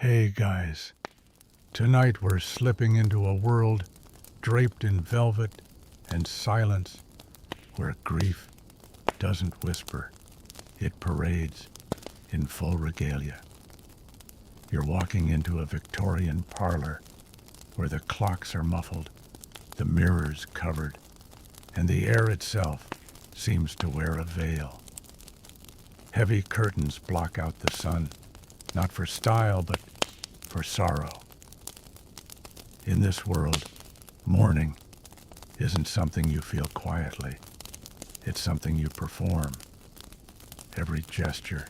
Hey guys, tonight we're slipping into a world draped in velvet and silence where grief doesn't whisper, it parades in full regalia. You're walking into a Victorian parlor where the clocks are muffled, the mirrors covered, and the air itself seems to wear a veil. Heavy curtains block out the sun, not for style, but for sorrow. In this world, mourning isn't something you feel quietly. It's something you perform. Every gesture,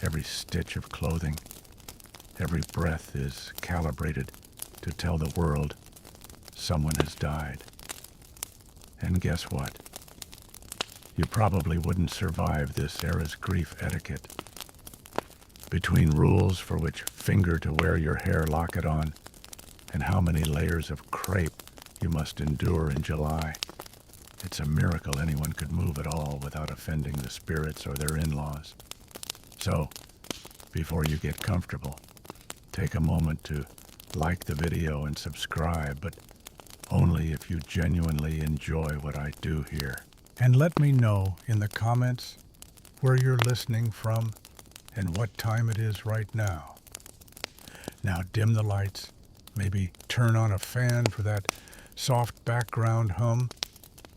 every stitch of clothing, every breath is calibrated to tell the world someone has died. And guess what? You probably wouldn't survive this era's grief etiquette. Between rules for which finger to wear your hair locket on and how many layers of crepe you must endure in July, it's a miracle anyone could move at all without offending the spirits or their in-laws. So, before you get comfortable, take a moment to like the video and subscribe, but only if you genuinely enjoy what I do here. And let me know in the comments where you're listening from and what time it is right now. Now dim the lights, maybe turn on a fan for that soft background hum,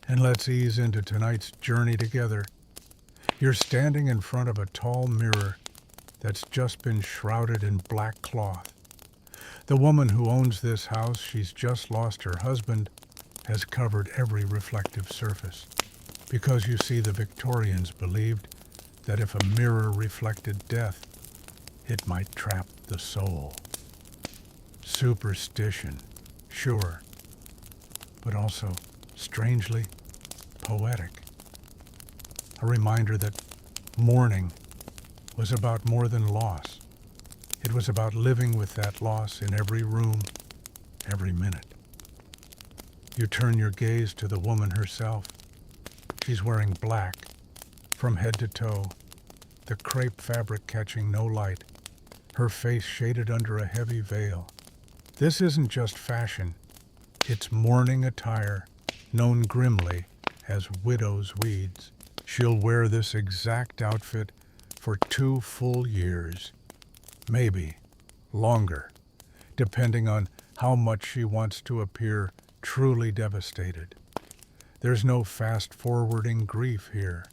and let's ease into tonight's journey together. You're standing in front of a tall mirror that's just been shrouded in black cloth. The woman who owns this house, she's just lost her husband, has covered every reflective surface. Because you see, the Victorians believed that if a mirror reflected death, it might trap the soul. Superstition, sure, but also strangely poetic. A reminder that mourning was about more than loss. It was about living with that loss in every room, every minute. You turn your gaze to the woman herself. She's wearing black from head to toe, the crepe fabric catching no light, her face shaded under a heavy veil. This isn't just fashion, it's mourning attire, known grimly as widow's weeds. She'll wear this exact outfit for 2 full years, maybe longer, depending on how much she wants to appear truly devastated. There's no fast-forwarding grief here,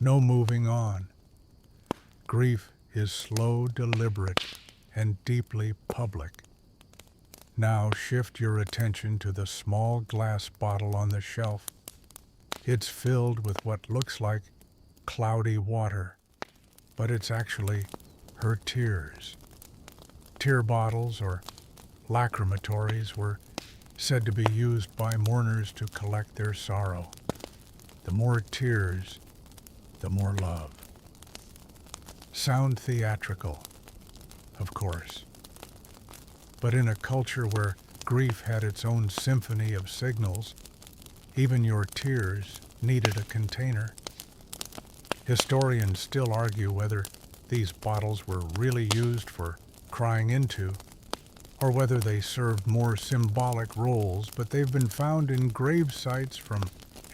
no moving on. Grief is slow, deliberate, and deeply public. Now shift your attention to the small glass bottle on the shelf. It's filled with what looks like cloudy water, but it's actually her tears. Tear bottles, or lacrimatories, were said to be used by mourners to collect their sorrow. The more tears, the more love. Sound theatrical, of course. But in a culture where grief had its own symphony of signals, even your tears needed a container. Historians still argue whether these bottles were really used for crying into, or whether they served more symbolic roles, but they've been found in grave sites from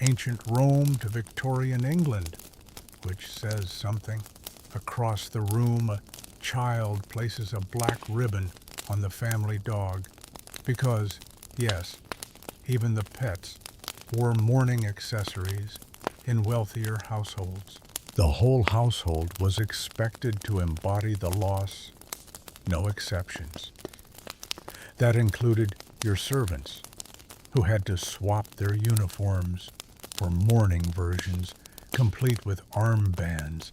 ancient Rome to Victorian England, which says something. Across the room, a child places a black ribbon on the family dog, because, yes, even the pets wore mourning accessories in wealthier households. The whole household was expected to embody the loss, no exceptions. That included your servants, who had to swap their uniforms for mourning versions, complete with armbands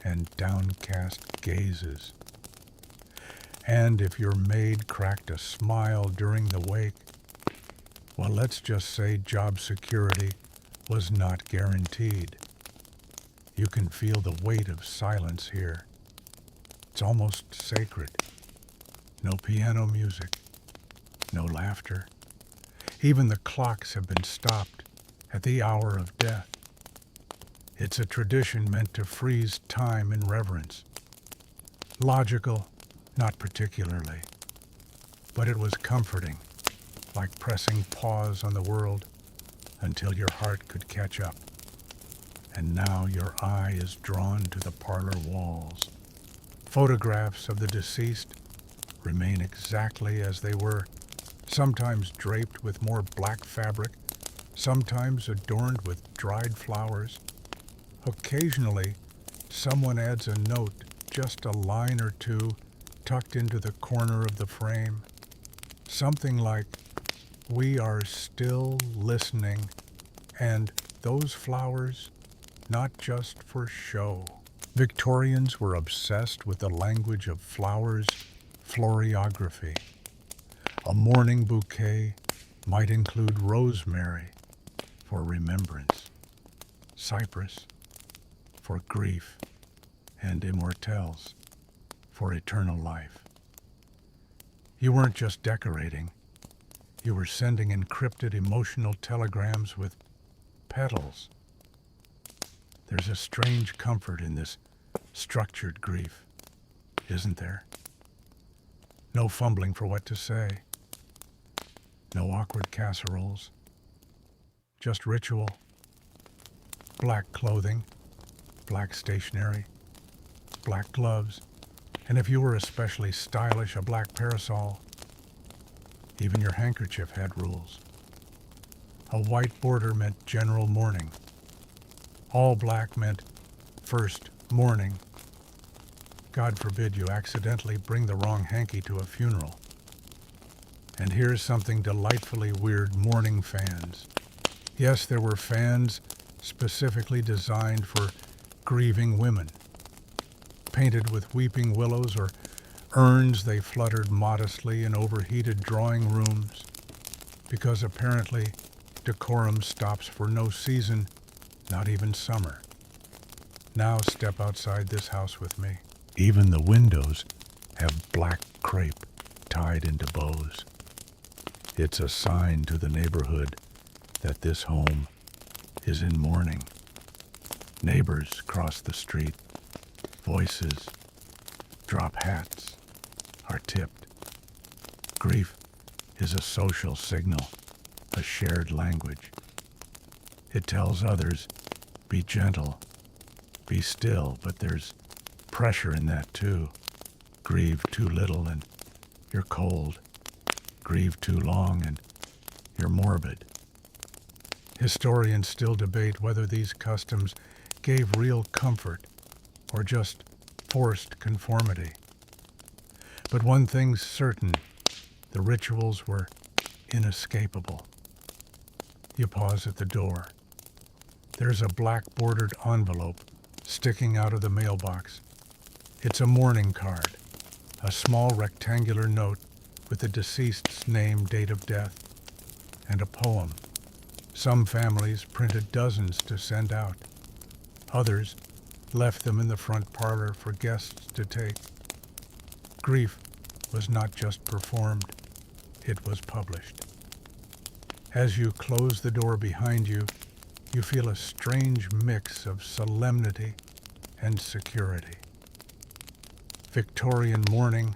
and downcast gazes. And if your maid cracked a smile during the wake, well, let's just say job security was not guaranteed. You can feel the weight of silence here. It's almost sacred. No piano music, no laughter. Even the clocks have been stopped at the hour of death. It's a tradition meant to freeze time in reverence. Logical, Not particularly, but it was comforting, like pressing pause on the world until your heart could catch up. And now your eye is drawn to the parlor walls. Photographs of the deceased remain exactly as they were, sometimes draped with more black fabric, sometimes adorned with dried flowers. Occasionally, someone adds a note, just a line or two, tucked into the corner of the frame. Something like, "We are still listening," and "those flowers, not just for show." Victorians were obsessed with the language of flowers, floriography. A morning bouquet might include rosemary for remembrance, cypress for grief, and immortelles for eternal life. You weren't just decorating, you were sending encrypted emotional telegrams with petals. There's a strange comfort in this structured grief, isn't there? No fumbling for what to say, no awkward casseroles, just ritual. Black clothing, black stationery, black gloves, and if you were especially stylish, a black parasol. Even your handkerchief had rules. A white border meant general mourning. All black meant first mourning. God forbid you accidentally bring the wrong hanky to a funeral. And here's something delightfully weird: mourning fans. Yes, there were fans specifically designed for grieving women. Painted with weeping willows or urns, they fluttered modestly in overheated drawing rooms, because apparently decorum stops for no season, not even summer. Now step outside this house with me. Even the windows have black crepe tied into bows. It's a sign to the neighborhood that this home is in mourning. Neighbors cross the street. Voices drop hats, are tipped. Grief is a social signal, a shared language. It tells others, be gentle, be still, but there's pressure in that too. Grieve too little and you're cold. Grieve too long and you're morbid. Historians still debate whether these customs gave real comfort or just forced conformity. But one thing's certain, the rituals were inescapable. You pause at the door. There's a black bordered envelope sticking out of the mailbox. It's a mourning card, a small rectangular note with the deceased's name, date of death, and a poem. Some families printed dozens to send out. Others left them in the front parlor for guests to take. Grief was not just performed, it was published. As you close the door behind you, you feel a strange mix of solemnity and security. Victorian mourning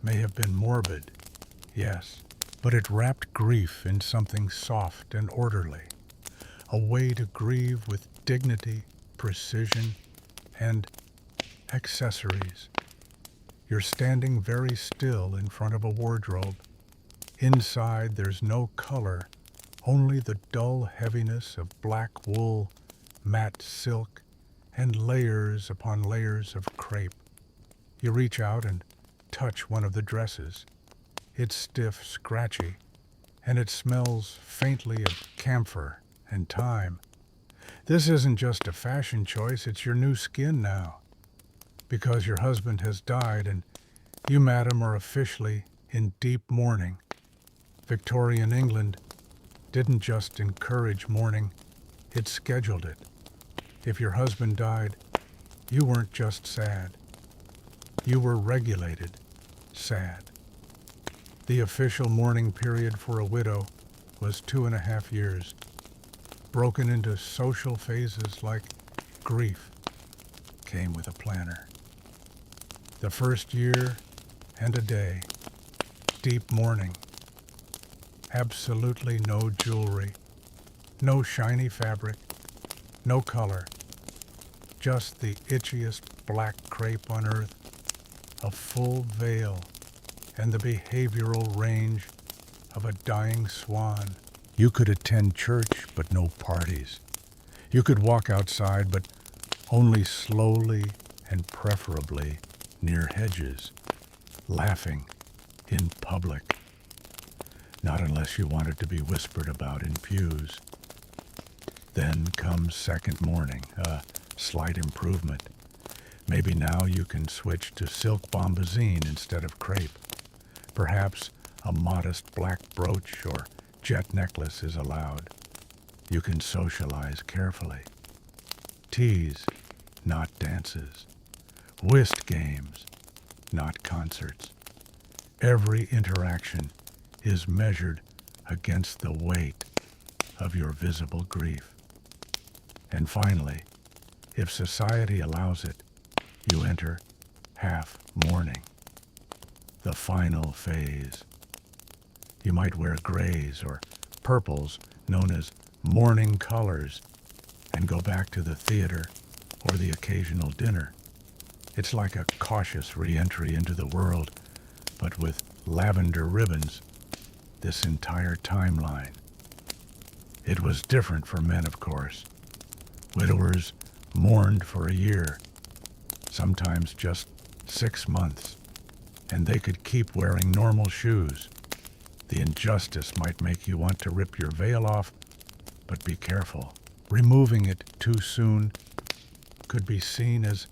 may have been morbid, yes, but it wrapped grief in something soft and orderly, a way to grieve with dignity, precision, and accessories. You're standing very still in front of a wardrobe. Inside, there's no color, only the dull heaviness of black wool, matte silk, and layers upon layers of crepe. You reach out and touch one of the dresses. It's stiff, scratchy, and it smells faintly of camphor and thyme. This isn't just a fashion choice, it's your new skin now. Because your husband has died and you, madam, are officially in deep mourning. Victorian England didn't just encourage mourning, it scheduled it. If your husband died, you weren't just sad. You were regulated sad. The official mourning period for a widow was 2.5 years, broken into social phases like grief came with a planner. The first year, and a day. Deep mourning. Absolutely no jewelry, no shiny fabric, no color. Just the itchiest black crepe on earth, a full veil, and the behavioral range of a dying swan. You could attend church, but no parties. You could walk outside, but only slowly and preferably near hedges, laughing in public. Not unless you wanted to be whispered about in pews. Then comes second morning, a slight improvement. Maybe now you can switch to silk bombazine instead of crepe. Perhaps a modest black brooch or jet necklace is allowed. You can socialize carefully. Teas, not dances. Whist games, not concerts. Every interaction is measured against the weight of your visible grief. And finally, if society allows it, you enter half mourning, the final phase. You might wear grays or purples known as mourning colors and go back to the theater or the occasional dinner. It's like a cautious re-entry into the world, but with lavender ribbons this entire timeline. It was different for men, of course. Widowers mourned for a year, sometimes just 6 months, and they could keep wearing normal shoes. The injustice might make you want to rip your veil off, but be careful. Removing it too soon could be seen as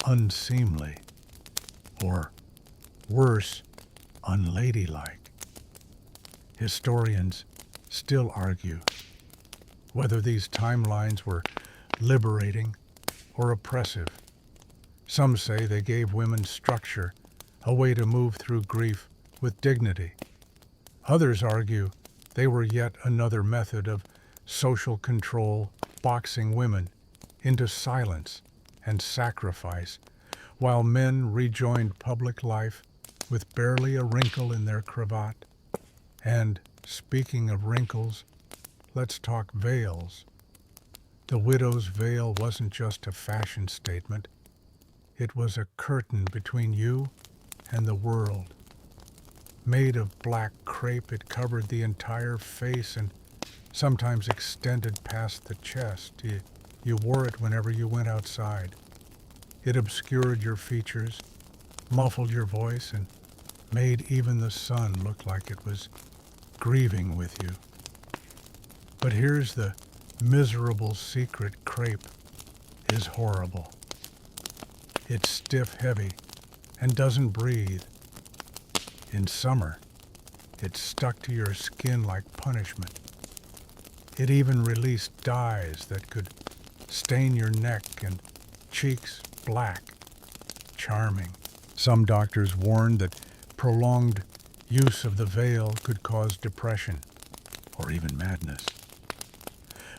unseemly, or worse, unladylike. Historians still argue whether these timelines were liberating or oppressive. Some say they gave women structure, a way to move through grief with dignity. Others argue they were yet another method of social control, boxing women into silence and sacrifice, while men rejoined public life with barely a wrinkle in their cravat. And speaking of wrinkles, let's talk veils. The widow's veil wasn't just a fashion statement. It was a curtain between you and the world. Made of black crepe, it covered the entire face and sometimes extended past the chest. You wore it whenever you went outside. It obscured your features, muffled your voice, and made even the sun look like it was grieving with you. But here's the miserable secret: crepe is horrible. It's stiff, heavy, and doesn't breathe. In summer, it stuck to your skin like punishment. It even released dyes that could stain your neck and cheeks black. Charming. Some doctors warned that prolonged use of the veil could cause depression or even madness.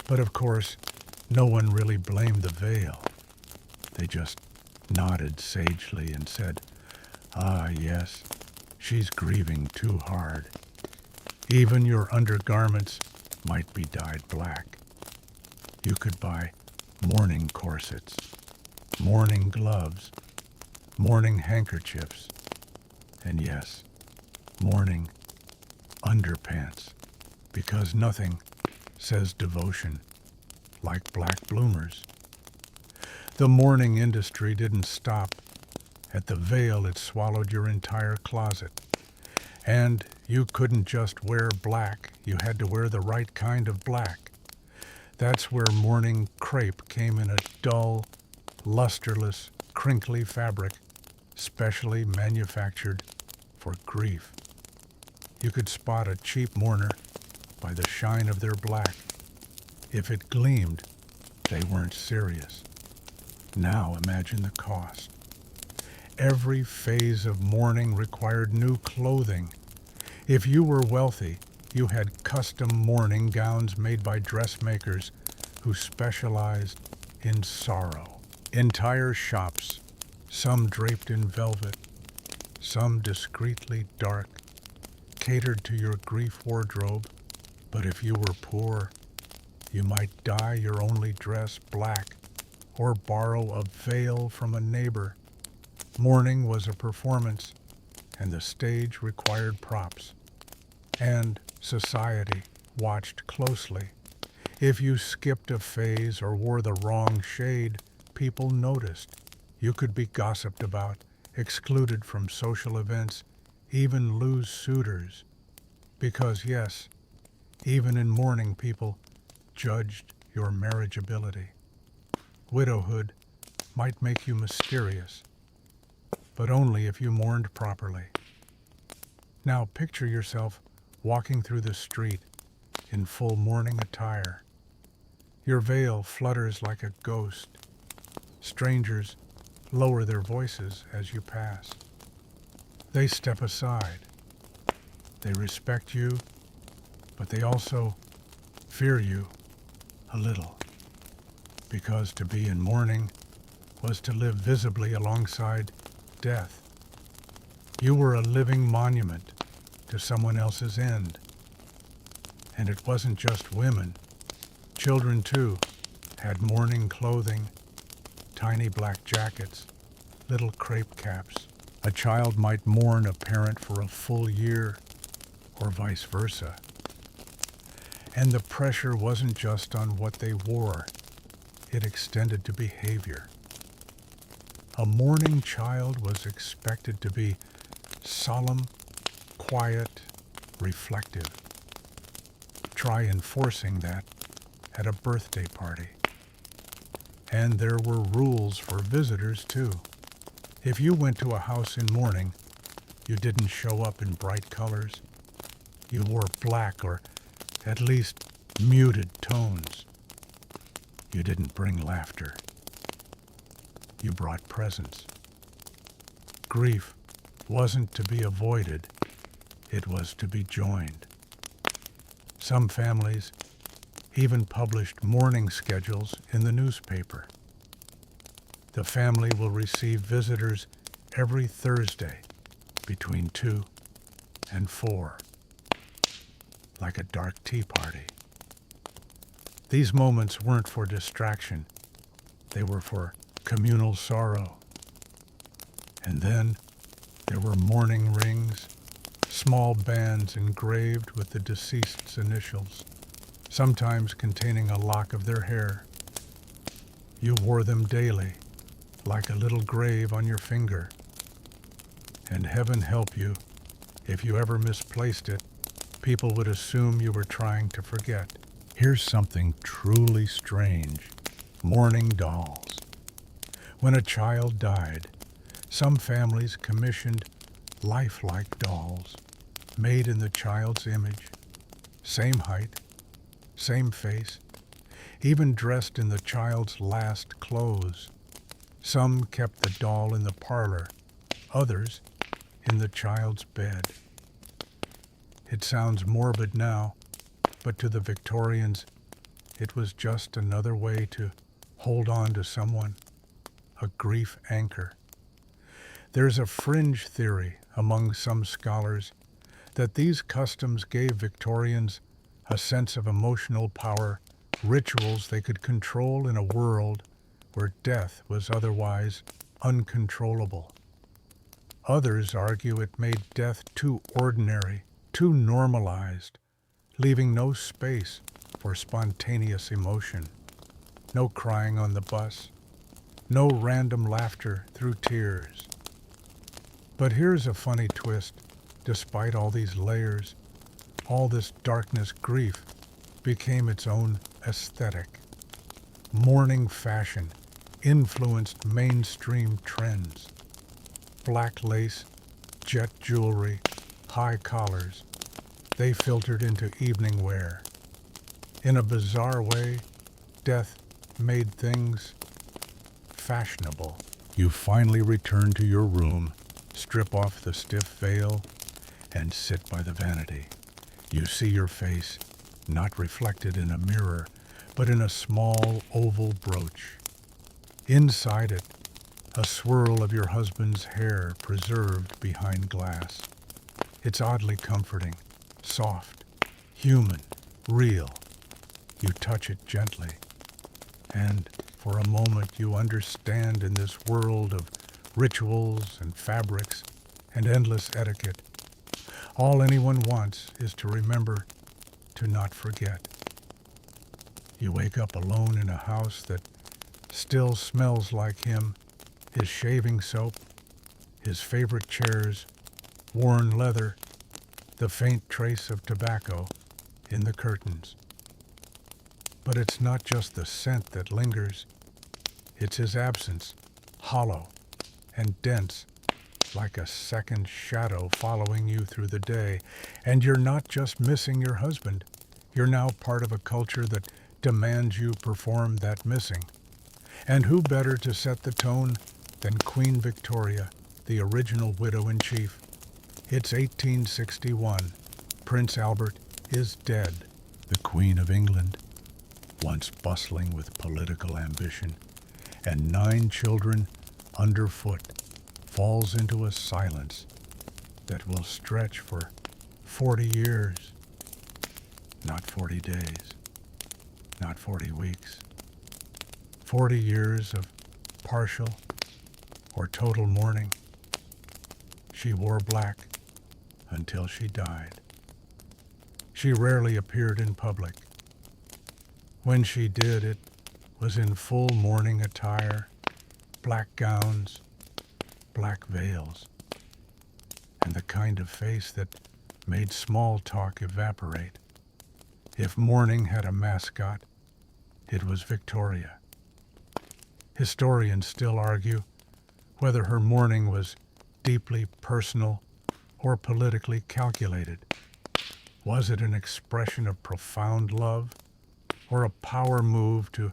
But of course, no one really blamed the veil. They just nodded sagely and said, "Ah, yes, she's grieving too hard." Even your undergarments might be dyed black. You could buy mourning corsets, mourning gloves, mourning handkerchiefs, and yes, mourning underpants, because nothing says devotion like black bloomers. The mourning industry didn't stop at the veil. It swallowed your entire closet. And you couldn't just wear black, you had to wear the right kind of black. That's where mourning crepe came in, a dull, lusterless, crinkly fabric, specially manufactured for grief. You could spot a cheap mourner by the shine of their black. If it gleamed, they weren't serious. Now imagine the cost. Every phase of mourning required new clothing. If you were wealthy, you had custom mourning gowns made by dressmakers who specialized in sorrow. Entire shops, some draped in velvet, some discreetly dark, catered to your grief wardrobe. But if you were poor, you might dye your only dress black or borrow a veil from a neighbor. Mourning was a performance, and the stage required props. And society watched closely. If you skipped a phase or wore the wrong shade, people noticed. You could be gossiped about, excluded from social events, even lose suitors. Because yes, even in mourning, people judged your marriageability. Widowhood might make you mysterious, but only if you mourned properly. Now picture yourself walking through the street in full mourning attire. Your veil flutters like a ghost. Strangers lower their voices as you pass. They step aside. They respect you, but they also fear you a little, because to be in mourning was to live visibly alongside death. You were a living monument to someone else's end. And it wasn't just women. Children, too, had mourning clothing, tiny black jackets, little crepe caps. A child might mourn a parent for a full year, or vice versa. And the pressure wasn't just on what they wore. It extended to behavior. A mourning child was expected to be solemn, quiet, reflective. Try enforcing that at a birthday party. And there were rules for visitors, too. If you went to a house in mourning, you didn't show up in bright colors. You wore black or at least muted tones. You didn't bring laughter. You brought presence. Grief wasn't to be avoided. It was to be joined. Some families even published mourning schedules in the newspaper. The family will receive visitors every Thursday between 2 and 4, like a dark tea party. These moments weren't for distraction. They were for communal sorrow. And then there were mourning rings, small bands engraved with the deceased's initials, sometimes containing a lock of their hair. You wore them daily, like a little grave on your finger. And heaven help you, if you ever misplaced it, people would assume you were trying to forget. Here's something truly strange. Mourning dolls. When a child died, some families commissioned lifelike dolls, made in the child's image, same height, same face, even dressed in the child's last clothes. Some kept the doll in the parlor, others in the child's bed. It sounds morbid now, but to the Victorians, it was just another way to hold on to someone, a grief anchor. There's a fringe theory among some scholars that these customs gave Victorians a sense of emotional power, rituals they could control in a world where death was otherwise uncontrollable. Others argue it made death too ordinary, too normalized, leaving no space for spontaneous emotion. No crying on the bus, no random laughter through tears. But here's a funny twist. Despite all these layers, all this darkness, grief became its own aesthetic. Mourning fashion influenced mainstream trends. Black lace, jet jewelry, high collars, they filtered into evening wear. In a bizarre way, death made things fashionable. You finally return to your room, strip off the stiff veil, and sit by the vanity. You see your face, not reflected in a mirror, but in a small oval brooch. Inside it, a swirl of your husband's hair preserved behind glass. It's oddly comforting, soft, human, real. You touch it gently, and for a moment you understand in this world of rituals and fabrics and endless etiquette. All anyone wants is to remember to not forget. You wake up alone in a house that still smells like him, his shaving soap, his favorite chairs, worn leather, the faint trace of tobacco in the curtains. But it's not just the scent that lingers, it's his absence, hollow and dense, like a second shadow following you through the day. And you're not just missing your husband, you're now part of a culture that demands you perform that missing. And who better to set the tone than Queen Victoria, the original widow-in-chief? It's 1861. Prince Albert is dead. The Queen of England, once bustling with political ambition, and 9 children underfoot, falls into a silence that will stretch for 40 years. Not 40 days, not 40 weeks. 40 years of partial or total mourning. She wore black until she died. She rarely appeared in public. When she did, it was in full mourning attire, black gowns, black veils, and the kind of face that made small talk evaporate. If mourning had a mascot, it was Victoria. Historians still argue whether her mourning was deeply personal or politically calculated. Was it an expression of profound love or a power move to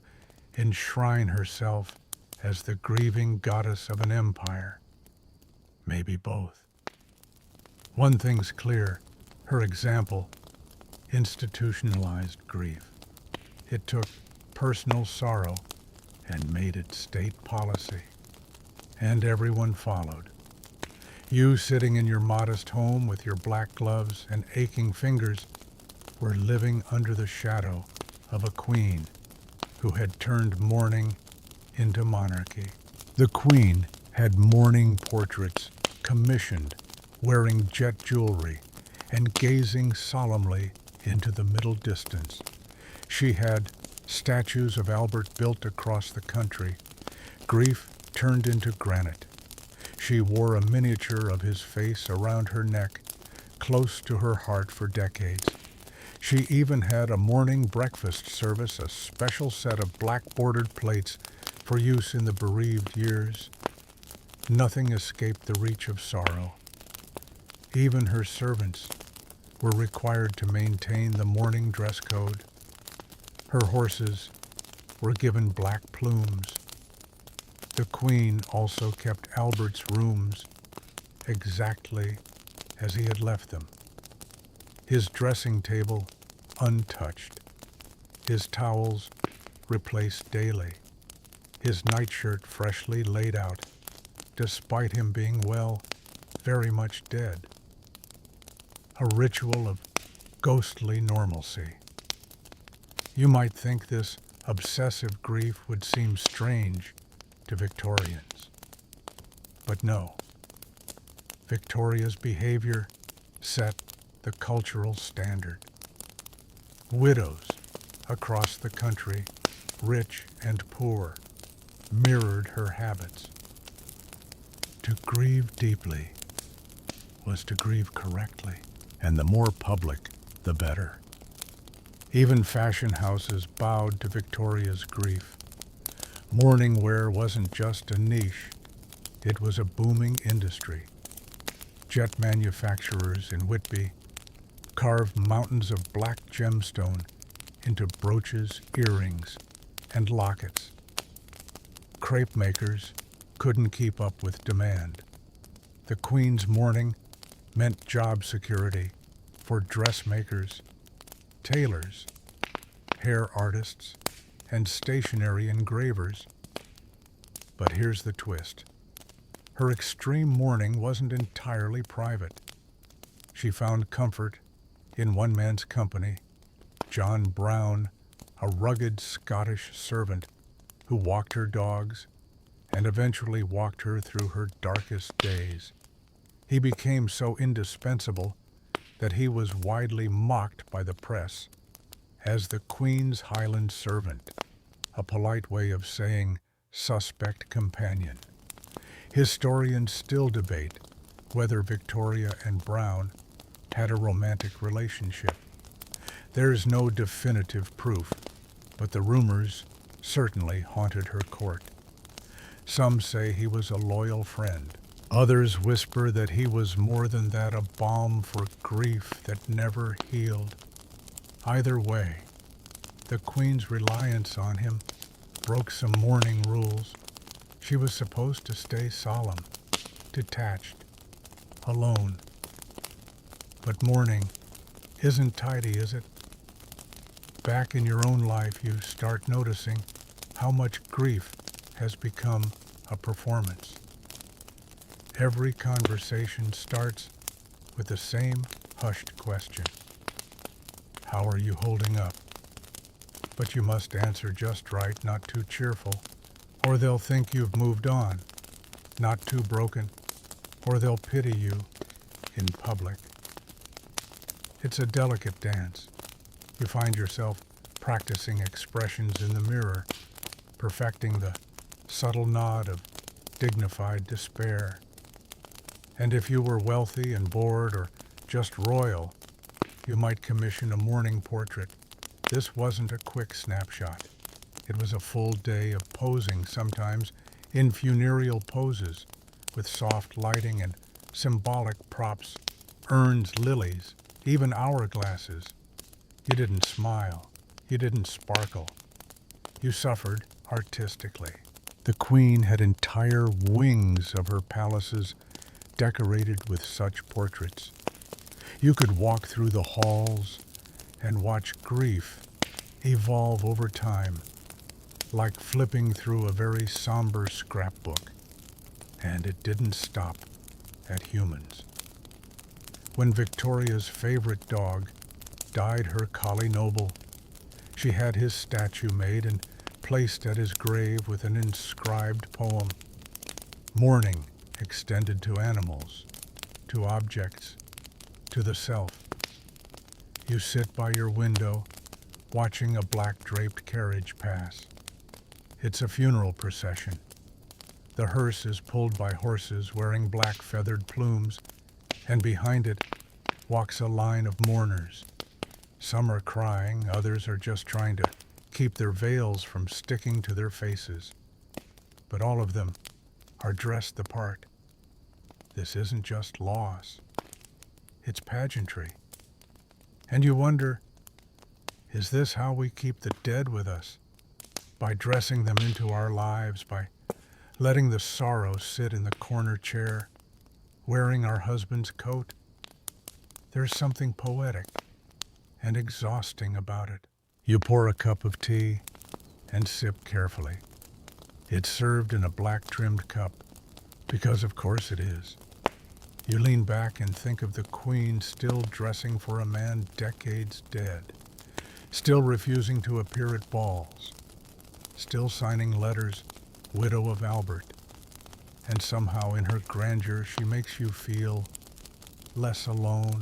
enshrine herself as the grieving goddess of an empire? Maybe both. One thing's clear, her example institutionalized grief. It took personal sorrow and made it state policy. And everyone followed. You, sitting in your modest home with your black gloves and aching fingers, were living under the shadow of a queen who had turned mourning into monarchy. The queen had mourning portraits commissioned, wearing jet jewelry and gazing solemnly into the middle distance. She had statues of Albert built across the country, grief turned into granite. She wore a miniature of his face around her neck, close to her heart for decades. She even had a morning breakfast service, a special set of black bordered plates for use in the bereaved years. Nothing escaped the reach of sorrow. Even her servants were required to maintain the mourning dress code. Her horses were given black plumes. The Queen also kept Albert's rooms exactly as he had left them. His dressing table untouched, his towels replaced daily, his nightshirt freshly laid out, despite him being, well, very much dead. A ritual of ghostly normalcy. You might think this obsessive grief would seem strange to Victorians. But no. Victoria's behavior set the cultural standard. Widows across the country, rich and poor, mirrored her habits. To grieve deeply was to grieve correctly, and the more public, the better. Even fashion houses bowed to Victoria's grief. Mourning wear wasn't just a niche, it was a booming industry. Jet manufacturers in Whitby carved mountains of black gemstone into brooches, earrings, and lockets. Crepe makers couldn't keep up with demand. The Queen's mourning meant job security for dressmakers, tailors, hair artists, and stationery engravers. But here's the twist. Her extreme mourning wasn't entirely private. She found comfort in one man's company, John Brown, a rugged Scottish servant who walked her dogs and eventually walked her through her darkest days. He became so indispensable that he was widely mocked by the press as the Queen's Highland servant, a polite way of saying suspect companion. Historians still debate whether Victoria and Brown had a romantic relationship. There's no definitive proof, but the rumors certainly haunted her court. Some say he was a loyal friend. Others whisper that he was more than that, a balm for grief that never healed. Either way, the Queen's reliance on him broke some mourning rules. She was supposed to stay solemn, detached, alone. But mourning isn't tidy, is it? Back in your own life, you start noticing how much grief has become a performance. Every conversation starts with the same hushed question. How are you holding up? But you must answer just right, not too cheerful, or they'll think you've moved on. Not too broken, or they'll pity you in public. It's a delicate dance. You find yourself practicing expressions in the mirror, perfecting the subtle nod of dignified despair. And if you were wealthy and bored or just royal, you might commission a mourning portrait. This wasn't a quick snapshot. It was a full day of posing, sometimes in funereal poses, with soft lighting and symbolic props, urns, lilies, even hourglasses. You didn't smile. You didn't sparkle. You suffered artistically. The Queen had entire wings of her palaces decorated with such portraits. You could walk through the halls and watch grief evolve over time, like flipping through a very somber scrapbook. And it didn't stop at humans. When Victoria's favorite dog died, her collie Noble, she had his statue made and placed at his grave with an inscribed poem. Mourning extended to animals, to objects, to the self. You sit by your window, watching a black-draped carriage pass. It's a funeral procession. The hearse is pulled by horses wearing black feathered plumes, and behind it walks a line of mourners. Some are crying, others are just trying to keep their veils from sticking to their faces. But all of them are dressed the part. This isn't just loss. It's pageantry. And you wonder, is this how we keep the dead with us? By dressing them into our lives, by letting the sorrow sit in the corner chair, wearing our husband's coat? There's something poetic and exhausting about it. You pour a cup of tea and sip carefully. It's served in a black-trimmed cup, because of course it is. You lean back and think of the Queen still dressing for a man decades dead, still refusing to appear at balls, still signing letters, widow of Albert. And somehow in her grandeur she makes you feel less alone.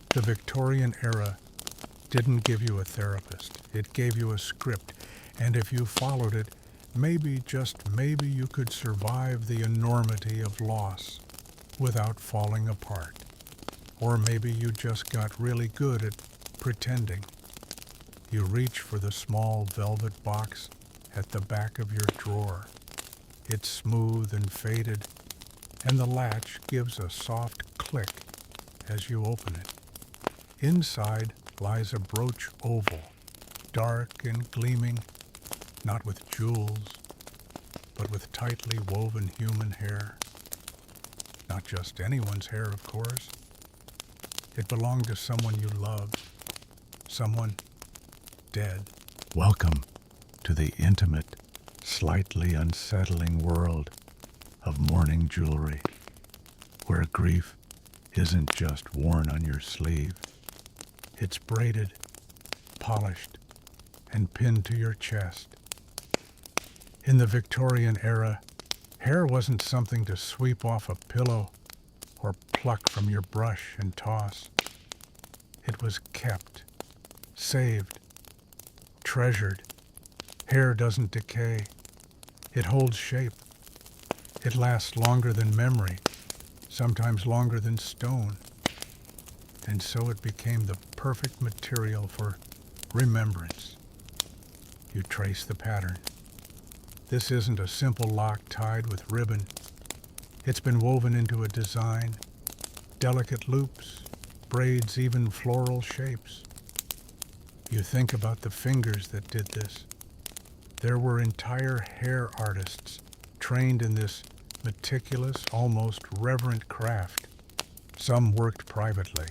The Victorian era didn't give you a therapist. It gave you a script, and if you followed it, maybe, just maybe, you could survive the enormity of loss without falling apart. Or maybe you just got really good at pretending. You reach for the small velvet box at the back of your drawer. It's smooth and faded, and the latch gives a soft click as you open it. Inside lies a brooch oval, dark and gleaming, not with jewels, but with tightly woven human hair. Not just anyone's hair, of course. It belonged to someone you loved, someone dead. Welcome to the intimate, slightly unsettling world of mourning jewelry, where grief isn't just worn on your sleeve. It's braided, polished, and pinned to your chest. In the Victorian era, hair wasn't something to sweep off a pillow or pluck from your brush and toss. It was kept, saved, treasured. Hair doesn't decay. It holds shape. It lasts longer than memory, sometimes longer than stone. And so it became the perfect material for remembrance. You trace the pattern. This isn't a simple lock tied with ribbon. It's been woven into a design, delicate loops, braids, even floral shapes. You think about the fingers that did this. There were entire hair artists trained in this meticulous, almost reverent craft. Some worked privately,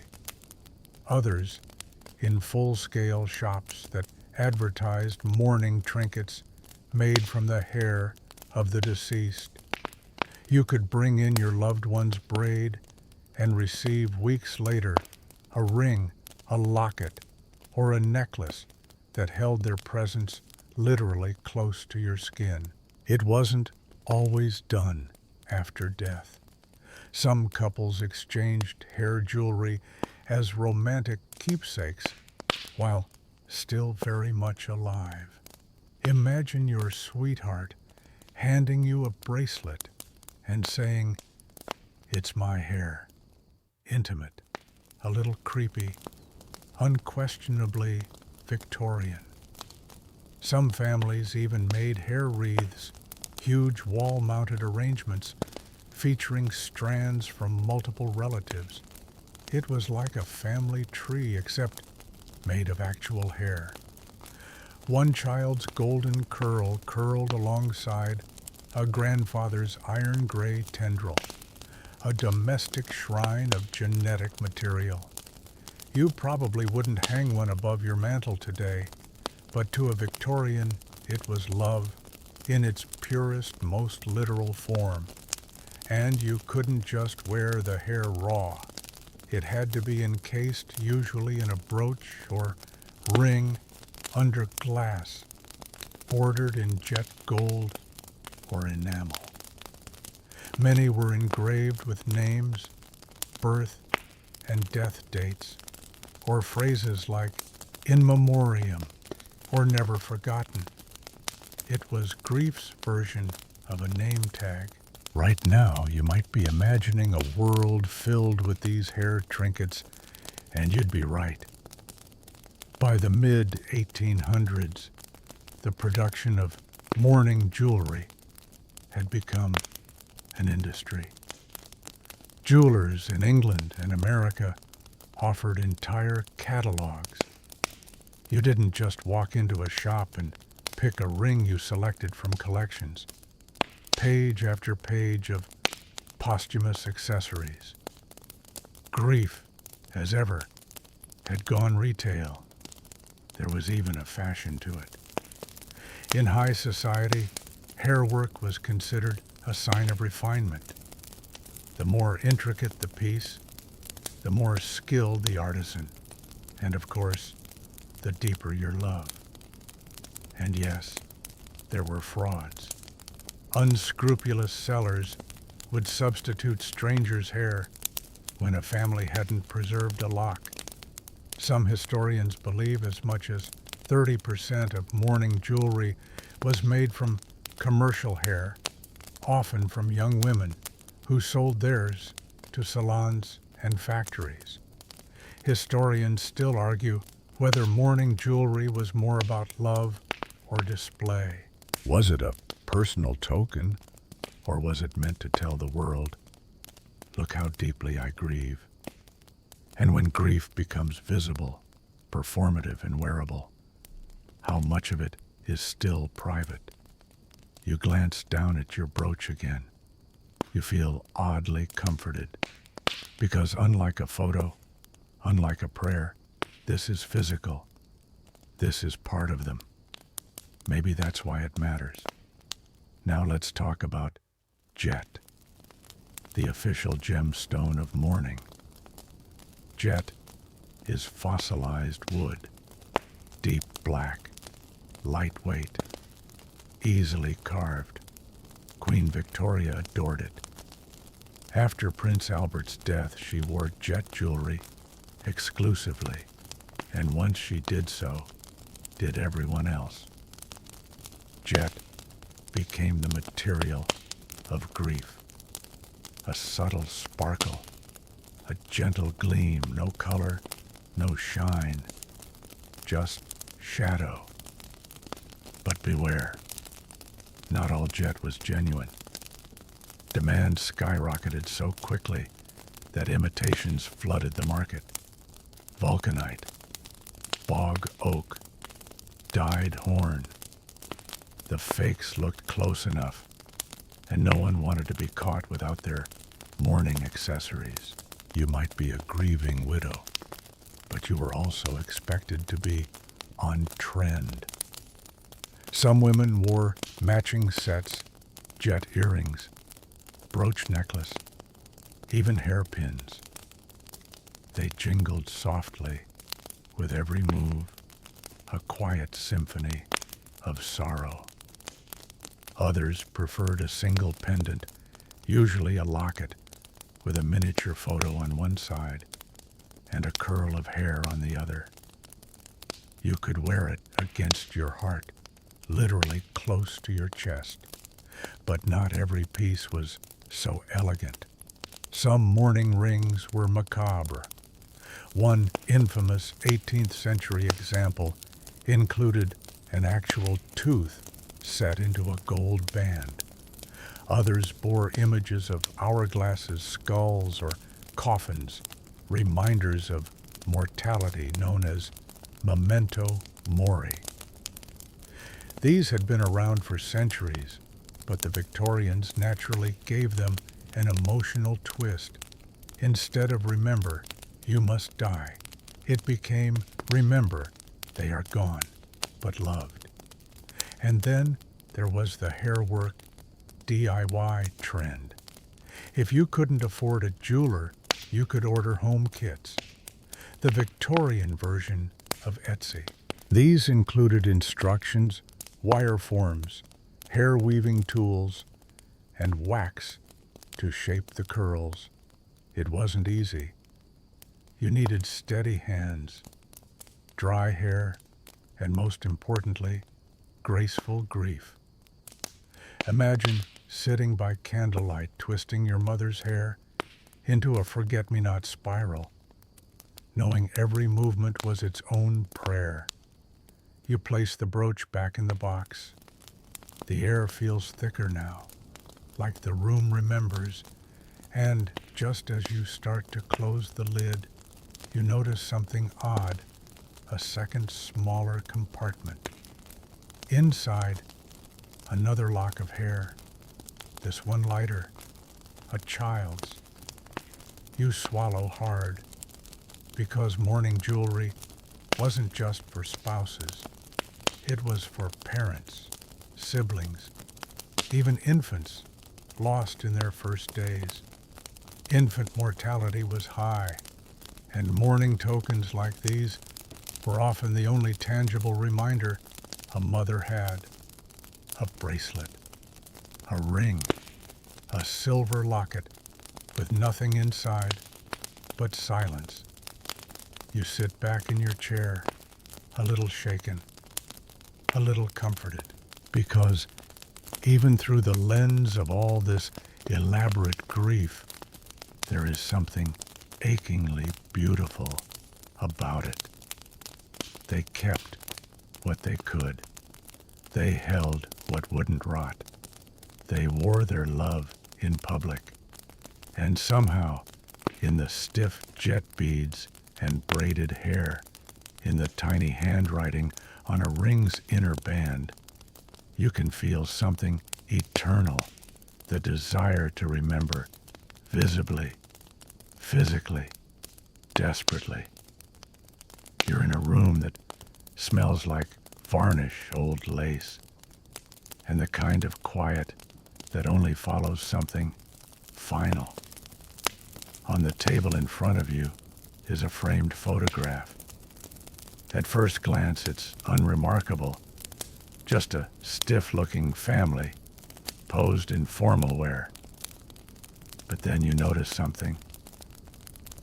others in full-scale shops that advertised mourning trinkets made from the hair of the deceased. You could bring in your loved one's braid and receive weeks later a ring, a locket, or a necklace that held their presence literally close to your skin. It wasn't always done after death. Some couples exchanged hair jewelry as romantic keepsakes while still very much alive. Imagine your sweetheart handing you a bracelet and saying, "It's my hair." Intimate, a little creepy, unquestionably Victorian. Some families even made hair wreaths, huge wall-mounted arrangements featuring strands from multiple relatives. It was like a family tree, except made of actual hair. One child's golden curl curled alongside a grandfather's iron gray tendril, a domestic shrine of genetic material. You probably wouldn't hang one above your mantel today, but to a Victorian, it was love in its purest, most literal form. And you couldn't just wear the hair raw. It had to be encased, usually in a brooch or ring under glass, bordered in jet gold or enamel. Many were engraved with names, birth and death dates, or phrases like "in memoriam" or "never forgotten." It was grief's version of a name tag. Right now, you might be imagining a world filled with these hair trinkets, and you'd be right. By the mid-1800s, the production of mourning jewelry had become an industry. Jewelers in England and America offered entire catalogs. You didn't just walk into a shop and pick a ring you selected from collections. Page after page of posthumous accessories. Grief, as ever, had gone retail. There was even a fashion to it. In high society, hair work was considered a sign of refinement. The more intricate the piece, the more skilled the artisan, and of course, the deeper your love. And yes, there were frauds. Unscrupulous sellers would substitute strangers' hair when a family hadn't preserved a lock. Some historians believe as much as 30% of mourning jewelry was made from commercial hair, often from young women who sold theirs to salons and factories. Historians still argue whether mourning jewelry was more about love or display. Was it a personal token, or was it meant to tell the world, "Look how deeply I grieve"? And when grief becomes visible, performative, and wearable, how much of it is still private? You glance down at your brooch again. You feel oddly comforted, because unlike a photo, unlike a prayer, this is physical. This is part of them. Maybe that's why it matters. Now let's talk about Jet, the official gemstone of mourning. Jet is fossilized wood, deep black, lightweight, easily carved. Queen Victoria adored it. After Prince Albert's death, she wore jet jewelry exclusively, and once she did so, did everyone else. Jet became the material of grief, a subtle sparkle, a gentle gleam, no color, no shine, just shadow. But beware, not all jet was genuine. Demand skyrocketed so quickly that imitations flooded the market. Vulcanite, bog oak, dyed horn. The fakes looked close enough, and no one wanted to be caught without their mourning accessories. You might be a grieving widow, but you were also expected to be on trend. Some women wore matching sets, jet earrings, brooch necklace, even hairpins. They jingled softly with every move, a quiet symphony of sorrow. Others preferred a single pendant, usually a locket, with a miniature photo on one side and a curl of hair on the other. You could wear it against your heart, literally close to your chest. But not every piece was so elegant. Some mourning rings were macabre. One infamous 18th century example included an actual tooth set into a gold band. Others bore images of hourglasses, skulls, or coffins, reminders of mortality known as memento mori. These had been around for centuries, but the Victorians naturally gave them an emotional twist. Instead of remember, you must die, it became remember, they are gone, but loved. And then there was the hairwork DIY trend. If you couldn't afford a jeweler, you could order home kits, the Victorian version of Etsy. These included instructions, wire forms, hair weaving tools, and wax to shape the curls. It wasn't easy. You needed steady hands, dry hair, and most importantly, graceful grief. Imagine sitting by candlelight twisting your mother's hair into a forget-me-not spiral, knowing every movement was its own prayer. You place the brooch back in the box. The air feels thicker now, like the room remembers, and just as you start to close the lid, you notice something odd, a second smaller compartment. Inside, another lock of hair, this one lighter, a child's. You swallow hard, because mourning jewelry wasn't just for spouses. It was for parents, siblings, even infants lost in their first days. Infant mortality was high, and mourning tokens like these were often the only tangible reminder a mother had. A bracelet, a ring, a silver locket with nothing inside but silence. You sit back in your chair, a little shaken, a little comforted, because even through the lens of all this elaborate grief, there is something achingly beautiful about it. They kept what they could. They held what wouldn't rot. They wore their love in public. And somehow, in the stiff jet beads and braided hair, in the tiny handwriting on a ring's inner band, you can feel something eternal, the desire to remember, visibly, physically, desperately. You're in a room that smells like varnish, old lace, and the kind of quiet that only follows something final. On the table in front of you is a framed photograph. At first glance, it's unremarkable. Just a stiff-looking family, posed in formal wear. But then you notice something.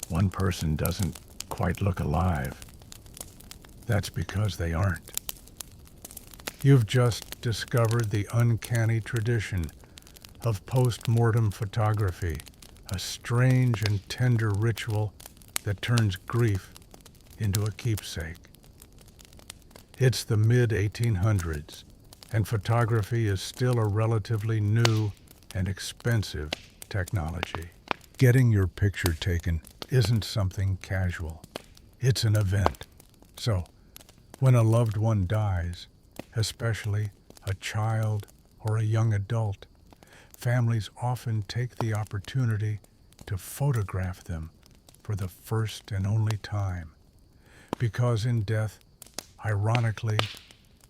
One person doesn't quite look alive. That's because they aren't. You've just discovered the uncanny tradition of post-mortem photography, a strange and tender ritual that turns grief into a keepsake. It's the mid-1800s, and photography is still a relatively new and expensive technology. Getting your picture taken isn't something casual. It's an event. So, when a loved one dies, especially a child or a young adult, families often take the opportunity to photograph them for the first and only time. Because in death, ironically,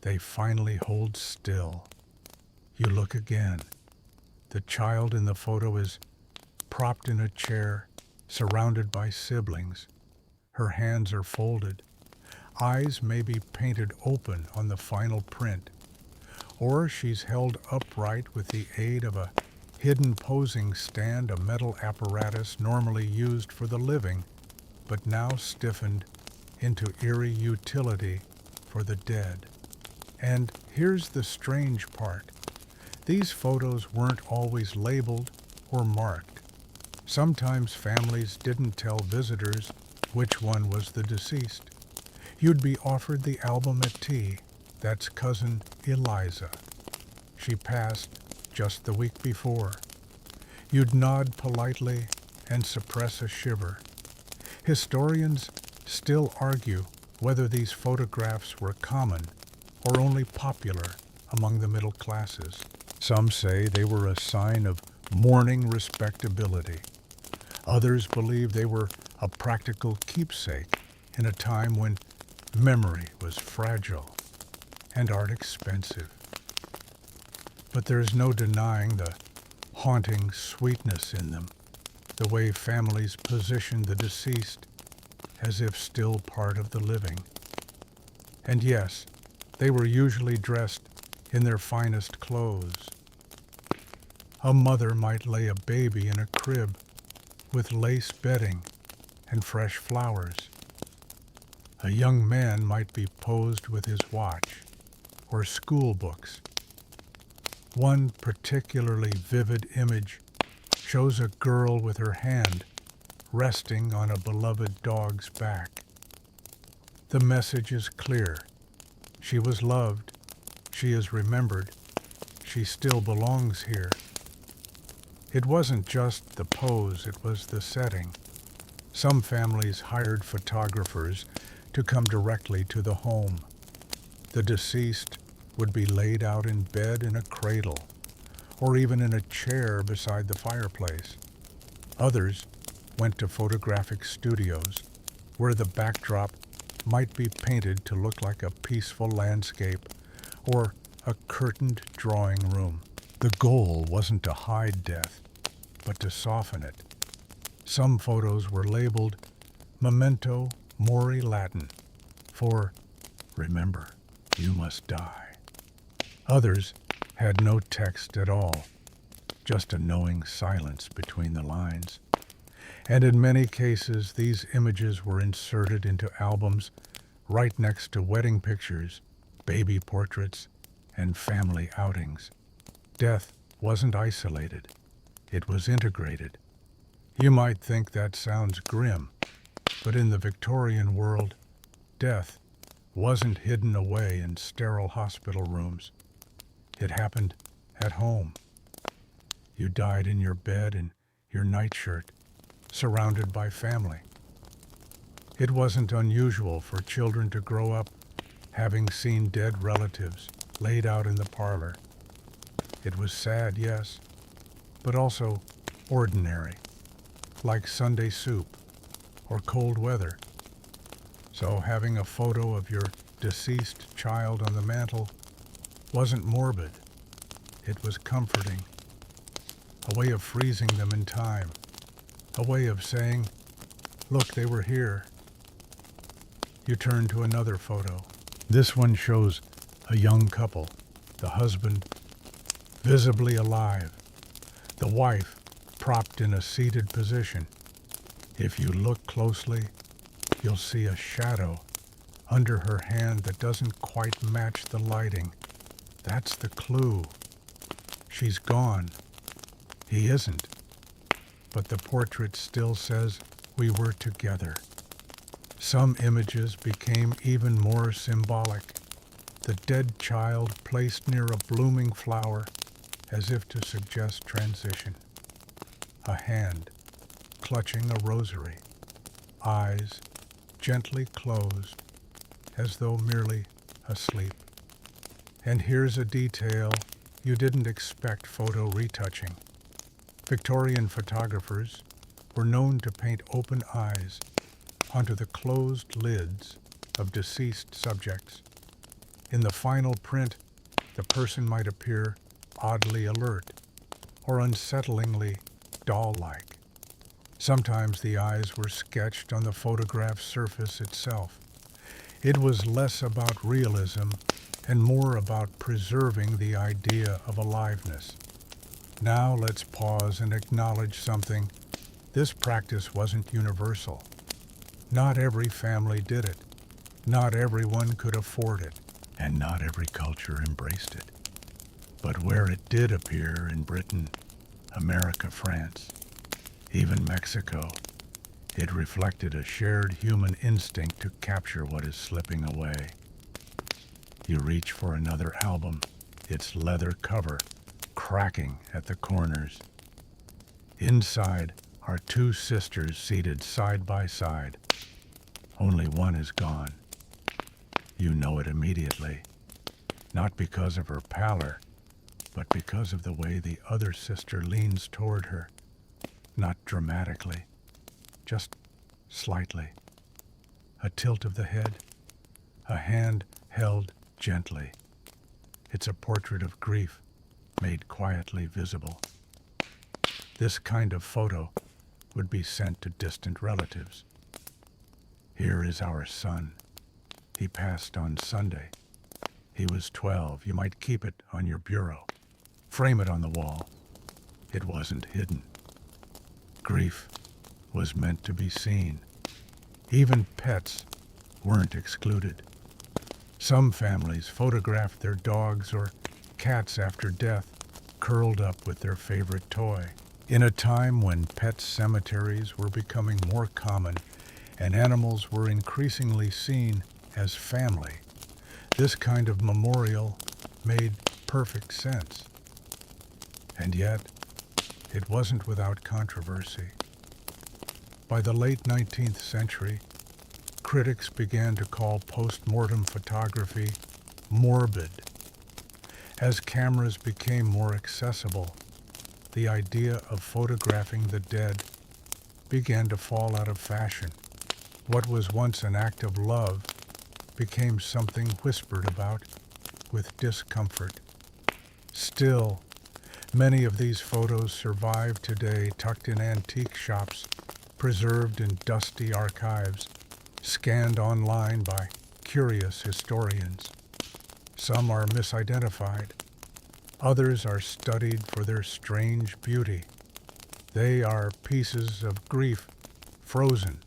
they finally hold still. You look again. The child in the photo is propped in a chair, surrounded by siblings. Her hands are folded. Eyes may be painted open on the final print, or she's held upright with the aid of a hidden posing stand, a metal apparatus normally used for the living, but now stiffened into eerie utility for the dead. And here's the strange part. These photos weren't always labeled or marked. Sometimes families didn't tell visitors which one was the deceased. You'd be offered the album at tea. That's cousin Eliza. She passed just the week before. You'd nod politely and suppress a shiver. Historians still argue whether these photographs were common or only popular among the middle classes. Some say they were a sign of mourning respectability. Others believe they were a practical keepsake in a time when memory was fragile and art expensive. But there's no denying the haunting sweetness in them, the way families position the deceased as if still part of the living. And yes, they were usually dressed in their finest clothes. A mother might lay a baby in a crib with lace bedding and fresh flowers. A young man might be posed with his watch or school books. One particularly vivid image shows a girl with her hand resting on a beloved dog's back. The message is clear. She was loved. She is remembered. She still belongs here. It wasn't just the pose, it was the setting. Some families hired photographers to come directly to the home. The deceased would be laid out in bed in a cradle, or even in a chair beside the fireplace. Others went to photographic studios, where the backdrop might be painted to look like a peaceful landscape or a curtained drawing room. The goal wasn't to hide death, but to soften it. Some photos were labeled Memento Mori Latin, for remember, you must die. Others had no text at all, just a knowing silence between the lines. And in many cases, these images were inserted into albums right next to wedding pictures, baby portraits, and family outings. Death wasn't isolated. It was integrated. You might think that sounds grim, but in the Victorian world, death wasn't hidden away in sterile hospital rooms. It happened at home. You died in your bed in your nightshirt, surrounded by family. It wasn't unusual for children to grow up having seen dead relatives laid out in the parlor. It was sad, yes, but also ordinary, like Sunday soup or cold weather. So having a photo of your deceased child on the mantel wasn't morbid. It was comforting a way of freezing them in time, a way of saying, look, they were here. You turn to another photo. This one shows a young couple, the husband visibly alive, the wife propped in a seated position. If you look closely, you'll see a shadow under her hand that doesn't quite match the lighting. That's the clue. She's gone. He isn't. But the portrait still says we were together. Some images became even more symbolic. The dead child placed near a blooming flower as if to suggest transition. A hand clutching a rosary. Eyes gently closed as though merely asleep. And here's a detail you didn't expect photo retouching. Victorian photographers were known to paint open eyes onto the closed lids of deceased subjects. In the final print, the person might appear oddly alert or unsettlingly doll-like. Sometimes the eyes were sketched on the photograph surface itself. It was less about realism and more about preserving the idea of aliveness. Now let's pause and acknowledge something. This practice wasn't universal. Not every family did it. Not everyone could afford it. And not every culture embraced it. But where it did appear in Britain, America, France, even Mexico, it reflected a shared human instinct to capture what is slipping away. You reach for another album, its leather cover cracking at the corners. Inside are two sisters seated side by side. Only one is gone. You know it immediately, not because of her pallor, but because of the way the other sister leans toward her. Not dramatically, just slightly. A tilt of the head, a hand held gently. It's a portrait of grief made quietly visible. This kind of photo would be sent to distant relatives. Here is our son. He passed on Sunday. He was 12. You might keep it on your bureau. Frame it on the wall. It wasn't hidden. Grief was meant to be seen. Even pets weren't excluded. Some families photographed their dogs or cats after death, curled up with their favorite toy. In a time when pet cemeteries were becoming more common and animals were increasingly seen as family, this kind of memorial made perfect sense. And yet, it wasn't without controversy. By the late 19th century, critics began to call post-mortem photography morbid. As cameras became more accessible, the idea of photographing the dead began to fall out of fashion. What was once an act of love became something whispered about with discomfort. Still, many of these photos survive today, tucked in antique shops, preserved in dusty archives, scanned online by curious historians. Some are misidentified. Others are studied for their strange beauty. They are pieces of grief frozen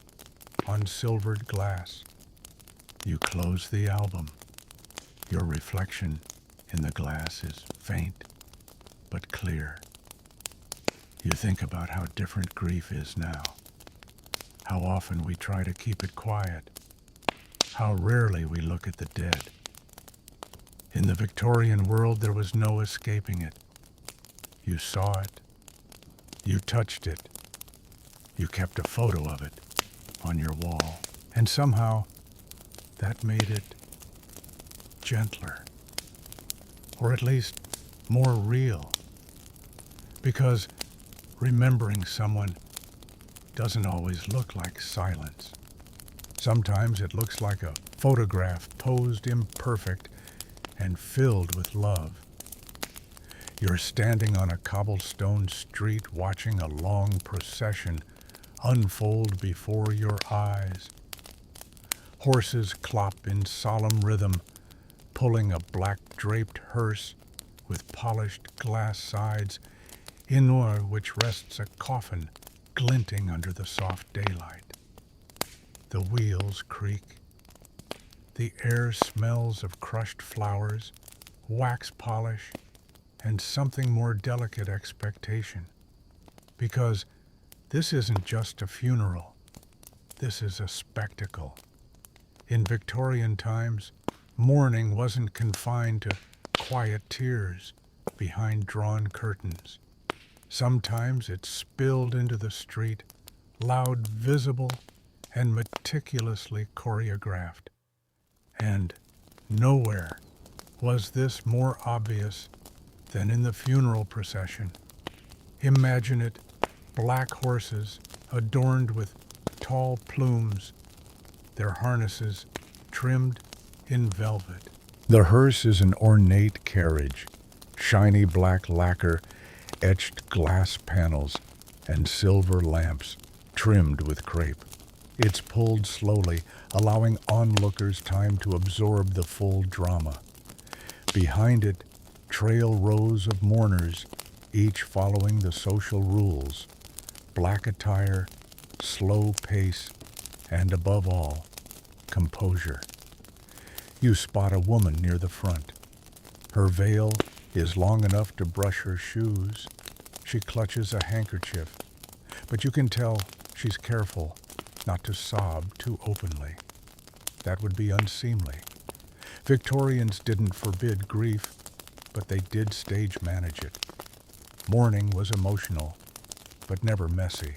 on silvered glass. You close the album. Your reflection in the glass is faint but clear. You think about how different grief is now, how often we try to keep it quiet, how rarely we look at the dead. In the Victorian world, there was no escaping it. You saw it. You touched it. You kept a photo of it on your wall. And somehow, that made it gentler, or at least more real. Because remembering someone doesn't always look like silence. Sometimes it looks like a photograph posed imperfect and filled with love. You're standing on a cobblestone street watching a long procession unfold before your eyes. Horses clop in solemn rhythm, pulling a black-draped hearse with polished glass sides, in which rests a coffin glinting under the soft daylight. The wheels creak. The air smells of crushed flowers, wax polish, and something more delicate expectation. Because this isn't just a funeral. This is a spectacle. In Victorian times, mourning wasn't confined to quiet tears behind drawn curtains. Sometimes it spilled into the street, loud, visible, and meticulously choreographed. And nowhere was this more obvious than in the funeral procession. Imagine it, black horses adorned with tall plumes, their harnesses trimmed in velvet. The hearse is an ornate carriage, shiny black lacquer, etched glass panels, and silver lamps trimmed with crepe. It's pulled slowly, allowing onlookers time to absorb the full drama. Behind it trail rows of mourners, each following the social rules: black attire, slow pace, and above all, composure. You spot a woman near the front. Her veil is long enough to brush her shoes. She clutches a handkerchief, but you can tell she's careful not to sob too openly. That would be unseemly. Victorians didn't forbid grief, but they did stage manage it. Mourning was emotional, but never messy.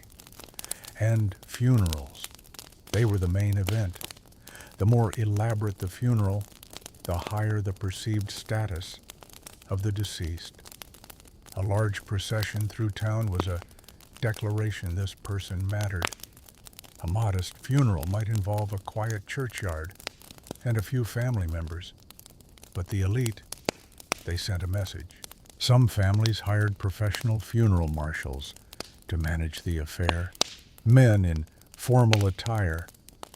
And funerals, they were the main event. The more elaborate the funeral, the higher the perceived status of the deceased. A large procession through town was a declaration this person mattered. A modest funeral might involve a quiet churchyard and a few family members. But the elite, they sent a message. Some families hired professional funeral marshals to manage the affair, men in formal attire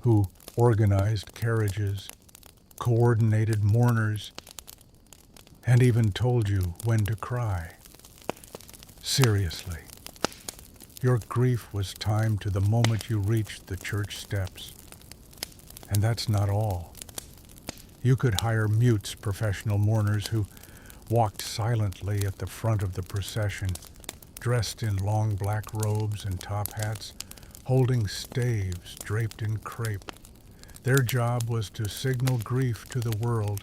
who organized carriages, coordinated mourners, and even told you when to cry. Seriously, your grief was timed to the moment you reached the church steps. And that's not all. You could hire mutes professional mourners who walked silently at the front of the procession, dressed in long black robes and top hats, holding staves draped in crepe. Their job was to signal grief to the world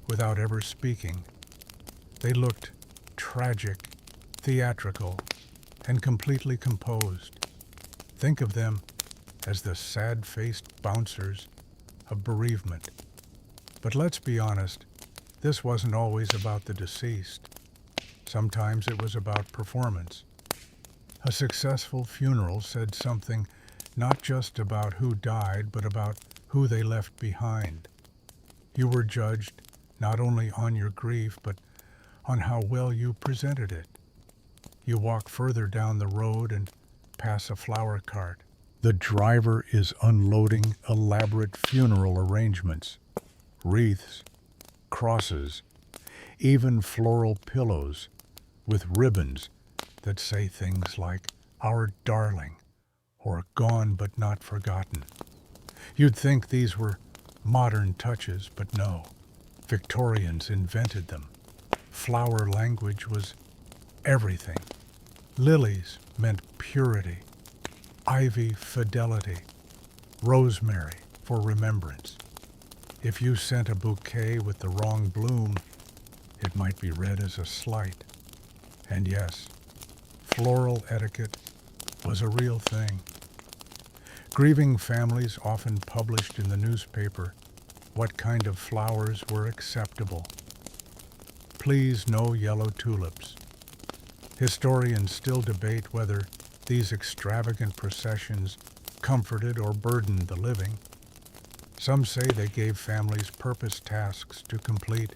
without ever speaking. They looked tragic, theatrical, and completely composed. Think of them as the sad-faced bouncers of bereavement. But let's be honest, this wasn't always about the deceased. Sometimes it was about performance. A successful funeral said something not just about who died, but about who they left behind. You were judged not only on your grief, but on how well you presented it. You walk further down the road and pass a flower cart. The driver is unloading elaborate funeral arrangements, wreaths, crosses, even floral pillows with ribbons that say things like, "Our darling," or "Gone but not forgotten." You'd think these were modern touches, but no. Victorians invented them. Flower language was everything. Lilies meant purity, ivy fidelity, rosemary for remembrance. If you sent a bouquet with the wrong bloom, it might be read as a slight. And yes, floral etiquette was a real thing. Grieving families often published in the newspaper what kind of flowers were acceptable. Please, no yellow tulips. Historians still debate whether these extravagant processions comforted or burdened the living. Some say they gave families purpose tasks to complete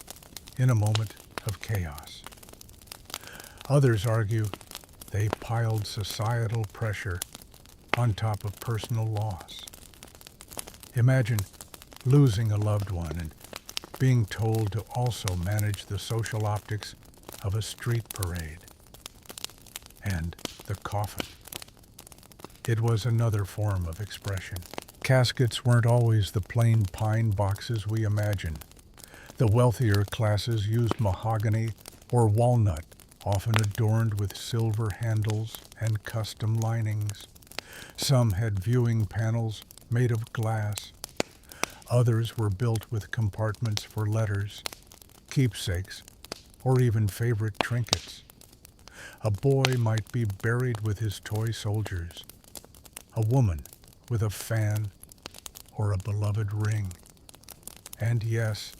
in a moment of chaos. Others argue they piled societal pressure on top of personal loss. Imagine losing a loved one and being told to also manage the social optics of a street parade. And the coffin. It was another form of expression. Caskets weren't always the plain pine boxes we imagine. The wealthier classes used mahogany or walnut, often adorned with silver handles and custom linings. Some had viewing panels made of glass. Others were built with compartments for letters, keepsakes, or even favorite trinkets. A boy might be buried with his toy soldiers, a woman with a fan or a beloved ring. And yes,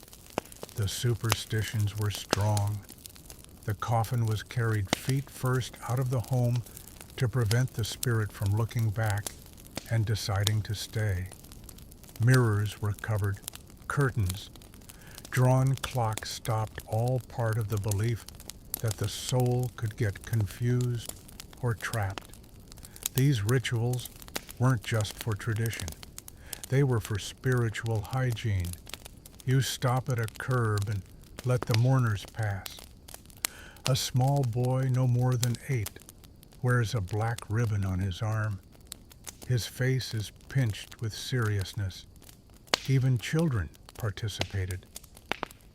the superstitions were strong. The coffin was carried feet first out of the home to prevent the spirit from looking back and deciding to stay. Mirrors were covered, curtains, drawn clocks stopped, all part of the belief that the soul could get confused or trapped. These rituals weren't just for tradition. They were for spiritual hygiene. You stop at a curb and let the mourners pass. A small boy, no more than 8, wears a black ribbon on his arm. His face is pinched with seriousness. Even children participated.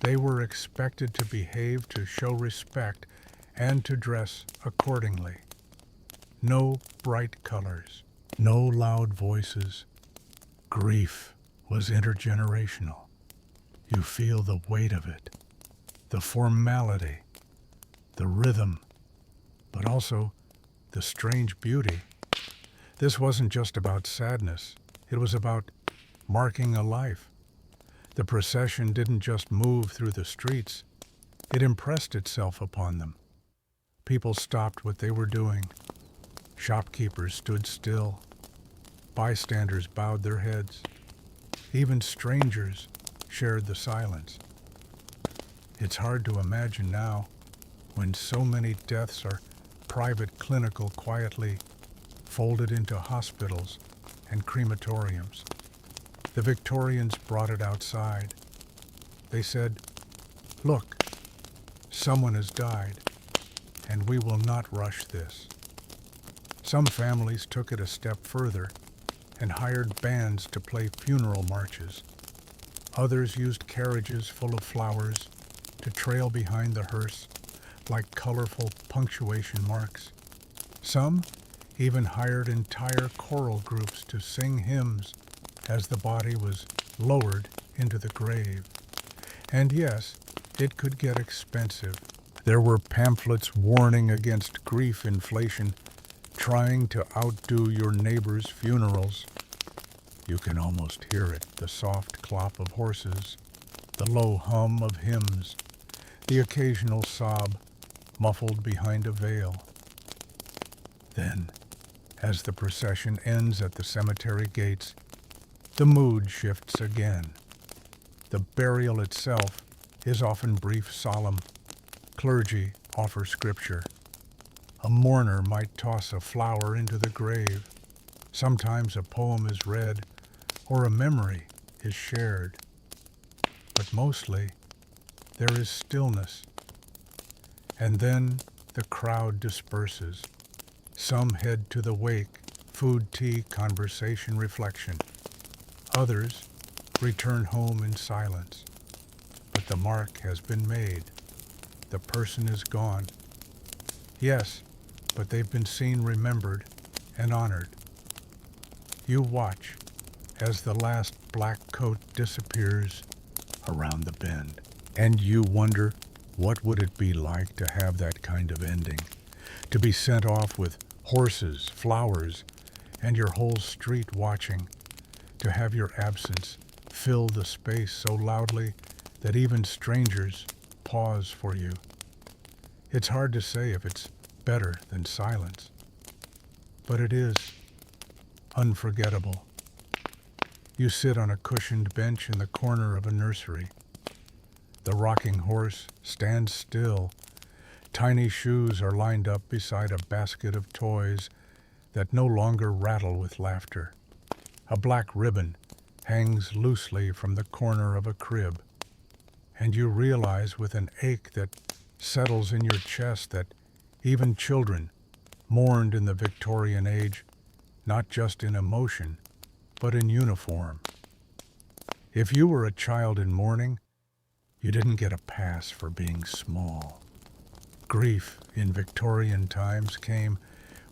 They were expected to behave, to show respect, and to dress accordingly. No bright colors, no loud voices. Grief was intergenerational. You feel the weight of it, the formality, the rhythm, but also the strange beauty. This wasn't just about sadness. It was about marking a life. The procession didn't just move through the streets. It impressed itself upon them. People stopped what they were doing. Shopkeepers stood still. Bystanders bowed their heads. Even strangers shared the silence. It's hard to imagine now, when so many deaths are private, clinical, quietly folded into hospitals and crematoriums. The Victorians brought it outside. They said, "Look, someone has died, and we will not rush this." Some families took it a step further and hired bands to play funeral marches. Others used carriages full of flowers to trail behind the hearse like colorful punctuation marks. Some even hired entire choral groups to sing hymns as the body was lowered into the grave. And yes, it could get expensive. There were pamphlets warning against grief inflation, trying to outdo your neighbor's funerals. You can almost hear it, the soft clop of horses, the low hum of hymns, the occasional sob muffled behind a veil. Then, as the procession ends at the cemetery gates, the mood shifts again. The burial itself is often brief, solemn. Clergy offer scripture. A mourner might toss a flower into the grave. Sometimes a poem is read or a memory is shared. But mostly, there is stillness. And then the crowd disperses. Some head to the wake, food, tea, conversation, reflection. Others return home in silence. But the mark has been made. The person is gone. Yes, but they've been seen, remembered, and honored. You watch as the last black coat disappears around the bend, and you wonder, what would it be like to have that kind of ending? To be sent off with horses, flowers, and your whole street watching, to have your absence fill the space so loudly that even strangers pause for you. It's hard to say if it's better than silence, but it is unforgettable. You sit on a cushioned bench in the corner of a nursery. The rocking horse stands still, Tiny shoes are lined up beside a basket of toys that no longer rattle with laughter. A black ribbon hangs loosely from the corner of a crib, and you realize with an ache that settles in your chest that even children mourned in the Victorian age, not just in emotion, but in uniform. If you were a child in mourning, you didn't get a pass for being small. Grief in Victorian times came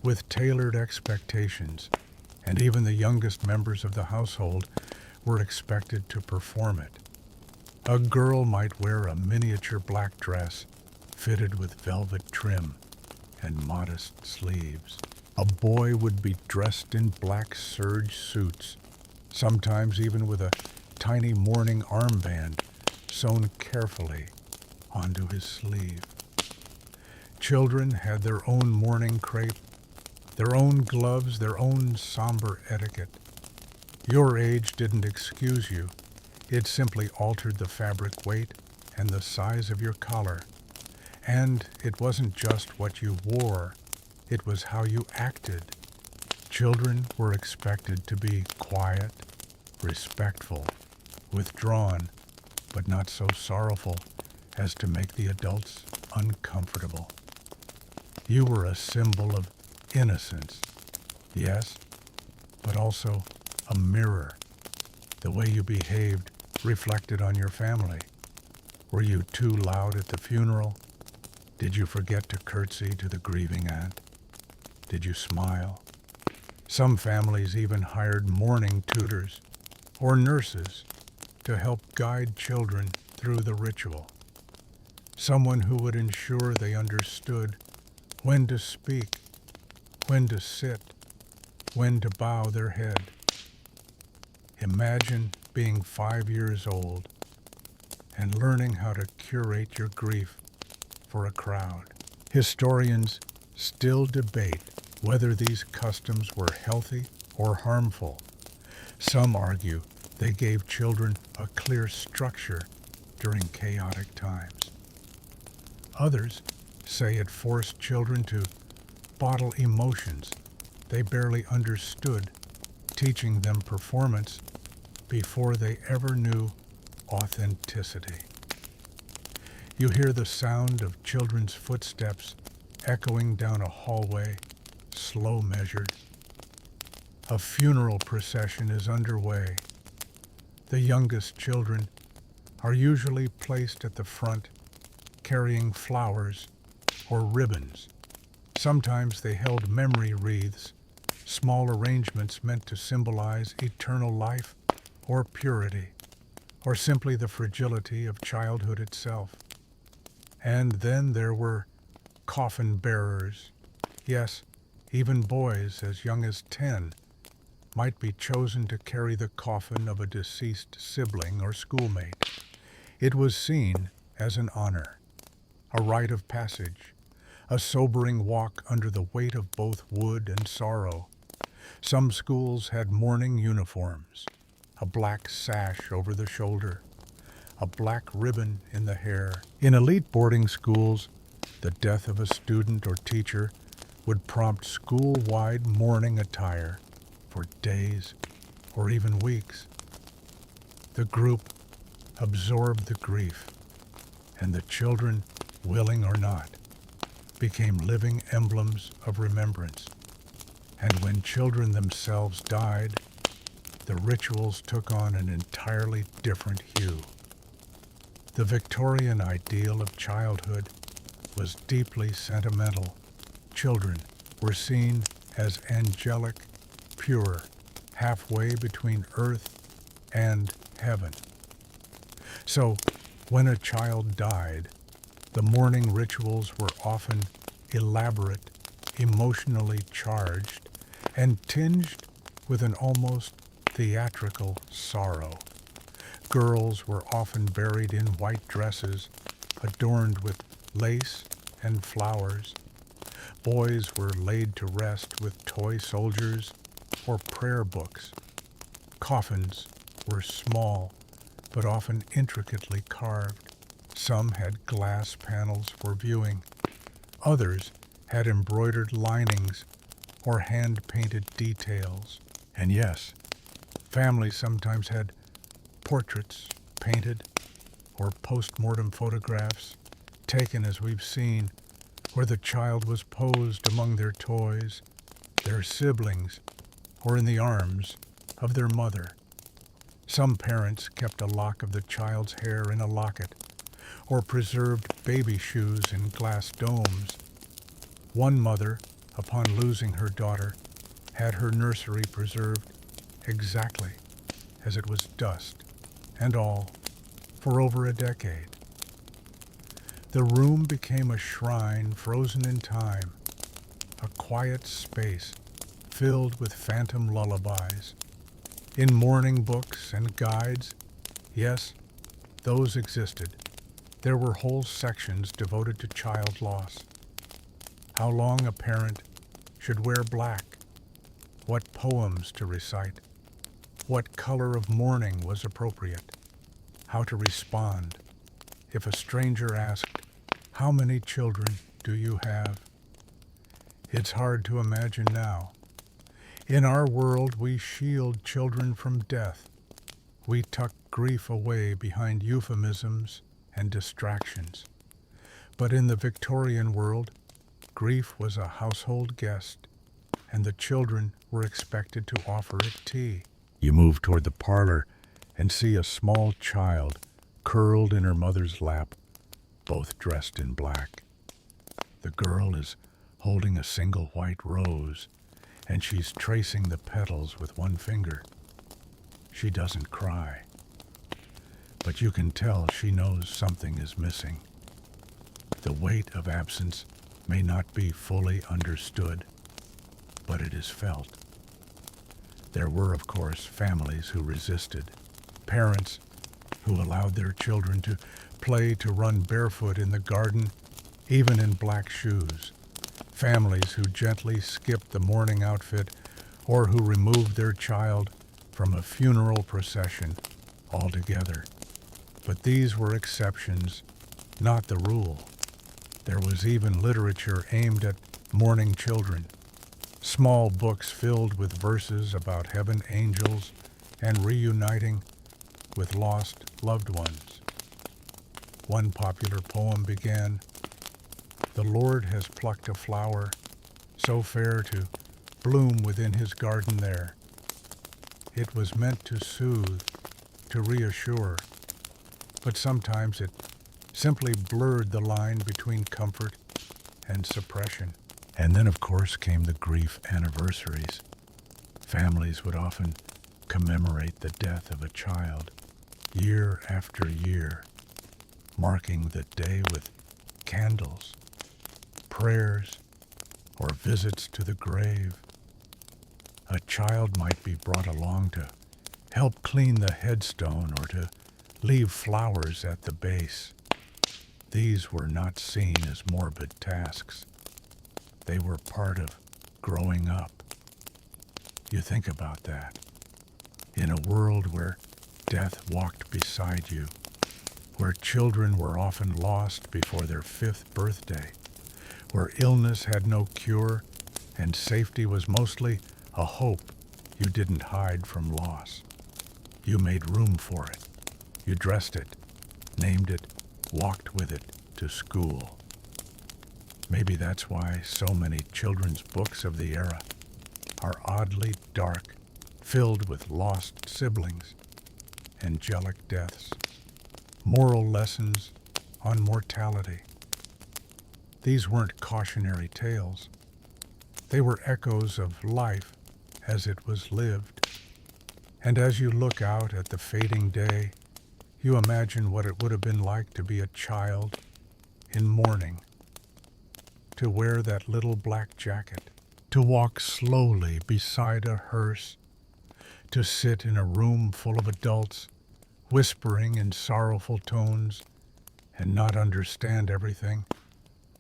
with tailored expectations, and even the youngest members of the household were expected to perform it. A girl might wear a miniature black dress fitted with velvet trim and modest sleeves. A boy would be dressed in black serge suits, sometimes even with a tiny mourning armband sewn carefully onto his sleeve. Children had their own mourning crepe, their own gloves, their own somber etiquette. Your age didn't excuse you. It simply altered the fabric weight and the size of your collar. And it wasn't just what you wore, it was how you acted. Children were expected to be quiet, respectful, withdrawn, but not so sorrowful as to make the adults uncomfortable. You were a symbol of innocence, yes, but also a mirror. The way you behaved reflected on your family. Were you too loud at the funeral? Did you forget to curtsy to the grieving aunt? Did you smile? Some families even hired mourning tutors or nurses to help guide children through the ritual. Someone who would ensure they understood when to speak, when to sit, when to bow their head. Imagine being 5 years old and learning how to curate your grief for a crowd. Historians still debate whether these customs were healthy or harmful. Some argue they gave children a clear structure during chaotic times. Others say it forced children to bottle emotions they barely understood, teaching them performance before they ever knew authenticity. You hear the sound of children's footsteps echoing down a hallway, slow measured. A funeral procession is underway. The youngest children are usually placed at the front, carrying flowers or ribbons. Sometimes they held memory wreaths, small arrangements meant to symbolize eternal life or purity, or simply the fragility of childhood itself. And then there were coffin bearers. Yes, even boys as young as 10 might be chosen to carry the coffin of a deceased sibling or schoolmate. It was seen as an honor, a rite of passage, a sobering walk under the weight of both wood and sorrow. Some schools had mourning uniforms, a black sash over the shoulder, a black ribbon in the hair. In elite boarding schools, the death of a student or teacher would prompt school-wide mourning attire for days or even weeks. The group absorbed the grief, and the children, willing or not, became living emblems of remembrance. And when children themselves died, the rituals took on an entirely different hue. The Victorian ideal of childhood was deeply sentimental. Children were seen as angelic, pure, halfway between earth and heaven. So, when a child died, the mourning rituals were often elaborate, emotionally charged, and tinged with an almost theatrical sorrow. Girls were often buried in white dresses adorned with lace and flowers. Boys were laid to rest with toy soldiers or prayer books. Coffins were small, but often intricately carved. Some had glass panels for viewing, Others had embroidered linings or hand-painted details. And yes, families sometimes had portraits painted or post-mortem photographs taken, as we've seen, where the child was posed among their toys, their siblings, or in the arms of their mother. Some parents kept a lock of the child's hair in a locket, or preserved baby shoes in glass domes. One mother, upon losing her daughter, had her nursery preserved exactly as it was dust and all for over a decade. The room became a shrine frozen in time, a quiet space filled with phantom lullabies. In mourning books and guides, yes, those existed, there were whole sections devoted to child loss. How long a parent should wear black, what poems to recite, what color of mourning was appropriate, how to respond if a stranger asked, "How many children do you have?" It's hard to imagine now. In our world, we shield children from death. We tuck grief away behind euphemisms and distractions. But in the Victorian world, grief was a household guest, and the children were expected to offer it tea. You move toward the parlor and see a small child curled in her mother's lap, both dressed in black. The girl is holding a single white rose, and she's tracing the petals with one finger. She doesn't cry, but you can tell she knows something is missing. The weight of absence may not be fully understood, but it is felt. There were, of course, families who resisted, parents who allowed their children to play to run barefoot in the garden, even in black shoes, families who gently skipped the mourning outfit or who removed their child from a funeral procession altogether. But these were exceptions, not the rule. There was even literature aimed at mourning children, small books filled with verses about heaven angels and reuniting with lost loved ones. One popular poem began, "The Lord has plucked a flower so fair to bloom within his garden there." It was meant to soothe, to reassure, but sometimes it simply blurred the line between comfort and suppression. And then, of course, came the grief anniversaries. Families would often commemorate the death of a child, year after year, marking the day with candles, prayers, or visits to the grave. A child might be brought along to help clean the headstone or to leave flowers at the base. These were not seen as morbid tasks. They were part of growing up. You think about that. In a world where death walked beside you, where children were often lost before their 5th birthday, where illness had no cure and safety was mostly a hope you didn't hide from loss. You made room for it. You dressed it, named it, walked with it to school. Maybe that's why so many children's books of the era are oddly dark, filled with lost siblings, angelic deaths, moral lessons on mortality. These weren't cautionary tales. They were echoes of life as it was lived. And as you look out at the fading day, you imagine what it would have been like to be a child in mourning, to wear that little black jacket, to walk slowly beside a hearse, to sit in a room full of adults, whispering in sorrowful tones, and not understand everything,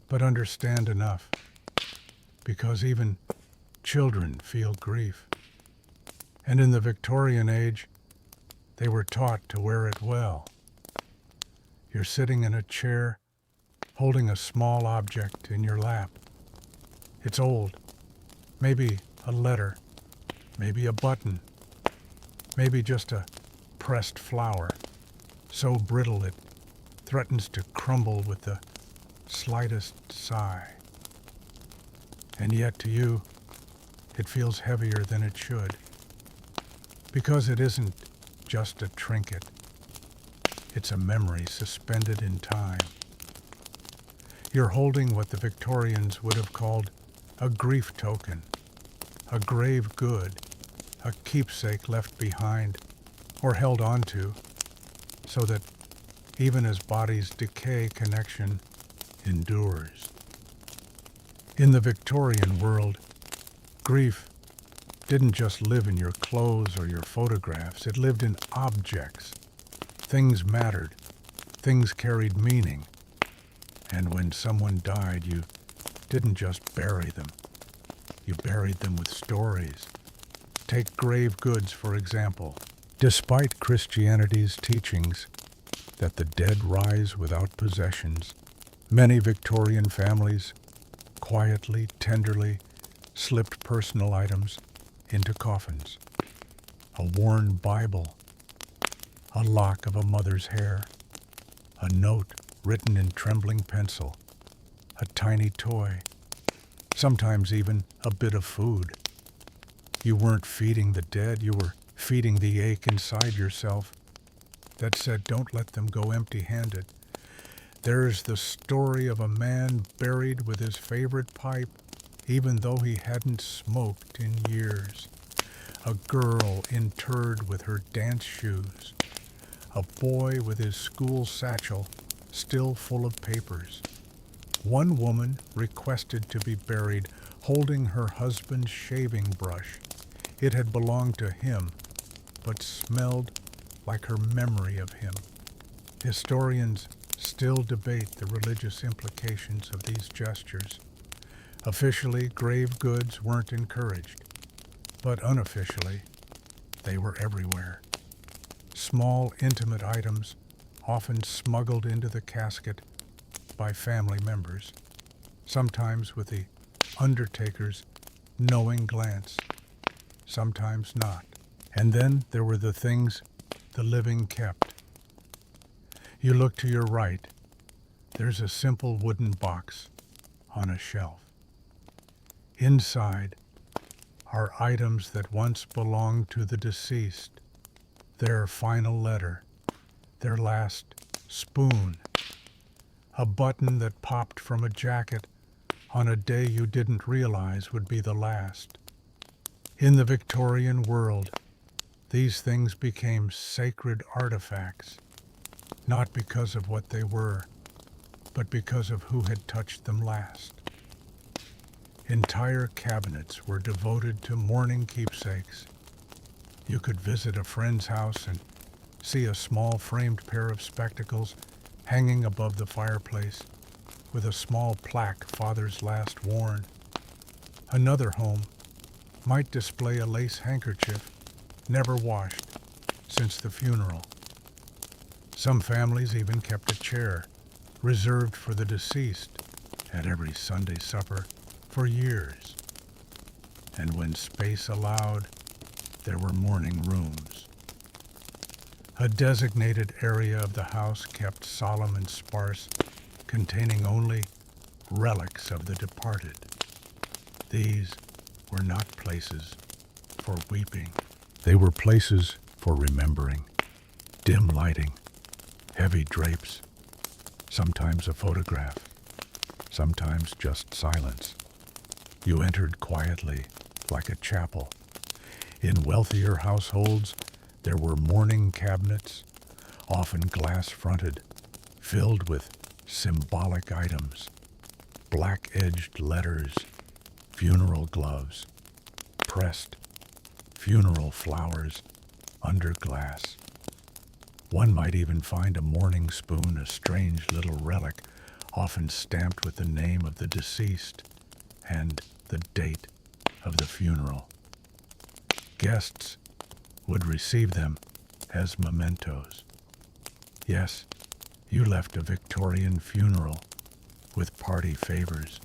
but understand enough, because even children feel grief. And in the Victorian age, they were taught to wear it well. You're sitting in a chair, holding a small object in your lap. It's old, maybe a letter, maybe a button, maybe just a pressed flower, so brittle it threatens to crumble with the slightest sigh. And yet to you, it feels heavier than it should, because it isn't just a trinket. It's a memory suspended in time. You're holding what the Victorians would have called a grief token, a grave good, a keepsake left behind or held onto, so that even as bodies decay, connection endures. In the Victorian world, grief didn't just live in your clothes or your photographs. It lived in objects. Things mattered. Things carried meaning. And when someone died, you didn't just bury them. You buried them with stories. Take grave goods, for example. Despite Christianity's teachings that the dead rise without possessions, many Victorian families quietly, tenderly slipped personal items into coffins. A worn Bible, a lock of a mother's hair, a note written in trembling pencil, a tiny toy, sometimes even a bit of food. You weren't feeding the dead, you were feeding the ache inside yourself that said, don't let them go empty-handed. There's the story of a man buried with his favorite pipe, even though he hadn't smoked in years. A girl interred with her dance shoes. A boy with his school satchel still full of papers. One woman requested to be buried holding her husband's shaving brush. It had belonged to him, but smelled like her memory of him. Historians still debate the religious implications of these gestures. Officially, grave goods weren't encouraged, but unofficially, they were everywhere. Small, intimate items often smuggled into the casket by family members, sometimes with the undertaker's knowing glance, sometimes not. And then there were the things the living kept. You look to your right. There's a simple wooden box on a shelf. Inside are items that once belonged to the deceased, their final letter, their last spoon, a button that popped from a jacket on a day you didn't realize would be the last. In the Victorian world, these things became sacred artifacts, not because of what they were, but because of who had touched them last. Entire cabinets were devoted to mourning keepsakes. You could visit a friend's house and see a small framed pair of spectacles hanging above the fireplace with a small plaque, "Father's last worn." Another home might display a lace handkerchief never washed since the funeral. Some families even kept a chair reserved for the deceased at every Sunday supper for years. And when space allowed, there were mourning rooms. A designated area of the house kept solemn and sparse, containing only relics of the departed. These were not places for weeping. They were places for remembering. Dim lighting, heavy drapes, sometimes a photograph, sometimes just silence. You entered quietly, like a chapel. In wealthier households, there were mourning cabinets, often glass-fronted, filled with symbolic items, black-edged letters, funeral gloves, pressed funeral flowers under glass. One might even find a mourning spoon, a strange little relic, often stamped with the name of the deceased and the date of the funeral. Guests would receive them as mementos. Yes, you left a Victorian funeral with party favors.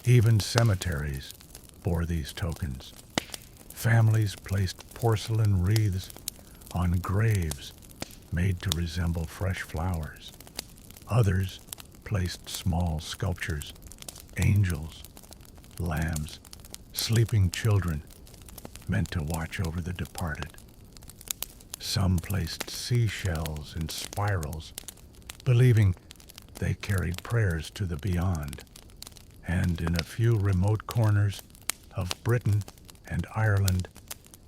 Even cemeteries bore these tokens. Families placed porcelain wreaths on graves made to resemble fresh flowers. Others placed small sculptures, angels, lambs, sleeping children meant to watch over the departed. Some placed seashells in spirals, believing they carried prayers to the beyond. And in a few remote corners of Britain and Ireland,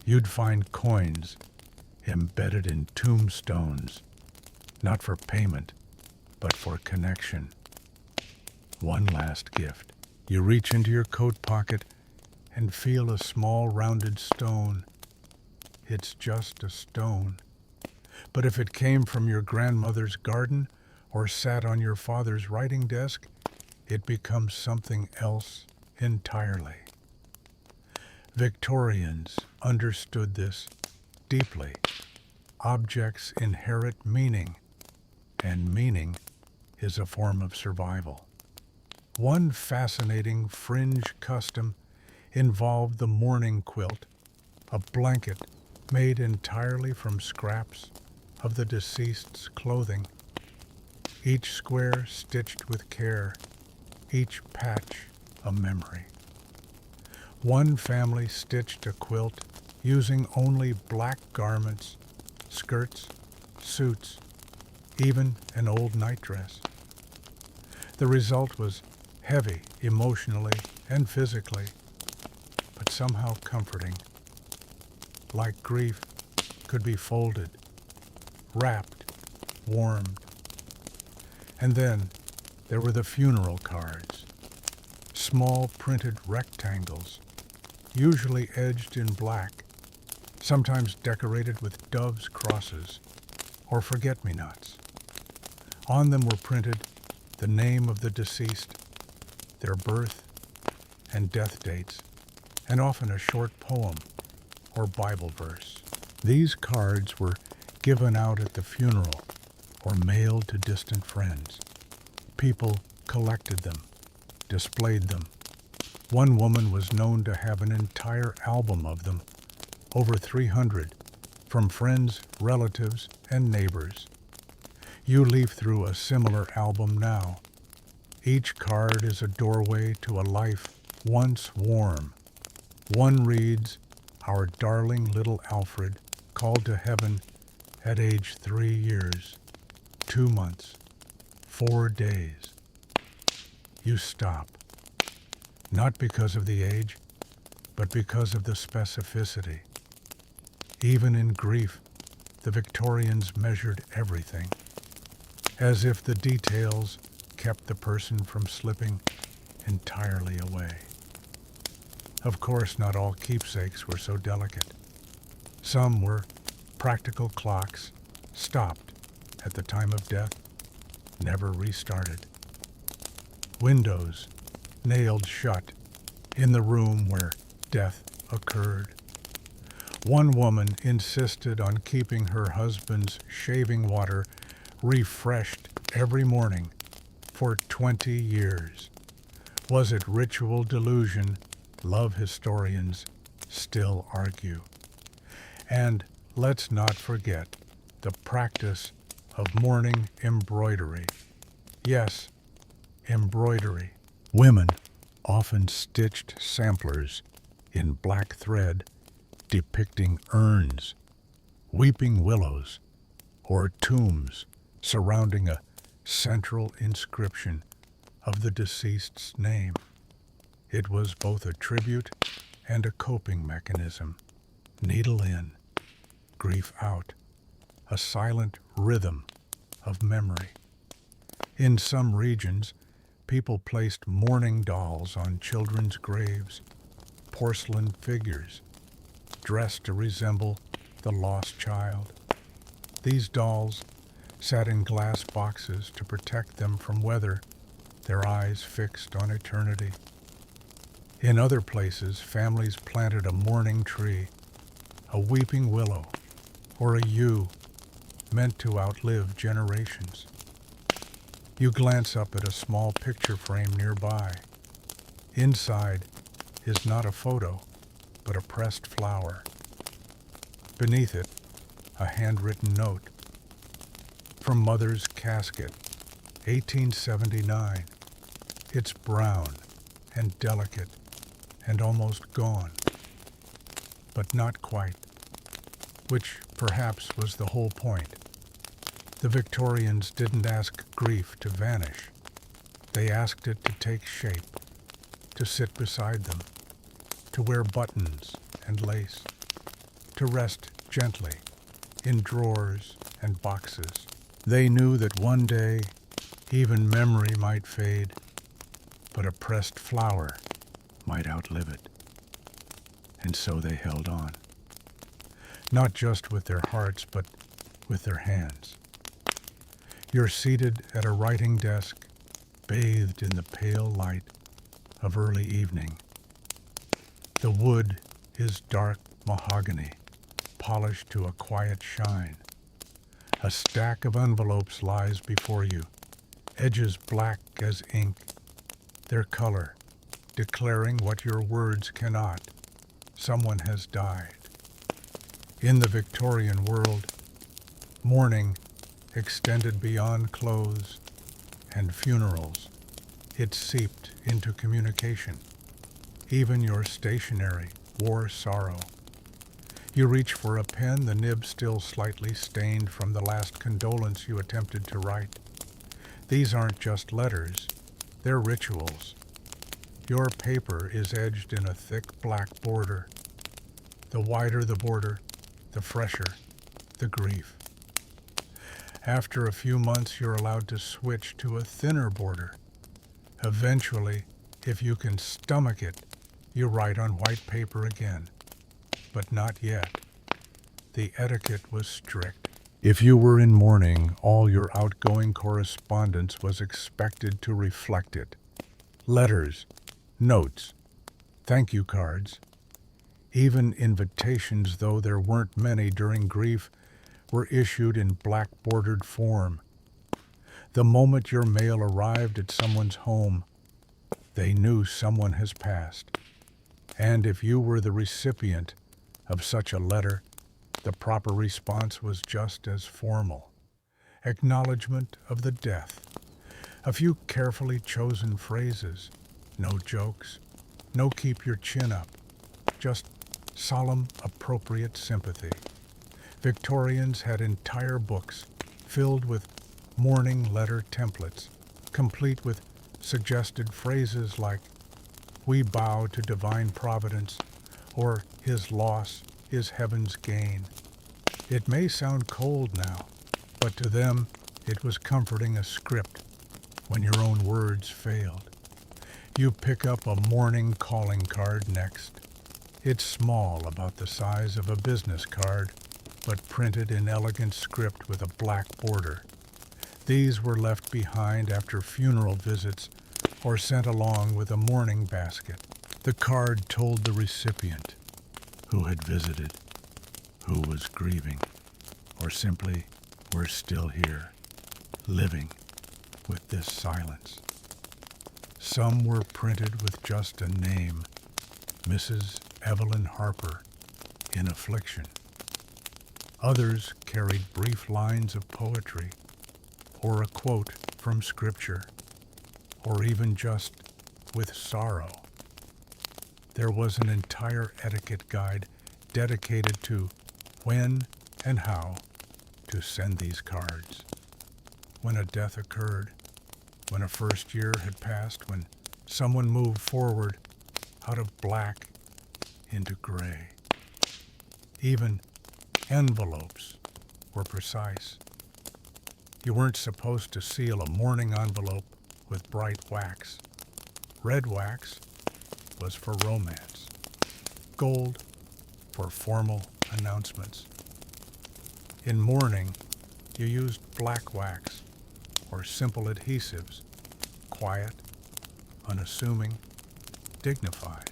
you'd find coins embedded in tombstones, not for payment, but for connection. One last gift. You reach into your coat pocket and feel a small rounded stone. It's just a stone. But if it came from your grandmother's garden or sat on your father's writing desk, it becomes something else entirely. Victorians understood this deeply. Objects inherit meaning, and meaning is a form of survival. One fascinating fringe custom involved the mourning quilt, a blanket made entirely from scraps of the deceased's clothing, each square stitched with care, each patch a memory. One family stitched a quilt using only black garments, skirts, suits, even an old nightdress. The result was heavy emotionally and physically, but somehow comforting. Like grief could be folded, wrapped, warmed. And then there were the funeral cards, small printed rectangles, usually edged in black, sometimes decorated with doves' crosses or forget-me-nots. On them were printed the name of the deceased, their birth and death dates, and often a short poem or Bible verse. These cards were given out at the funeral or mailed to distant friends. People collected them, displayed them. One woman was known to have an entire album of them, over 300, from friends, relatives, and neighbors. You leaf through a similar album now. Each card is a doorway to a life once warm. One reads, "Our darling little Alfred called to heaven at age 3 years, 2 months, 4 days." You stop, not because of the age, but because of the specificity. Even in grief, the Victorians measured everything, as if the details kept the person from slipping entirely away. Of course, not all keepsakes were so delicate. Some were practical clocks, stopped at the time of death, never restarted. Windows nailed shut in the room where death occurred. One woman insisted on keeping her husband's shaving water refreshed every morning for 20 years. Was it ritual delusion? Love historians still argue. And let's not forget the practice of mourning embroidery. Yes, embroidery. Women often stitched samplers in black thread depicting urns, weeping willows, or tombs surrounding a central inscription of the deceased's name. It was both a tribute and a coping mechanism. Needle in, grief out, a silent rhythm of memory. In some regions, people placed mourning dolls on children's graves, porcelain figures, dressed to resemble the lost child. These dolls sat in glass boxes to protect them from weather, their eyes fixed on eternity. In other places, families planted a mourning tree, a weeping willow, or a yew meant to outlive generations. You glance up at a small picture frame nearby. Inside is not a photo, but a pressed flower. Beneath it, a handwritten note. From Mother's casket, 1879. It's brown and delicate and almost gone. But not quite, which perhaps was the whole point. The Victorians didn't ask grief to vanish. They asked it to take shape, to sit beside them, to wear buttons and lace, to rest gently in drawers and boxes. They knew that one day even memory might fade, but a pressed flower might outlive it. And so they held on, not just with their hearts, but with their hands. You're seated at a writing desk, bathed in the pale light of early evening. The wood is dark mahogany, polished to a quiet shine. A stack of envelopes lies before you, edges black as ink, their color declaring what your words cannot. Someone has died. In the Victorian world, mourning extended beyond clothes and funerals. It seeped into communication. Even your stationery wore sorrow. You reach for a pen, the nib still slightly stained from the last condolence you attempted to write. These aren't just letters, they're rituals. Your paper is edged in a thick black border. The wider the border, the fresher the grief. After a few months, you're allowed to switch to a thinner border. Eventually, if you can stomach it, you write on white paper again. But not yet. The etiquette was strict. If you were in mourning, all your outgoing correspondence was expected to reflect it. Letters, notes, thank you cards, even invitations, though there weren't many during grief, were issued in black-bordered form. The moment your mail arrived at someone's home, they knew someone has passed. And if you were the recipient of such a letter, the proper response was just as formal. Acknowledgement of the death. A few carefully chosen phrases. No jokes. No keep your chin up. Just solemn, appropriate sympathy. Victorians had entire books filled with mourning letter templates, complete with suggested phrases like, "We bow to divine providence," or "His loss is heaven's gain." It may sound cold now, but to them it was comforting, a script when your own words failed. You pick up a mourning calling card next. It's small, about the size of a business card, but printed in elegant script with a black border. These were left behind after funeral visits or sent along with a mourning basket. The card told the recipient who had visited, who was grieving, or simply, "We're still here, living with this silence." Some were printed with just a name, Mrs. Evelyn Harper, in affliction. Others carried brief lines of poetry, or a quote from Scripture, or even just "with sorrow." There was an entire etiquette guide dedicated to when and how to send these cards. When a death occurred, when a first year had passed, when someone moved forward out of black into gray. Even envelopes were precise. You weren't supposed to seal a mourning envelope with bright wax. Red wax was for romance. Gold for formal announcements. In mourning, you used black wax or simple adhesives, quiet, unassuming, dignified.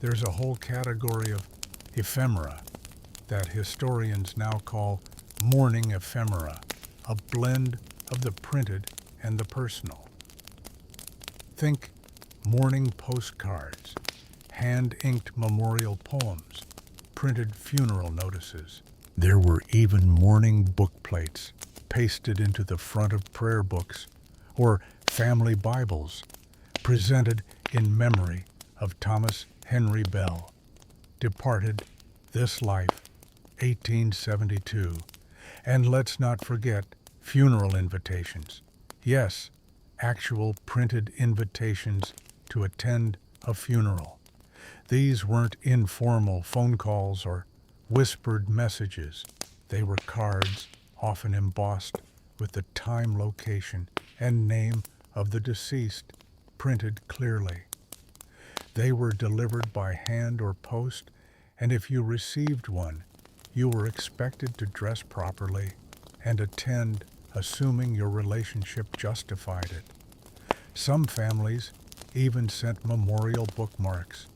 There's a whole category of ephemera that historians now call mourning ephemera, a blend of the printed and the personal. Think mourning postcards, hand-inked memorial poems, printed funeral notices. There were even mourning book plates pasted into the front of prayer books or family Bibles, presented in memory of Thomas Henry Bell, departed this life 1872. And let's not forget funeral invitations. Yes, actual printed invitations to attend a funeral. These weren't informal phone calls or whispered messages. They were cards, often embossed with the time, location, and name of the deceased printed clearly. They were delivered by hand or post, and if you received one, you were expected to dress properly and attend, assuming your relationship justified it. Some families even sent memorial bookmarks,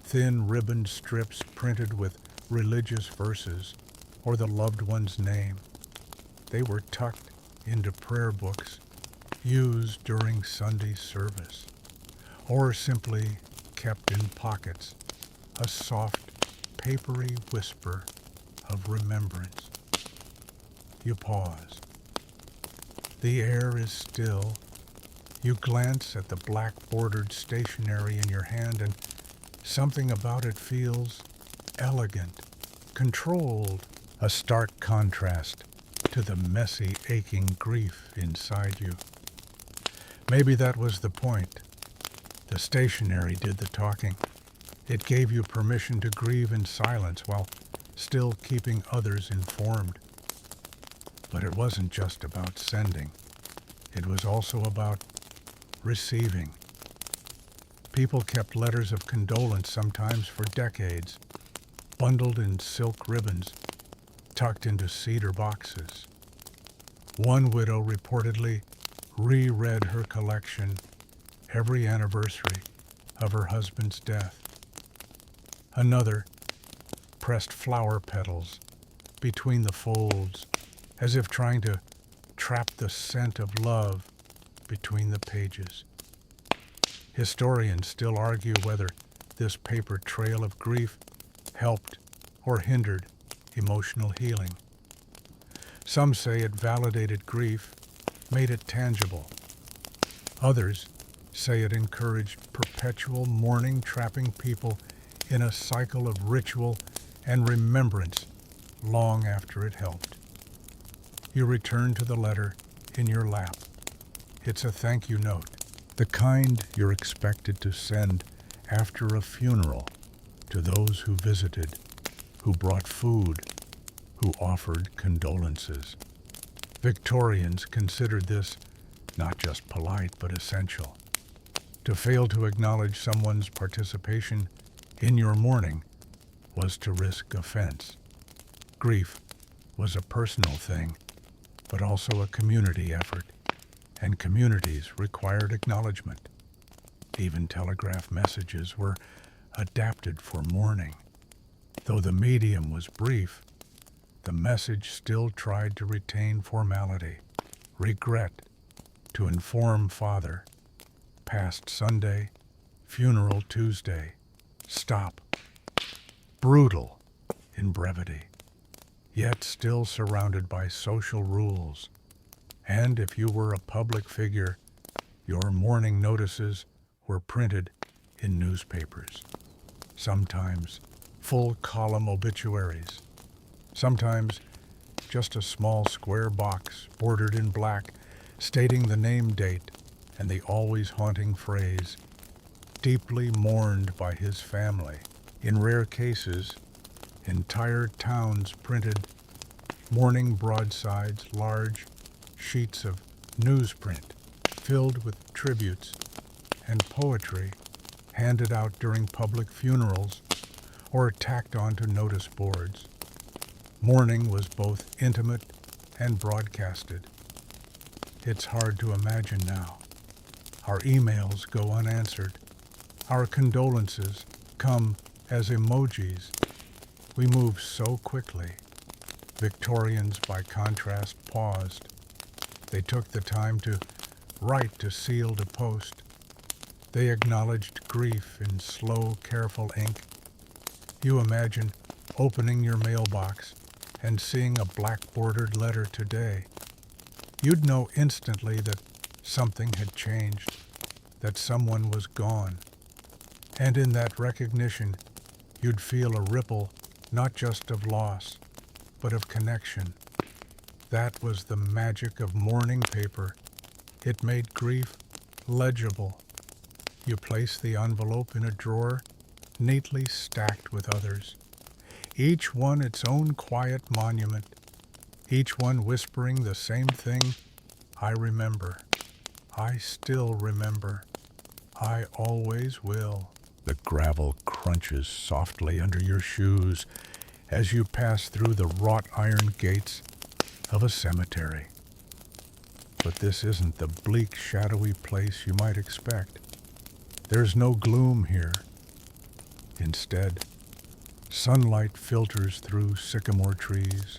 thin ribbon strips printed with religious verses or the loved one's name. They were tucked into prayer books, used during Sunday service, or simply kept in pockets, a soft, papery whisper of remembrance. You pause. The air is still. You glance at the black-bordered stationery in your hand, and something about it feels elegant, controlled, a stark contrast to the messy, aching grief inside you. Maybe that was the point. The stationery did the talking. It gave you permission to grieve in silence while still keeping others informed. But it wasn't just about sending. It was also about receiving. People kept letters of condolence, sometimes for decades, bundled in silk ribbons, tucked into cedar boxes. One widow reportedly reread her collection every anniversary of her husband's death. Another pressed flower petals between the folds, as if trying to trap the scent of love between the pages. Historians still argue whether this paper trail of grief helped or hindered emotional healing. Some say it validated grief, made it tangible. Others say it encouraged perpetual mourning, trapping people in a cycle of ritual and remembrance long after it helped. You return to the letter in your lap. It's a thank you note, the kind you're expected to send after a funeral to those who visited, who brought food, who offered condolences. Victorians considered this not just polite but essential. To fail to acknowledge someone's participation in your mourning was to risk offense. Grief was a personal thing, but also a community effort, and communities required acknowledgement. Even telegraph messages were adapted for mourning. Though the medium was brief, the message still tried to retain formality. Regret, to inform father. Past Sunday, funeral Tuesday. Stop. Brutal in brevity, yet still surrounded by social rules. And if you were a public figure, your mourning notices were printed in newspapers. Sometimes full-column obituaries. Sometimes just a small square box bordered in black, stating the name, date, and the always haunting phrase, deeply mourned by his family. In rare cases, entire towns printed mourning broadsides, large sheets of newsprint filled with tributes and poetry handed out during public funerals or tacked onto notice boards. Mourning was both intimate and broadcasted. It's hard to imagine now. Our emails go unanswered. Our condolences come as emojis. We move so quickly. Victorians, by contrast, paused. They took the time to write to seal to post. They acknowledged grief in slow, careful ink. You imagine opening your mailbox and seeing a black-bordered letter today. You'd know instantly that something had changed, that someone was gone. And in that recognition, you'd feel a ripple not just of loss, but of connection. That was the magic of mourning paper. It made grief legible. You place the envelope in a drawer, neatly stacked with others, each one its own quiet monument, each one whispering the same thing: I remember. I still remember. I always will. The gravel crunches softly under your shoes as you pass through the wrought iron gates of a cemetery. But this isn't the bleak, shadowy place you might expect. There's no gloom here. Instead, sunlight filters through sycamore trees,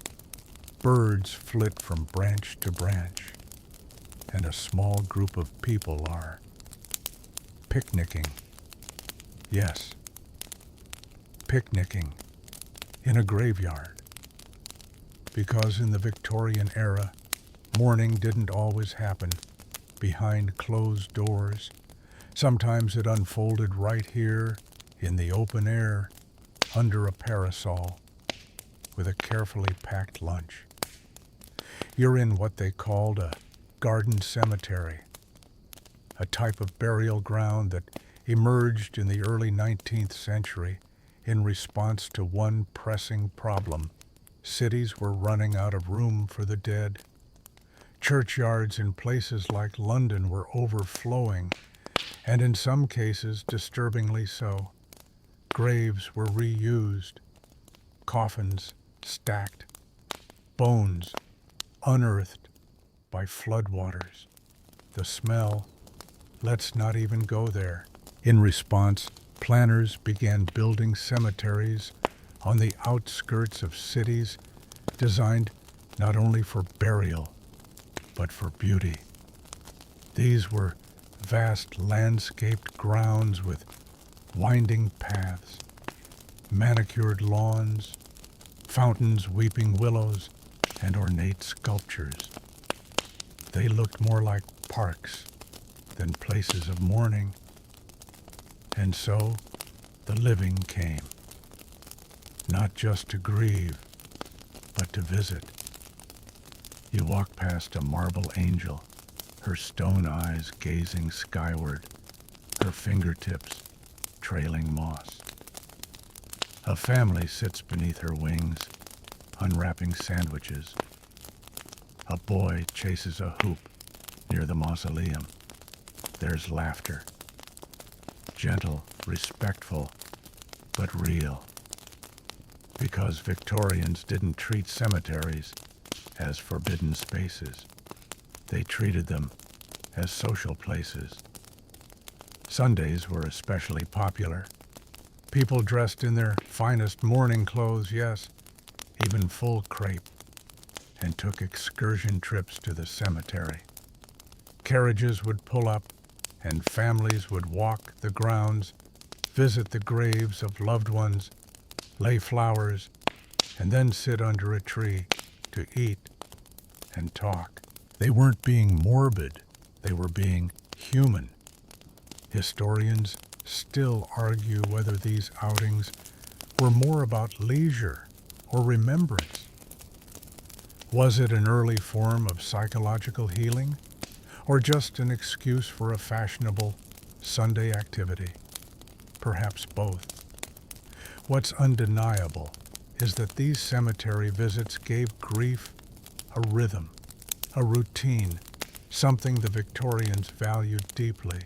birds flit from branch to branch, and a small group of people are picnicking. Yes, picnicking in a graveyard. Because in the Victorian era, mourning didn't always happen behind closed doors. Sometimes it unfolded right here in the open air, under a parasol, with a carefully packed lunch. You're in what they called a garden cemetery, a type of burial ground that emerged in the early 19th century in response to one pressing problem. Cities were running out of room for the dead. Churchyards in places like London were overflowing, and in some cases disturbingly so. Graves were reused, coffins stacked, bones unearthed by floodwaters. The smell, let's not even go there. In response, planners began building cemeteries on the outskirts of cities designed not only for burial, but for beauty. These were vast landscaped grounds with winding paths, manicured lawns, fountains, weeping willows, and ornate sculptures. They looked more like parks than places of mourning. And so the living came, not just to grieve, but to visit. You walk past a marble angel, her stone eyes gazing skyward, her fingertips trailing moss. A family sits beneath her wings, unwrapping sandwiches. A boy chases a hoop near the mausoleum. There's laughter. Gentle, respectful, but real. Because Victorians didn't treat cemeteries as forbidden spaces. They treated them as social places. Sundays were especially popular. People dressed in their finest mourning clothes, yes, even full crepe, and took excursion trips to the cemetery. Carriages would pull up, and families would walk the grounds, visit the graves of loved ones, lay flowers, and then sit under a tree to eat and talk. They weren't being morbid, they were being human. Historians still argue whether these outings were more about leisure or remembrance. Was it an early form of psychological healing, or just an excuse for a fashionable Sunday activity? Perhaps both. What's undeniable is that these cemetery visits gave grief a rhythm, a routine, something the Victorians valued deeply.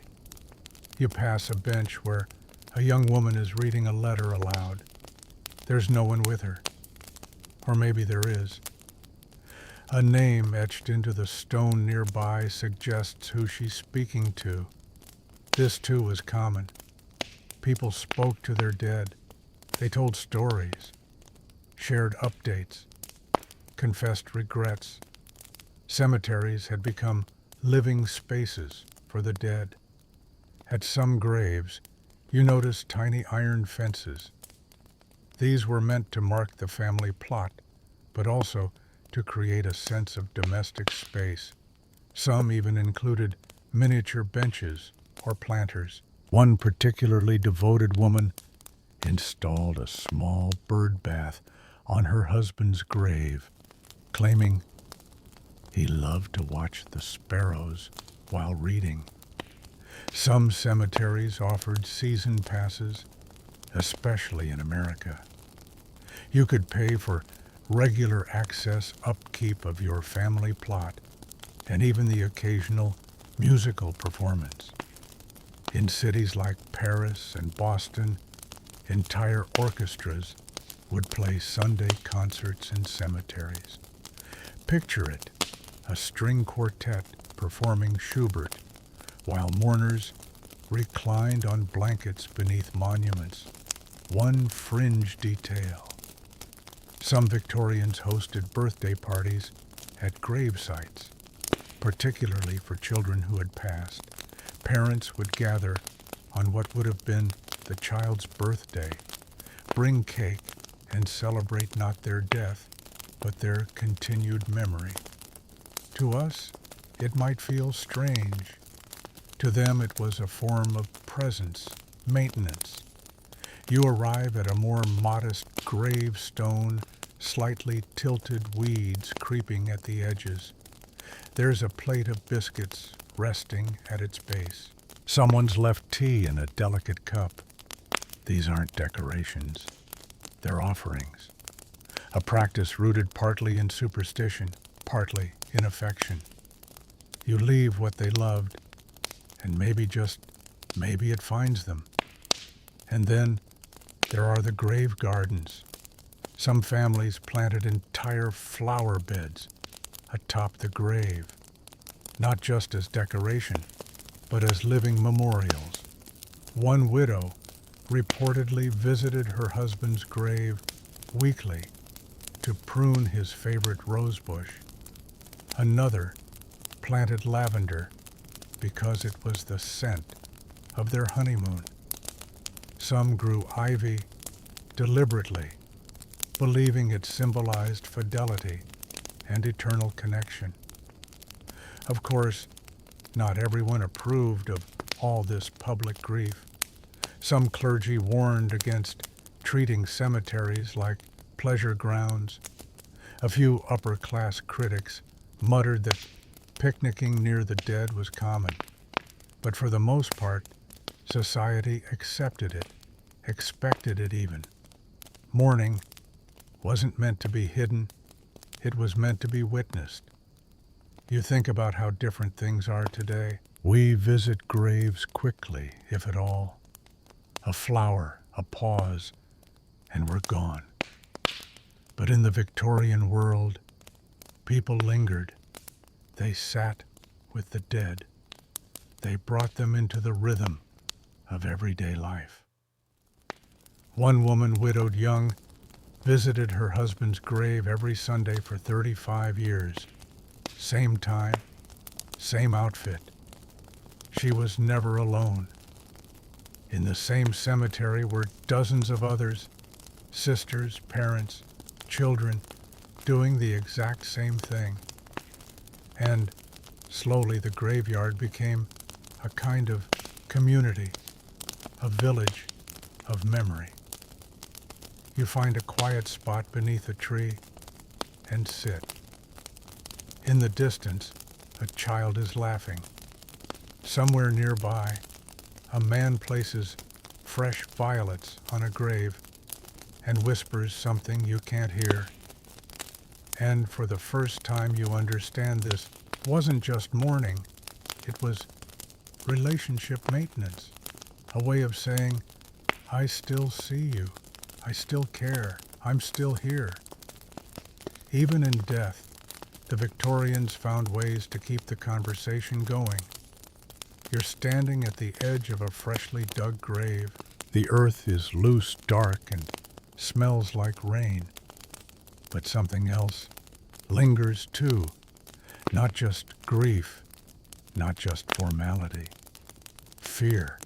You pass a bench where a young woman is reading a letter aloud. There's no one with her. Or maybe there is. A name etched into the stone nearby suggests who she's speaking to. This too was common. People spoke to their dead. They told stories, shared updates, confessed regrets. Cemeteries had become living spaces for the dead. At some graves, you noticed tiny iron fences. These were meant to mark the family plot, but also to create a sense of domestic space. Some even included miniature benches or planters. One particularly devoted woman installed a small bird bath on her husband's grave, claiming he loved to watch the sparrows while reading. Some cemeteries offered season passes, especially in America. You could pay for regular access upkeep of your family plot and even the occasional musical performance. In cities like Paris and Boston, entire orchestras would play Sunday concerts in cemeteries. Picture it, a string quartet performing Schubert, while mourners reclined on blankets beneath monuments. One fringe detail. Some Victorians hosted birthday parties at grave sites, particularly for children who had passed. Parents would gather on what would have been the child's birthday, bring cake, and celebrate not their death, but their continued memory. To us, it might feel strange. To them, it was a form of presence, maintenance. You arrive at a more modest gravestone, slightly tilted weeds creeping at the edges. There's a plate of biscuits resting at its base. Someone's left tea in a delicate cup. These aren't decorations. They're offerings. A practice rooted partly in superstition, partly in affection. You leave what they loved, and maybe it finds them. And then there are the grave gardens. Some families planted entire flower beds atop the grave, not just as decoration, but as living memorials. One widow reportedly visited her husband's grave weekly to prune his favorite rosebush. Another planted lavender because it was the scent of their honeymoon. Some grew ivy deliberately, believing it symbolized fidelity and eternal connection. Of course, not everyone approved of all this public grief. Some clergy warned against treating cemeteries like pleasure grounds. A few upper-class critics muttered that picnicking near the dead was common. But for the most part, society accepted it, expected it even. Mourning wasn't meant to be hidden, it was meant to be witnessed. You think about how different things are today. We visit graves quickly, if at all. A flower, a pause, and we're gone. But in the Victorian world, people lingered. They sat with the dead. They brought them into the rhythm of everyday life. One woman, widowed young, visited her husband's grave every Sunday for 35 years. Same time, same outfit. She was never alone. In the same cemetery were dozens of others, sisters, parents, children, doing the exact same thing. And slowly the graveyard became a kind of community, a village of memory. You find a quiet spot beneath a tree and sit. In the distance, a child is laughing. Somewhere nearby, a man places fresh violets on a grave and whispers something you can't hear. And for the first time you understand this wasn't just mourning, it was relationship maintenance, a way of saying, I still see you, I still care, I'm still here. Even in death, the Victorians found ways to keep the conversation going. You're standing at the edge of a freshly dug grave. The earth is loose, dark, and smells like rain. But something else lingers too. Not just grief, not just formality. Fear.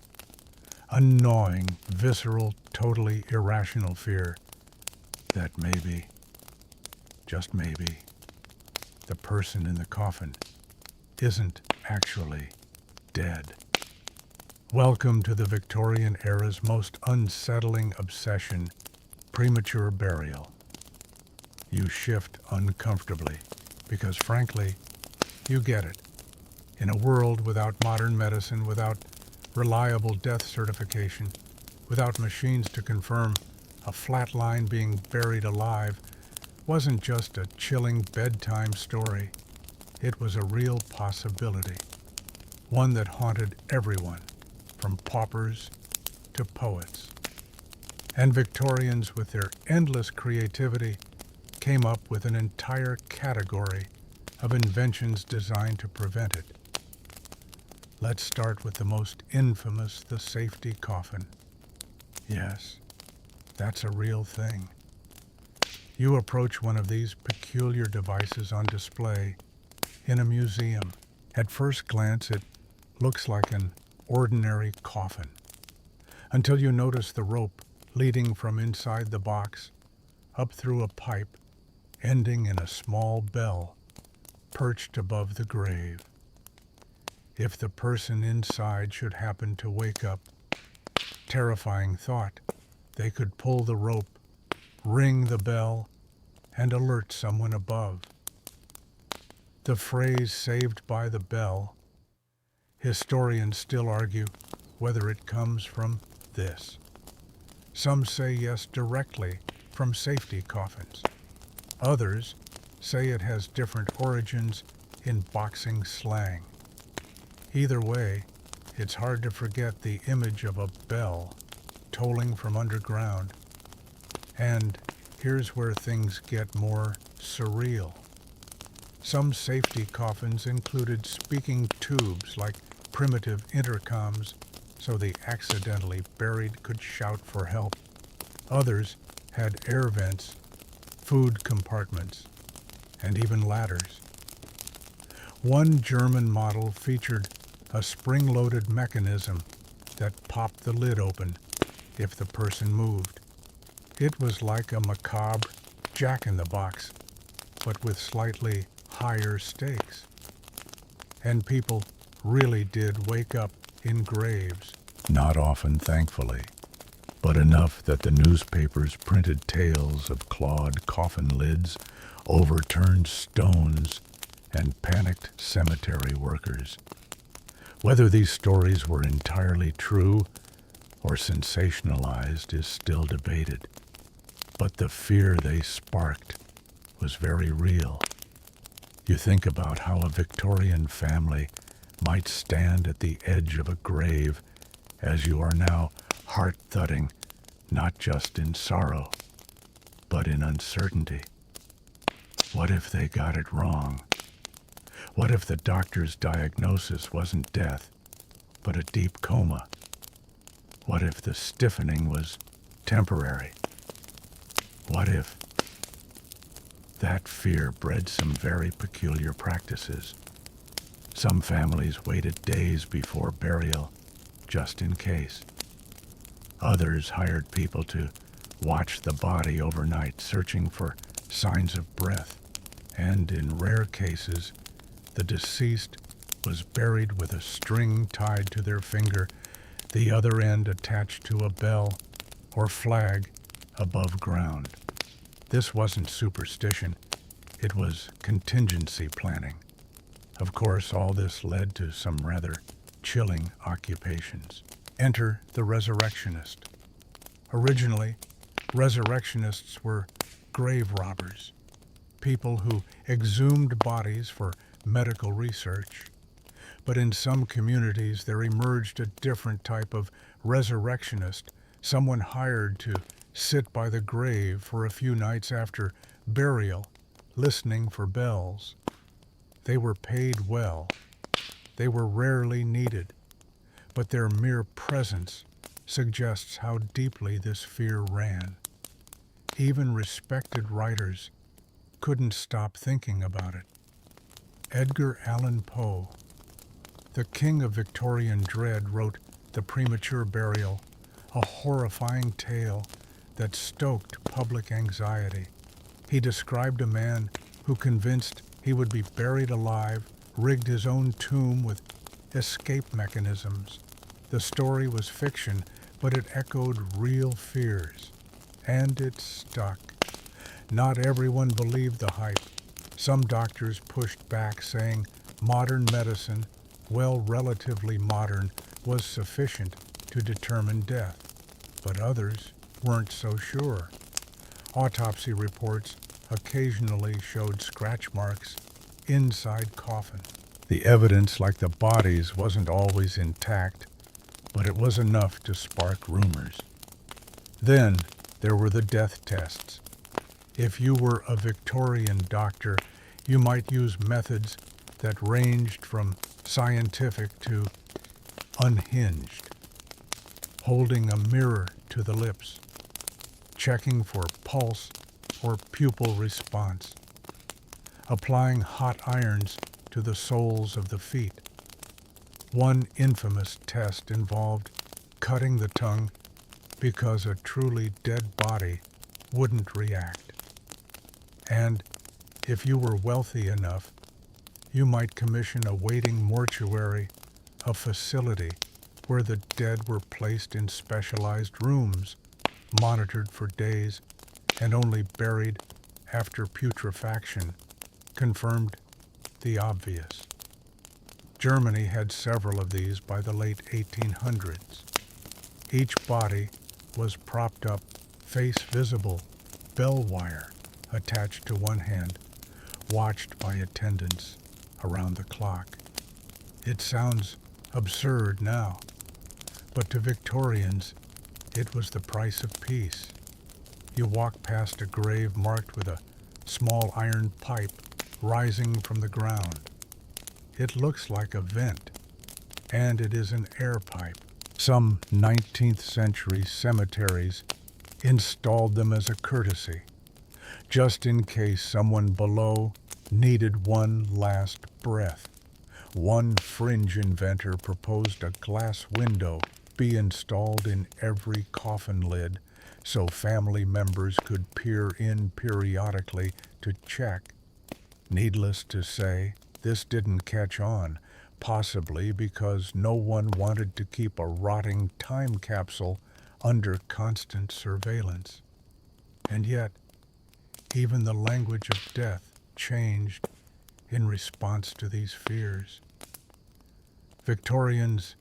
A gnawing, visceral, totally irrational fear that maybe, just maybe, the person in the coffin isn't actually dead. Welcome to the Victorian era's most unsettling obsession, premature burial. You shift uncomfortably because, frankly, you get it. In a world without modern medicine, without reliable death certification, without machines to confirm a flatline being buried alive wasn't just a chilling bedtime story. It was a real possibility, one that haunted everyone, from paupers to poets. And Victorians, with their endless creativity, came up with an entire category of inventions designed to prevent it. Let's start with the most infamous, the safety coffin. Yes, that's a real thing. You approach one of these peculiar devices on display in a museum. At first glance, it looks like an ordinary coffin, until you notice the rope leading from inside the box up through a pipe, ending in a small bell perched above the grave. If the person inside should happen to wake up, terrifying thought, they could pull the rope, ring the bell, and alert someone above. The phrase "saved by the bell," historians still argue whether it comes from this. Some say yes, directly from safety coffins. Others say it has different origins in boxing slang. Either way, it's hard to forget the image of a bell tolling from underground. And here's where things get more surreal. Some safety coffins included speaking tubes like primitive intercoms so the accidentally buried could shout for help. Others had air vents, food compartments, and even ladders. One German model featured a spring-loaded mechanism that popped the lid open if the person moved. It was like a macabre Jack-in-the-Box, but with slightly higher stakes. And people really did wake up in graves. Not often, thankfully, but enough that the newspapers printed tales of clawed coffin lids, overturned stones, and panicked cemetery workers. Whether these stories were entirely true or sensationalized is still debated, but the fear they sparked was very real. You think about how a Victorian family might stand at the edge of a grave as you are now, heart-thudding, not just in sorrow, but in uncertainty. What if they got it wrong? What if the doctor's diagnosis wasn't death, but a deep coma? What if the stiffening was temporary? What if? That fear bred some very peculiar practices. Some families waited days before burial, just in case. Others hired people to watch the body overnight, searching for signs of breath. And in rare cases, the deceased was buried with a string tied to their finger, the other end attached to a bell or flag above ground. This wasn't superstition, it was contingency planning. Of course, all this led to some rather chilling occupations. Enter the resurrectionist. Originally, resurrectionists were grave robbers, people who exhumed bodies for medical research. But in some communities, there emerged a different type of resurrectionist, someone hired to sit by the grave for a few nights after burial, listening for bells. They were paid well. They were rarely needed, but their mere presence suggests how deeply this fear ran. Even respected writers couldn't stop thinking about it. Edgar Allan Poe, the king of Victorian dread, wrote The Premature Burial, a horrifying tale that stoked public anxiety. He described a man who, convinced he would be buried alive, rigged his own tomb with escape mechanisms. The story was fiction, but it echoed real fears. And it stuck. Not everyone believed the hype. Some doctors pushed back, saying modern medicine, well, relatively modern, was sufficient to determine death. But others weren't so sure. Autopsy reports occasionally showed scratch marks inside coffins. The evidence, like the bodies, wasn't always intact, but it was enough to spark rumors. Then there were the death tests. If you were a Victorian doctor, you might use methods that ranged from scientific to unhinged. Holding a mirror to the lips, checking for pulse or pupil response, applying hot irons to the soles of the feet. One infamous test involved cutting the tongue because a truly dead body wouldn't react. And if you were wealthy enough, you might commission a waiting mortuary, a facility where the dead were placed in specialized rooms, monitored for days, and only buried after putrefaction confirmed the obvious. Germany had several of these by the late 1800s. Each body was propped up, face visible, bell wire attached to one hand, watched by attendants around the clock. It sounds absurd now, but to Victorians, it was the price of peace. You walk past a grave marked with a small iron pipe rising from the ground. It looks like a vent, and it is an air pipe. Some 19th century cemeteries installed them as a courtesy, just in case someone below needed one last breath. One fringe inventor proposed a glass window be installed in every coffin lid so family members could peer in periodically to check. Needless to say, this didn't catch on, possibly because no one wanted to keep a rotting time capsule under constant surveillance. And yet, even the language of death changed in response to these fears. Victorians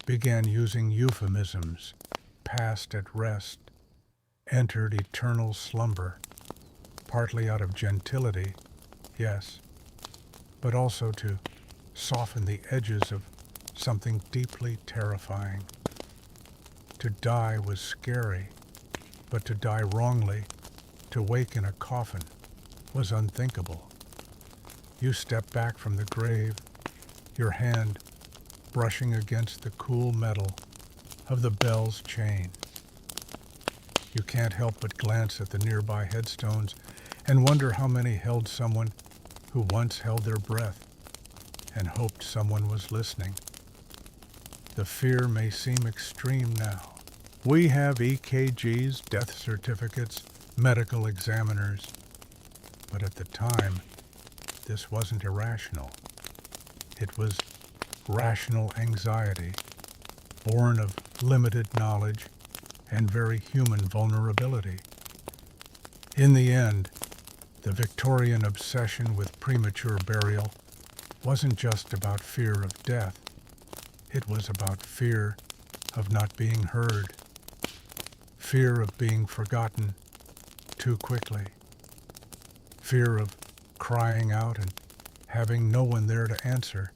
began using euphemisms: passed at rest, entered eternal slumber, partly out of gentility, yes, but also to soften the edges of something deeply terrifying. To die was scary, but to die wrongly, to wake in a coffin, was unthinkable. You step back from the grave, your hand brushing against the cool metal of the bell's chain. You can't help but glance at the nearby headstones and wonder how many held someone who once held their breath and hoped someone was listening. The fear may seem extreme now. We have EKGs, death certificates, medical examiners, but at the time, this wasn't irrational. It was rational anxiety, born of limited knowledge and very human vulnerability. In the end, the Victorian obsession with premature burial wasn't just about fear of death. It was about fear of not being heard, fear of being forgotten too quickly, fear of crying out and having no one there to answer.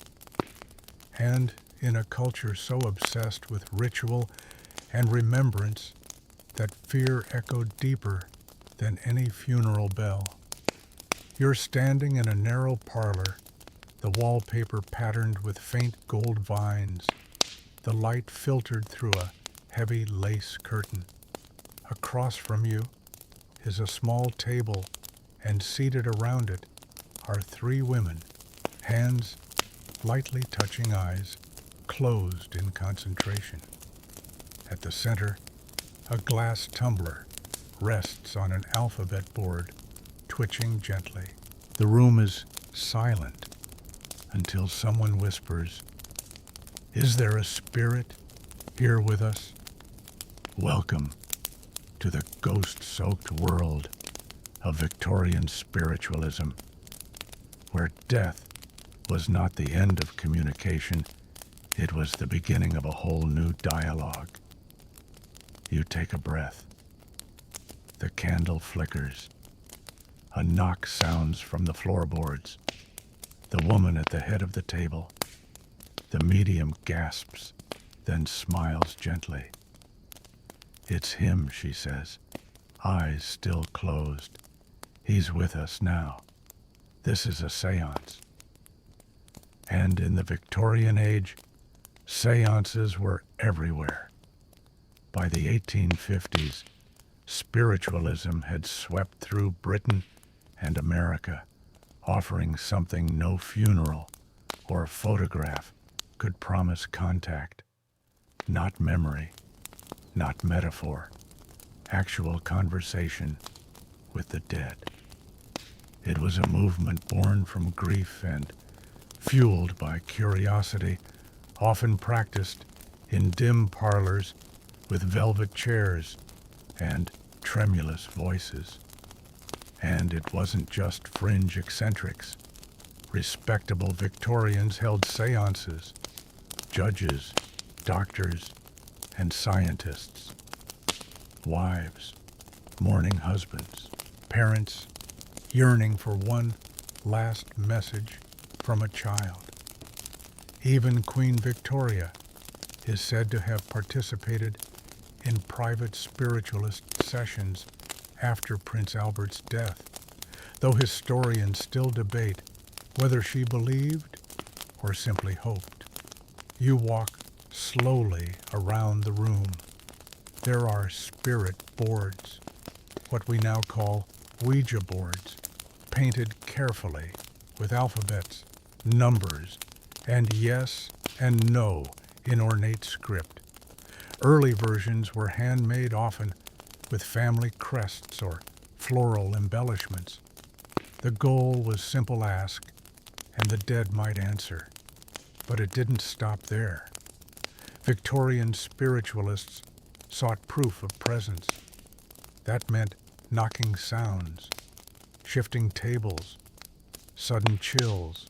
And in a culture so obsessed with ritual and remembrance, that fear echoed deeper than any funeral bell. You're standing in a narrow parlor, the wallpaper patterned with faint gold vines, the light filtered through a heavy lace curtain. Across from you is a small table, and seated around it are three women, hands lightly touching eyes, closed in concentration. At the center, a glass tumbler rests on an alphabet board, twitching gently. The room is silent until someone whispers, "Is there a spirit here with us?" Welcome to the ghost-soaked world of Victorian spiritualism, where death was not the end of communication, it was the beginning of a whole new dialogue. You take a breath. The candle flickers. A knock sounds from the floorboards. The woman at the head of the table. The medium gasps, then smiles gently. "It's him," she says, eyes still closed. "He's with us now. This is a seance." And in the Victorian age, seances were everywhere. By the 1850s, spiritualism had swept through Britain and America, offering something no funeral or photograph could promise contact. Not memory, not metaphor, actual conversation with the dead. It was a movement born from grief and fueled by curiosity, often practiced in dim parlors with velvet chairs and tremulous voices. And it wasn't just fringe eccentrics. Respectable Victorians held seances. Judges, doctors, and scientists. Wives, mourning husbands, parents yearning for one last message from a child. Even Queen Victoria is said to have participated in private spiritualist sessions after Prince Albert's death, though historians still debate whether she believed or simply hoped. You walk slowly around the room. There are spirit boards, what we now call Ouija boards, painted carefully with alphabets, numbers, and yes and no in ornate script. Early versions were handmade, often with family crests or floral embellishments. The goal was simple ask, and the dead might answer. But it didn't stop there. Victorian spiritualists sought proof of presence. That meant knocking sounds, shifting tables, sudden chills,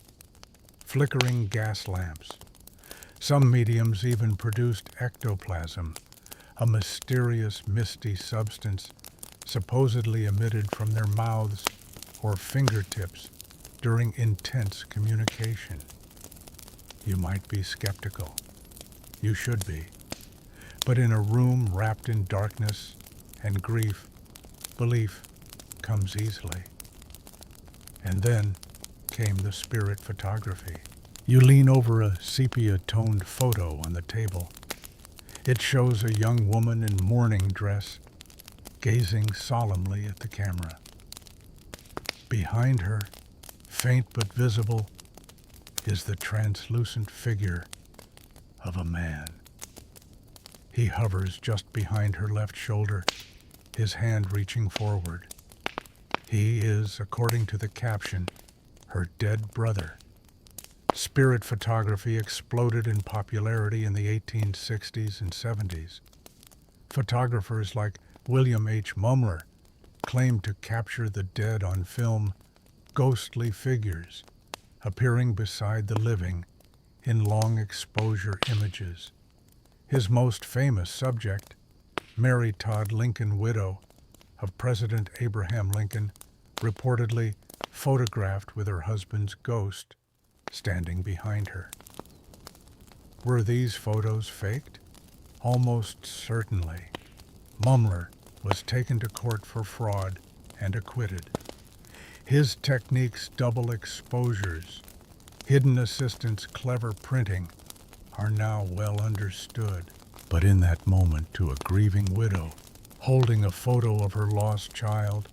flickering gas lamps. Some mediums even produced ectoplasm, a mysterious, misty substance supposedly emitted from their mouths or fingertips during intense communication. You might be skeptical. You should be. But in a room wrapped in darkness and grief, belief comes easily. And then came the spirit photography. You lean over a sepia-toned photo on the table. It shows a young woman in mourning dress, gazing solemnly at the camera. Behind her, faint but visible, is the translucent figure of a man. He hovers just behind her left shoulder, his hand reaching forward. He is, according to the caption, her dead brother. Spirit photography exploded in popularity in the 1860s and 70s. Photographers like William H. Mumler claimed to capture the dead on film, ghostly figures appearing beside the living in long exposure images. His most famous subject, Mary Todd Lincoln, widow of President Abraham Lincoln, reportedly photographed with her husband's ghost standing behind her. Were these photos faked? Almost certainly. Mumler was taken to court for fraud and acquitted. His techniques, double exposures, hidden assistant's clever printing, are now well understood. But in that moment, to a grieving widow, holding a photo of her lost child,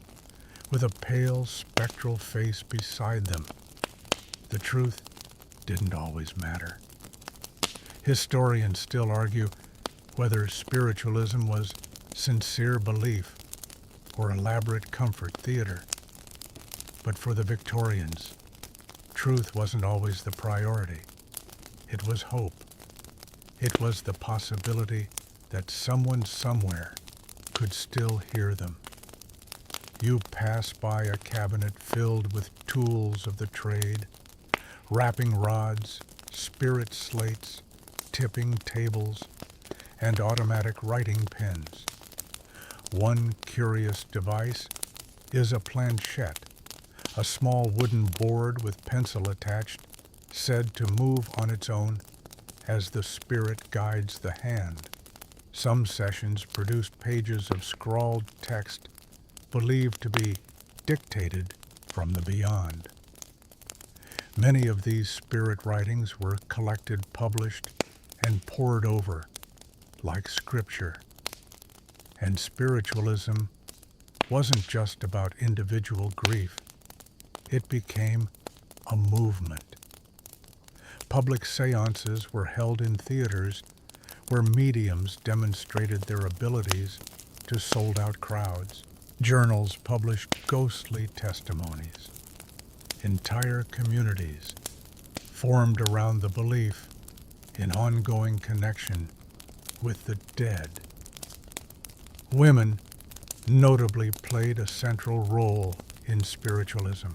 with a pale, spectral face beside them, the truth didn't always matter. Historians still argue whether spiritualism was sincere belief or elaborate comfort theater. But for the Victorians, truth wasn't always the priority. It was hope. It was the possibility that someone somewhere could still hear them. You pass by a cabinet filled with tools of the trade, wrapping rods, spirit slates, tipping tables, and automatic writing pens. One curious device is a planchette, a small wooden board with pencil attached, said to move on its own as the spirit guides the hand. Some sessions produced pages of scrawled text believed to be dictated from the beyond. Many of these spirit writings were collected, published, and pored over like scripture. And spiritualism wasn't just about individual grief. It became a movement. Public seances were held in theaters where mediums demonstrated their abilities to sold-out crowds. Journals published ghostly testimonies. Entire communities formed around the belief in ongoing connection with the dead. Women notably played a central role in spiritualism.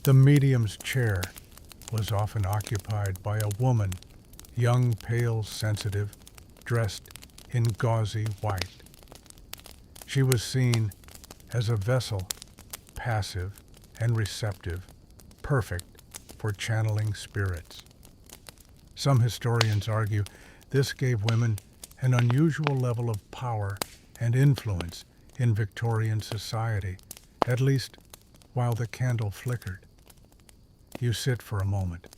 The medium's chair was often occupied by a woman, young, pale, sensitive, dressed in gauzy white. She was seen as a vessel, passive and receptive, perfect for channeling spirits. Some historians argue this gave women an unusual level of power and influence in Victorian society, at least while the candle flickered. You sit for a moment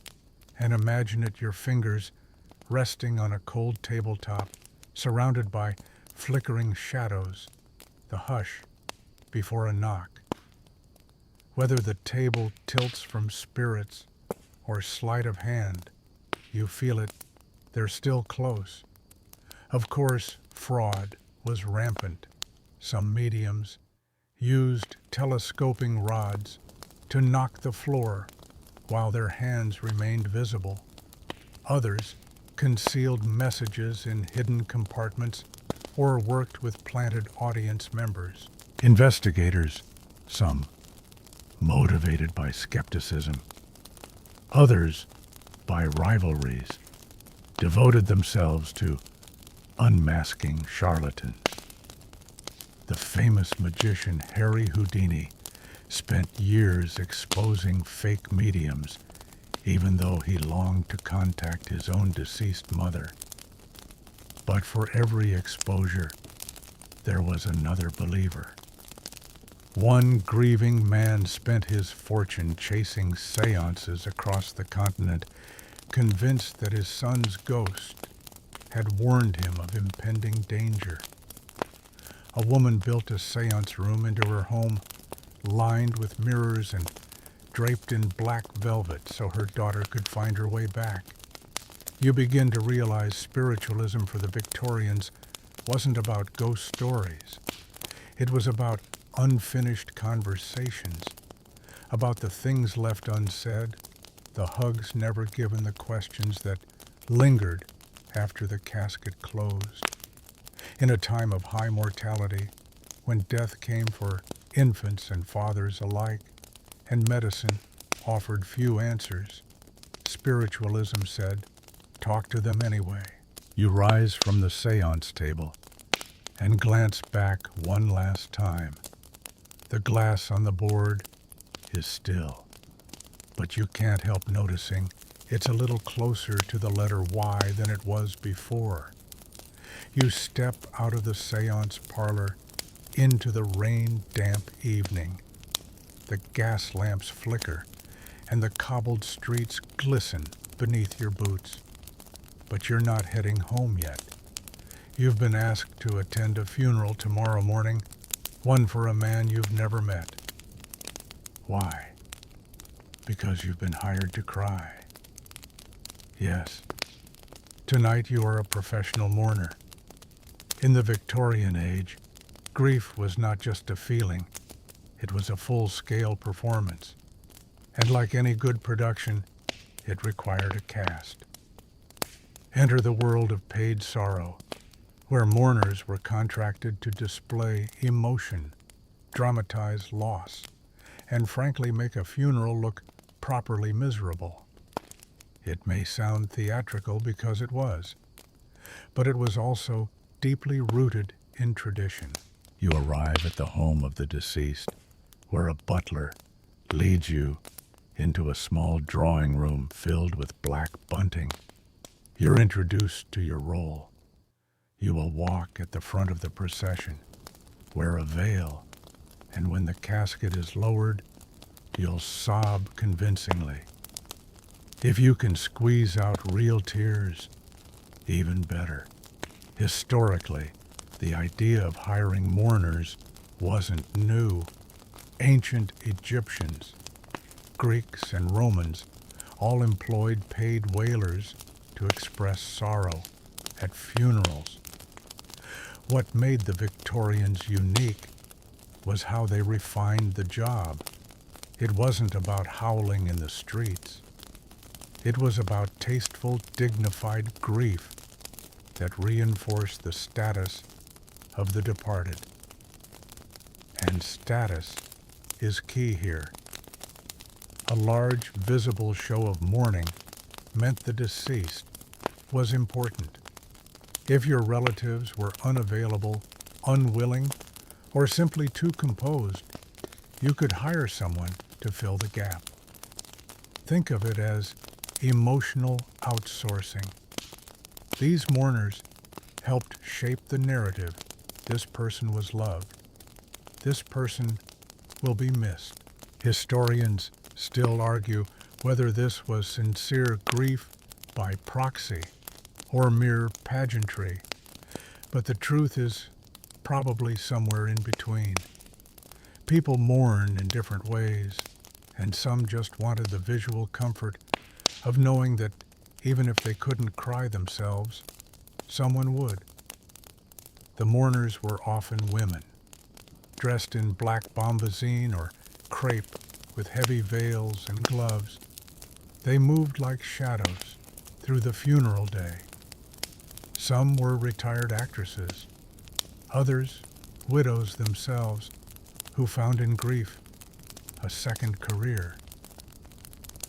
and imagine it, your fingers resting on a cold tabletop, surrounded by flickering shadows, the hush before a knock. Whether the table tilts from spirits or sleight of hand, you feel it, they're still close. Of course, fraud was rampant. Some mediums used telescoping rods to knock the floor while their hands remained visible. Others concealed messages in hidden compartments or worked with planted audience members. Investigators, some motivated by skepticism, others by rivalries, devoted themselves to unmasking charlatans. The famous magician Harry Houdini spent years exposing fake mediums, even though he longed to contact his own deceased mother. But for every exposure, there was another believer. One grieving man spent his fortune chasing seances across the continent, convinced that his son's ghost had warned him of impending danger. A woman built a seance room into her home, lined with mirrors and draped in black velvet so her daughter could find her way back. You begin to realize spiritualism for the Victorians wasn't about ghost stories. It was about unfinished conversations, about the things left unsaid, the hugs never given, the questions that lingered after the casket closed. In a time of high mortality, when death came for infants and fathers alike, and medicine offered few answers, spiritualism said, talk to them anyway. You rise from the seance table and glance back one last time. The glass on the board is still, but you can't help noticing it's a little closer to the letter Y than it was before. You step out of the seance parlor into the rain-damp evening. The gas lamps flicker and the cobbled streets glisten beneath your boots. But you're not heading home yet. You've been asked to attend a funeral tomorrow morning, one for a man you've never met. Why? Because you've been hired to cry. Yes, tonight you are a professional mourner. In the Victorian age, grief was not just a feeling, it was a full-scale performance. And like any good production, it required a cast. Enter the world of paid sorrow, where mourners were contracted to display emotion, dramatize loss, and frankly make a funeral look properly miserable. It may sound theatrical because it was, but it was also deeply rooted in tradition. You arrive at the home of the deceased, where a butler leads you into a small drawing room filled with black bunting. You're introduced to your role. You will walk at the front of the procession, wear a veil, and when the casket is lowered, you'll sob convincingly. If you can squeeze out real tears, even better. Historically, the idea of hiring mourners wasn't new. Ancient Egyptians, Greeks, and Romans all employed paid wailers to express sorrow at funerals. What made the Victorians unique was how they refined the job. It wasn't about howling in the streets. It was about tasteful, dignified grief that reinforced the status of the departed. And status is key here. A large, visible show of mourning meant the deceased was important. If your relatives were unavailable, unwilling, or simply too composed, you could hire someone to fill the gap. Think of it as emotional outsourcing. These mourners helped shape the narrative. This person was loved. This person will be missed. Historians still argue whether this was sincere grief by proxy or mere pageantry, but the truth is probably somewhere in between. People mourn in different ways, and some just wanted the visual comfort of knowing that even if they couldn't cry themselves, someone would. The mourners were often women, dressed in black bombazine or crepe with heavy veils and gloves. They moved like shadows through the funeral day. Some were retired actresses, others widows themselves who found in grief a second career.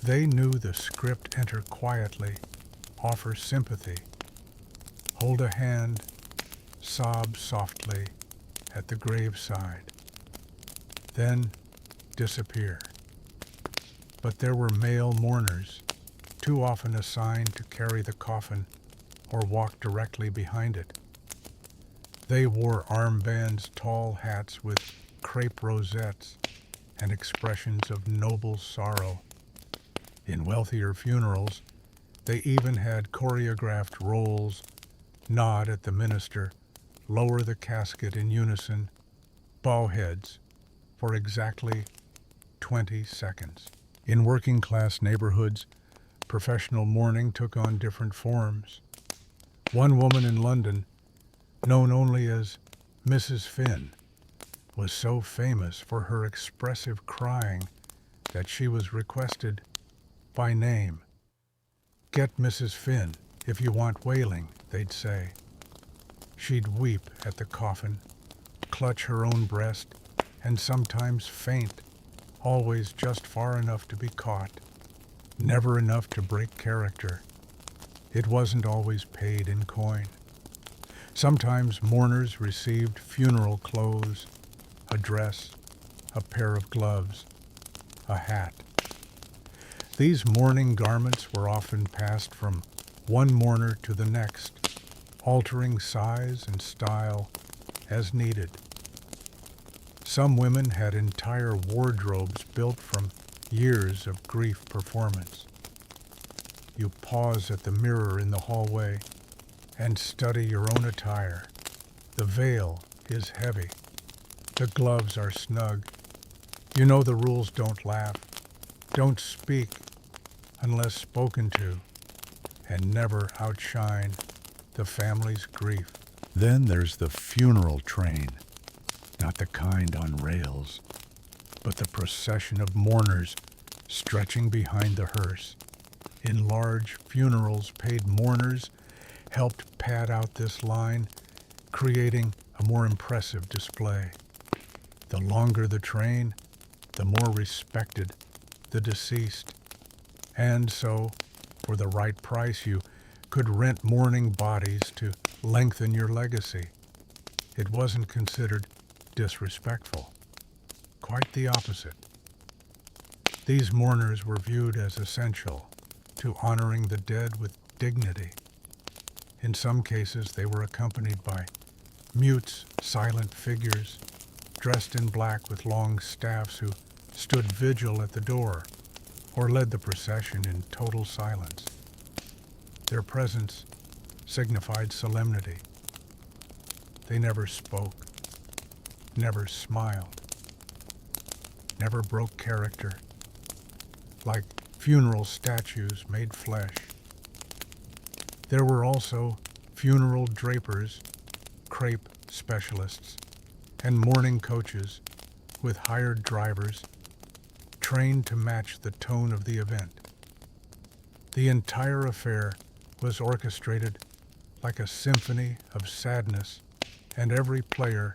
They knew the script: enter quietly, offer sympathy, hold a hand, sob softly at the graveside, then disappear. But there were male mourners, too often assigned to carry the coffin or walk directly behind it. They wore armbands, tall hats with crepe rosettes, and expressions of noble sorrow. In wealthier funerals, they even had choreographed roles: nod at the minister, lower the casket in unison, bow heads for exactly 20 seconds. In working-class neighborhoods, professional mourning took on different forms. One woman in London, known only as Mrs. Finn, was so famous for her expressive crying that she was requested by name. "Get Mrs. Finn if you want wailing," they'd say. She'd weep at the coffin, clutch her own breast, and sometimes faint, always just far enough to be caught, never enough to break character. It wasn't always paid in coin. Sometimes mourners received funeral clothes: a dress, a pair of gloves, a hat. These mourning garments were often passed from one mourner to the next, altering size and style as needed. Some women had entire wardrobes built from years of grief performance. You pause at the mirror in the hallway and study your own attire. The veil is heavy. The gloves are snug. You know the rules: don't laugh, don't speak unless spoken to, and never outshine the family's grief. Then there's the funeral train, not the kind on rails, but the procession of mourners stretching behind the hearse. In large funerals, paid mourners helped pad out this line, creating a more impressive display. The longer the train, the more respected the deceased. And so, for the right price, you could rent mourning bodies to lengthen your legacy. It wasn't considered disrespectful. Quite the opposite. These mourners were viewed as essential to honoring the dead with dignity. In some cases, they were accompanied by mutes, silent figures, dressed in black with long staffs who stood vigil at the door or led the procession in total silence. Their presence signified solemnity. They never spoke, never smiled, never broke character, like funeral statues made flesh. There were also funeral drapers, crepe specialists, and mourning coaches with hired drivers trained to match the tone of the event. The entire affair was orchestrated like a symphony of sadness, and every player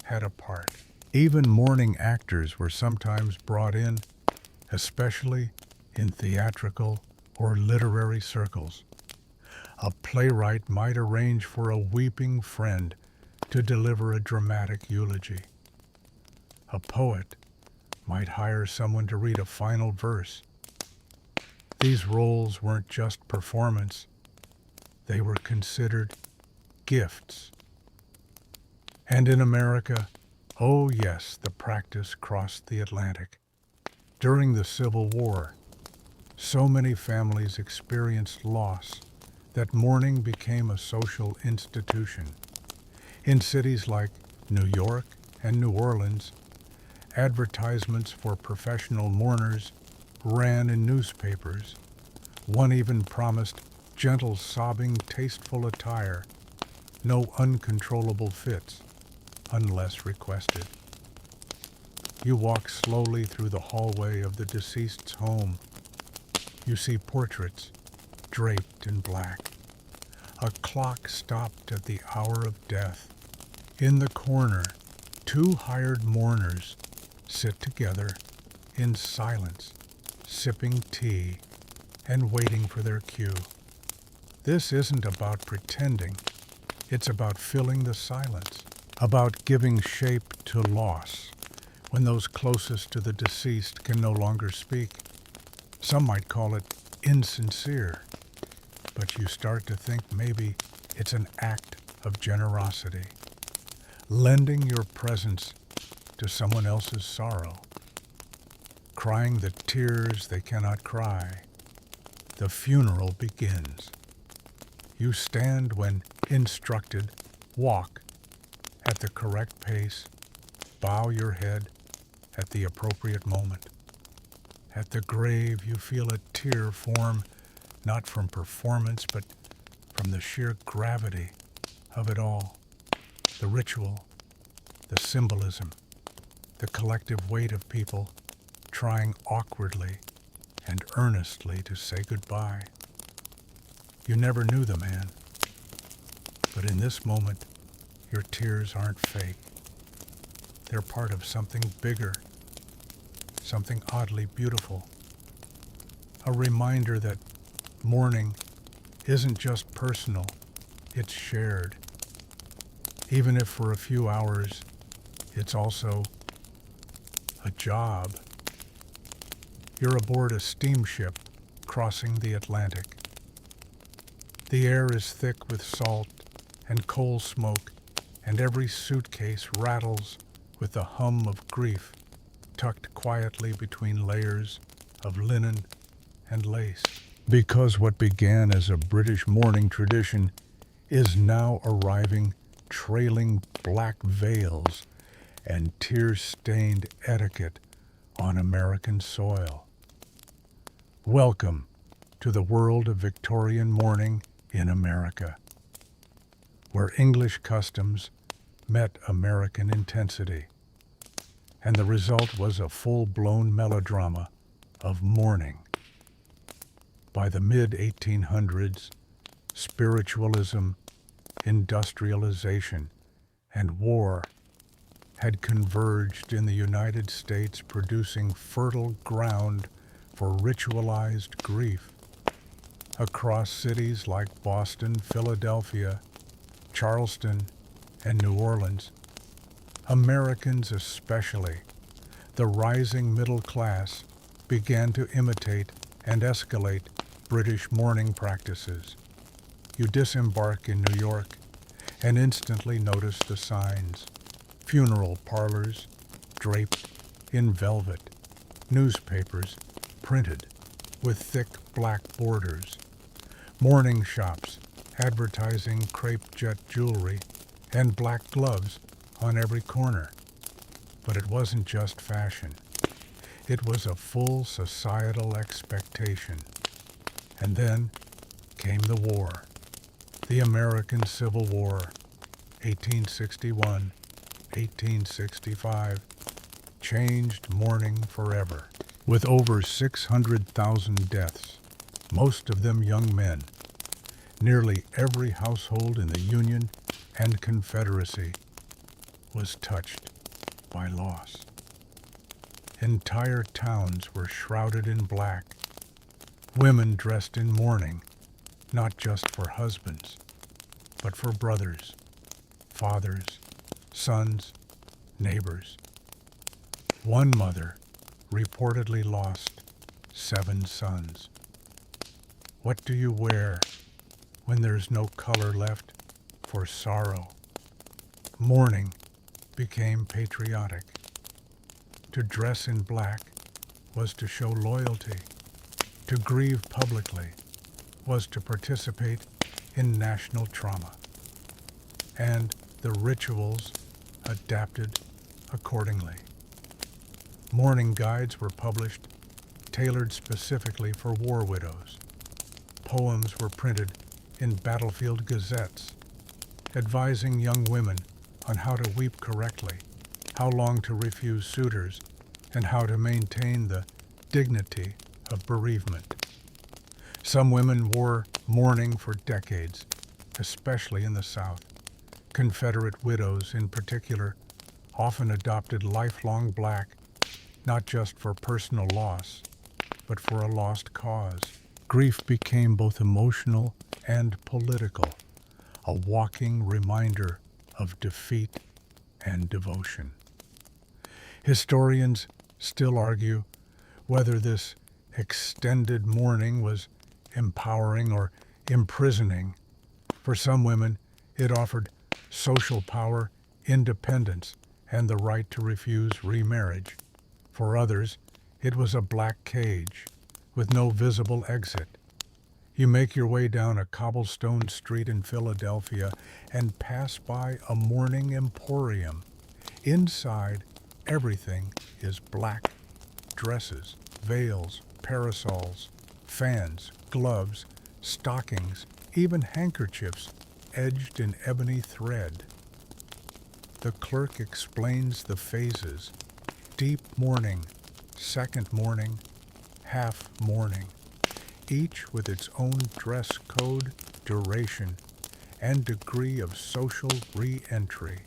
had a part. Even mourning actors were sometimes brought in, especially in theatrical or literary circles. A playwright might arrange for a weeping friend to deliver a dramatic eulogy. A poet might hire someone to read a final verse. These roles weren't just performance, they were considered gifts. And in America, oh yes, the practice crossed the Atlantic. During the Civil War, so many families experienced loss that mourning became a social institution. In cities like New York and New Orleans, advertisements for professional mourners ran in newspapers. One even promised gentle, sobbing, tasteful attire, no uncontrollable fits, unless requested. You walk slowly through the hallway of the deceased's home. You see portraits draped in black. A clock stopped at the hour of death. In the corner, two hired mourners sit together in silence, sipping tea and waiting for their cue. This isn't about pretending. It's about filling the silence, about giving shape to loss when those closest to the deceased can no longer speak. Some might call it insincere, but you start to think maybe it's an act of generosity, lending your presence to someone else's sorrow, crying the tears they cannot cry. The funeral begins. You stand when instructed, walk at the correct pace, bow your head at the appropriate moment. At the grave, you feel a tear form, not from performance, but from the sheer gravity of it all. The ritual, the symbolism, the collective weight of people trying awkwardly and earnestly to say goodbye. You never knew the man, but in this moment, your tears aren't fake. They're part of something bigger, something oddly beautiful. A reminder that mourning isn't just personal, it's shared. Even if for a few hours, it's also a job. You're aboard a steamship crossing the Atlantic. The air is thick with salt and coal smoke, and every suitcase rattles with the hum of grief tucked quietly between layers of linen and lace. Because what began as a British mourning tradition is now arriving trailing black veils and tear-stained etiquette on American soil. Welcome to the world of Victorian mourning in America, where English customs met American intensity, and the result was a full-blown melodrama of mourning. By the mid-1800s, spiritualism, industrialization, and war had converged in the United States, producing fertile ground for ritualized grief. Across cities like Boston, Philadelphia, Charleston, and New Orleans, Americans especially, the rising middle class, began to imitate and escalate British mourning practices. You disembark in New York and instantly notice the signs. Funeral parlors draped in velvet, newspapers printed with thick black borders, mourning shops advertising crepe jet jewelry and black gloves on every corner. But it wasn't just fashion. It was a full societal expectation. And then came the war. The American Civil War, 1861, 1865, changed mourning forever. With over 600,000 deaths, most of them young men, nearly every household in the Union and Confederacy was touched by loss. Entire towns were shrouded in black, women dressed in mourning, not just for husbands, but for brothers, fathers, sons, neighbors. One mother reportedly lost 7 sons. What do you wear when there's no color left for sorrow? Mourning became patriotic. To dress in black was to show loyalty. To grieve publicly was to participate in national trauma. And the rituals adapted accordingly. Mourning guides were published, tailored specifically for war widows. Poems were printed in battlefield gazettes, advising young women on how to weep correctly, how long to refuse suitors, and how to maintain the dignity of bereavement. Some women wore mourning for decades, especially in the South. Confederate widows, in particular, often adopted lifelong black, not just for personal loss, but for a lost cause. Grief became both emotional and political, a walking reminder of defeat and devotion. Historians still argue whether this extended mourning was empowering or imprisoning. For some women, it offered social power, independence, and the right to refuse remarriage. For others, it was a black cage with no visible exit. You make your way down a cobblestone street in Philadelphia and pass by a mourning emporium. Inside, everything is black. Dresses, veils, parasols, fans, gloves, stockings, even handkerchiefs edged in ebony thread. The clerk explains the phases: deep mourning, second mourning, half mourning, each with its own dress code, duration, and degree of social re-entry.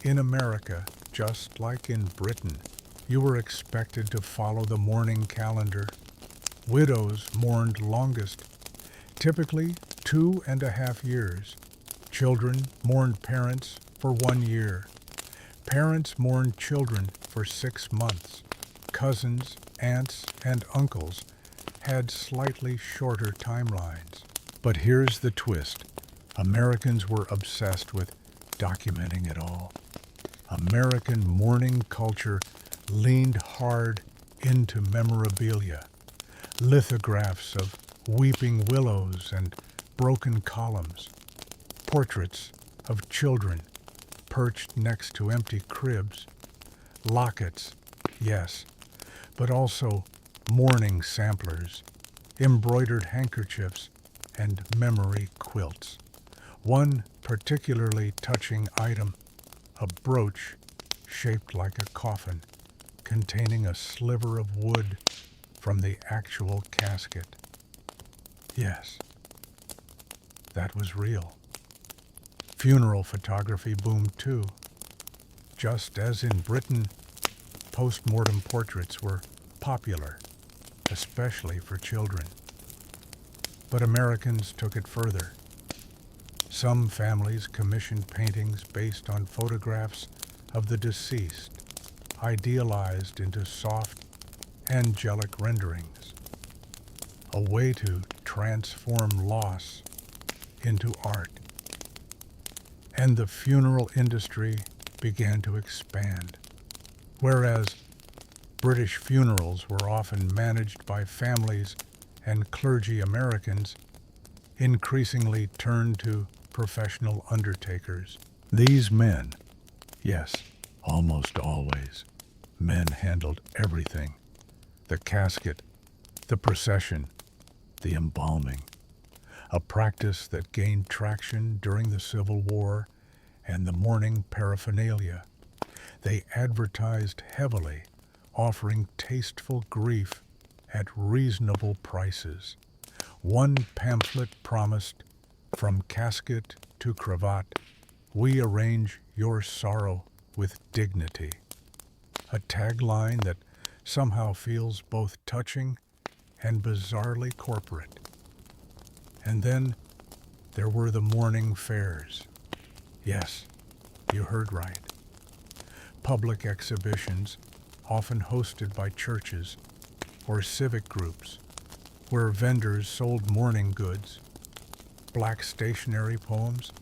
In America, just like in Britain, you were expected to follow the mourning calendar. Widows mourned longest, typically 2.5 years. Children mourned parents for 1 year. Parents mourned children for 6 months. Cousins, aunts, and uncles had slightly shorter timelines. But here's the twist. Americans were obsessed with documenting it all. American mourning culture leaned hard into memorabilia. Lithographs of weeping willows and broken columns. Portraits of children perched next to empty cribs. Lockets, yes, but also mourning samplers, embroidered handkerchiefs, and memory quilts. One particularly touching item, a brooch shaped like a coffin, containing a sliver of wood from the actual casket. Yes, that was real. Funeral photography boomed too. Just as in Britain, post-mortem portraits were popular, especially for children. But Americans took it further. Some families commissioned paintings based on photographs of the deceased, idealized into soft, angelic renderings, a way to transform loss into art. And the funeral industry began to expand. Whereas British funerals were often managed by families and clergy, Americans increasingly turned to professional undertakers. These men, yes, almost always, men handled everything: the casket, the procession, the embalming, a practice that gained traction during the Civil War and the mourning paraphernalia. They advertised heavily, offering tasteful grief at reasonable prices. One pamphlet promised, "From casket to cravat, we arrange your sorrow with dignity." A tagline that somehow feels both touching and bizarrely corporate. And then there were the mourning fairs. Yes, you heard right. Public exhibitions, often hosted by churches or civic groups, where vendors sold mourning goods, black stationery poems,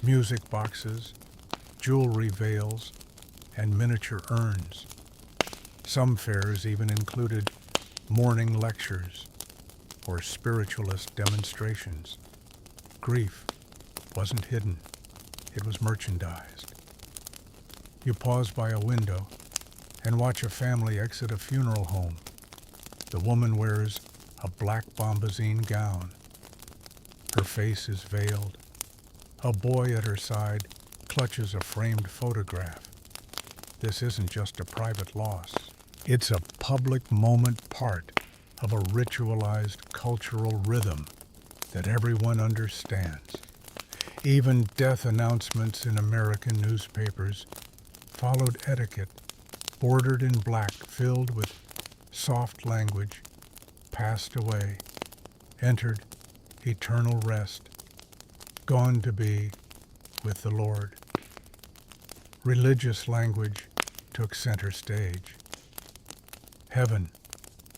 music boxes, jewelry veils, and miniature urns. Some fairs even included mourning lectures or spiritualist demonstrations. Grief wasn't hidden, it was merchandised. You pause by a window and watch a family exit a funeral home. The woman wears a black bombazine gown. Her face is veiled. A boy at her side clutches a framed photograph. This isn't just a private loss. It's a public moment, part of a ritualized cultural rhythm that everyone understands. Even death announcements in American newspapers followed etiquette, bordered in black, filled with soft language: passed away, entered eternal rest, gone to be with the Lord. Religious language took center stage. Heaven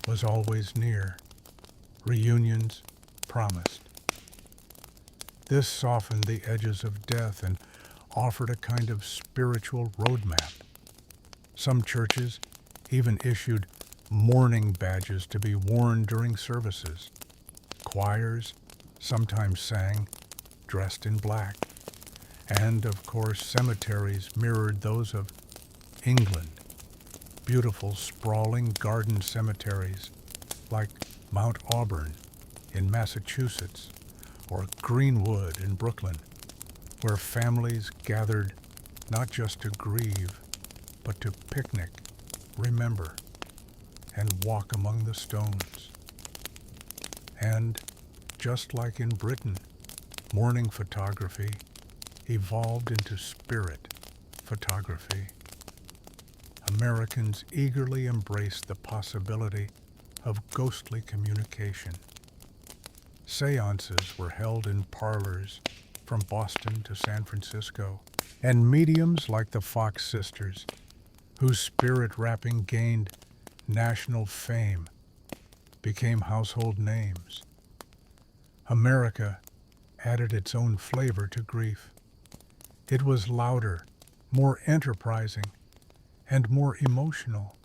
was always near. Reunions promised. This softened the edges of death and offered a kind of spiritual roadmap. Some churches even issued mourning badges to be worn during services. Choirs sometimes sang dressed in black. And, of course, cemeteries mirrored those of England. Beautiful, sprawling garden cemeteries like Mount Auburn in Massachusetts or Greenwood in Brooklyn, where families gathered not just to grieve, but to picnic, remember, and walk among the stones. And, just like in Britain, mourning photography evolved into spirit photography. Americans eagerly embraced the possibility of ghostly communication. Seances were held in parlors from Boston to San Francisco, and mediums like the Fox sisters, whose spirit rapping gained national fame, became household names. America added its own flavor to grief. It was louder, more enterprising, and more emotional,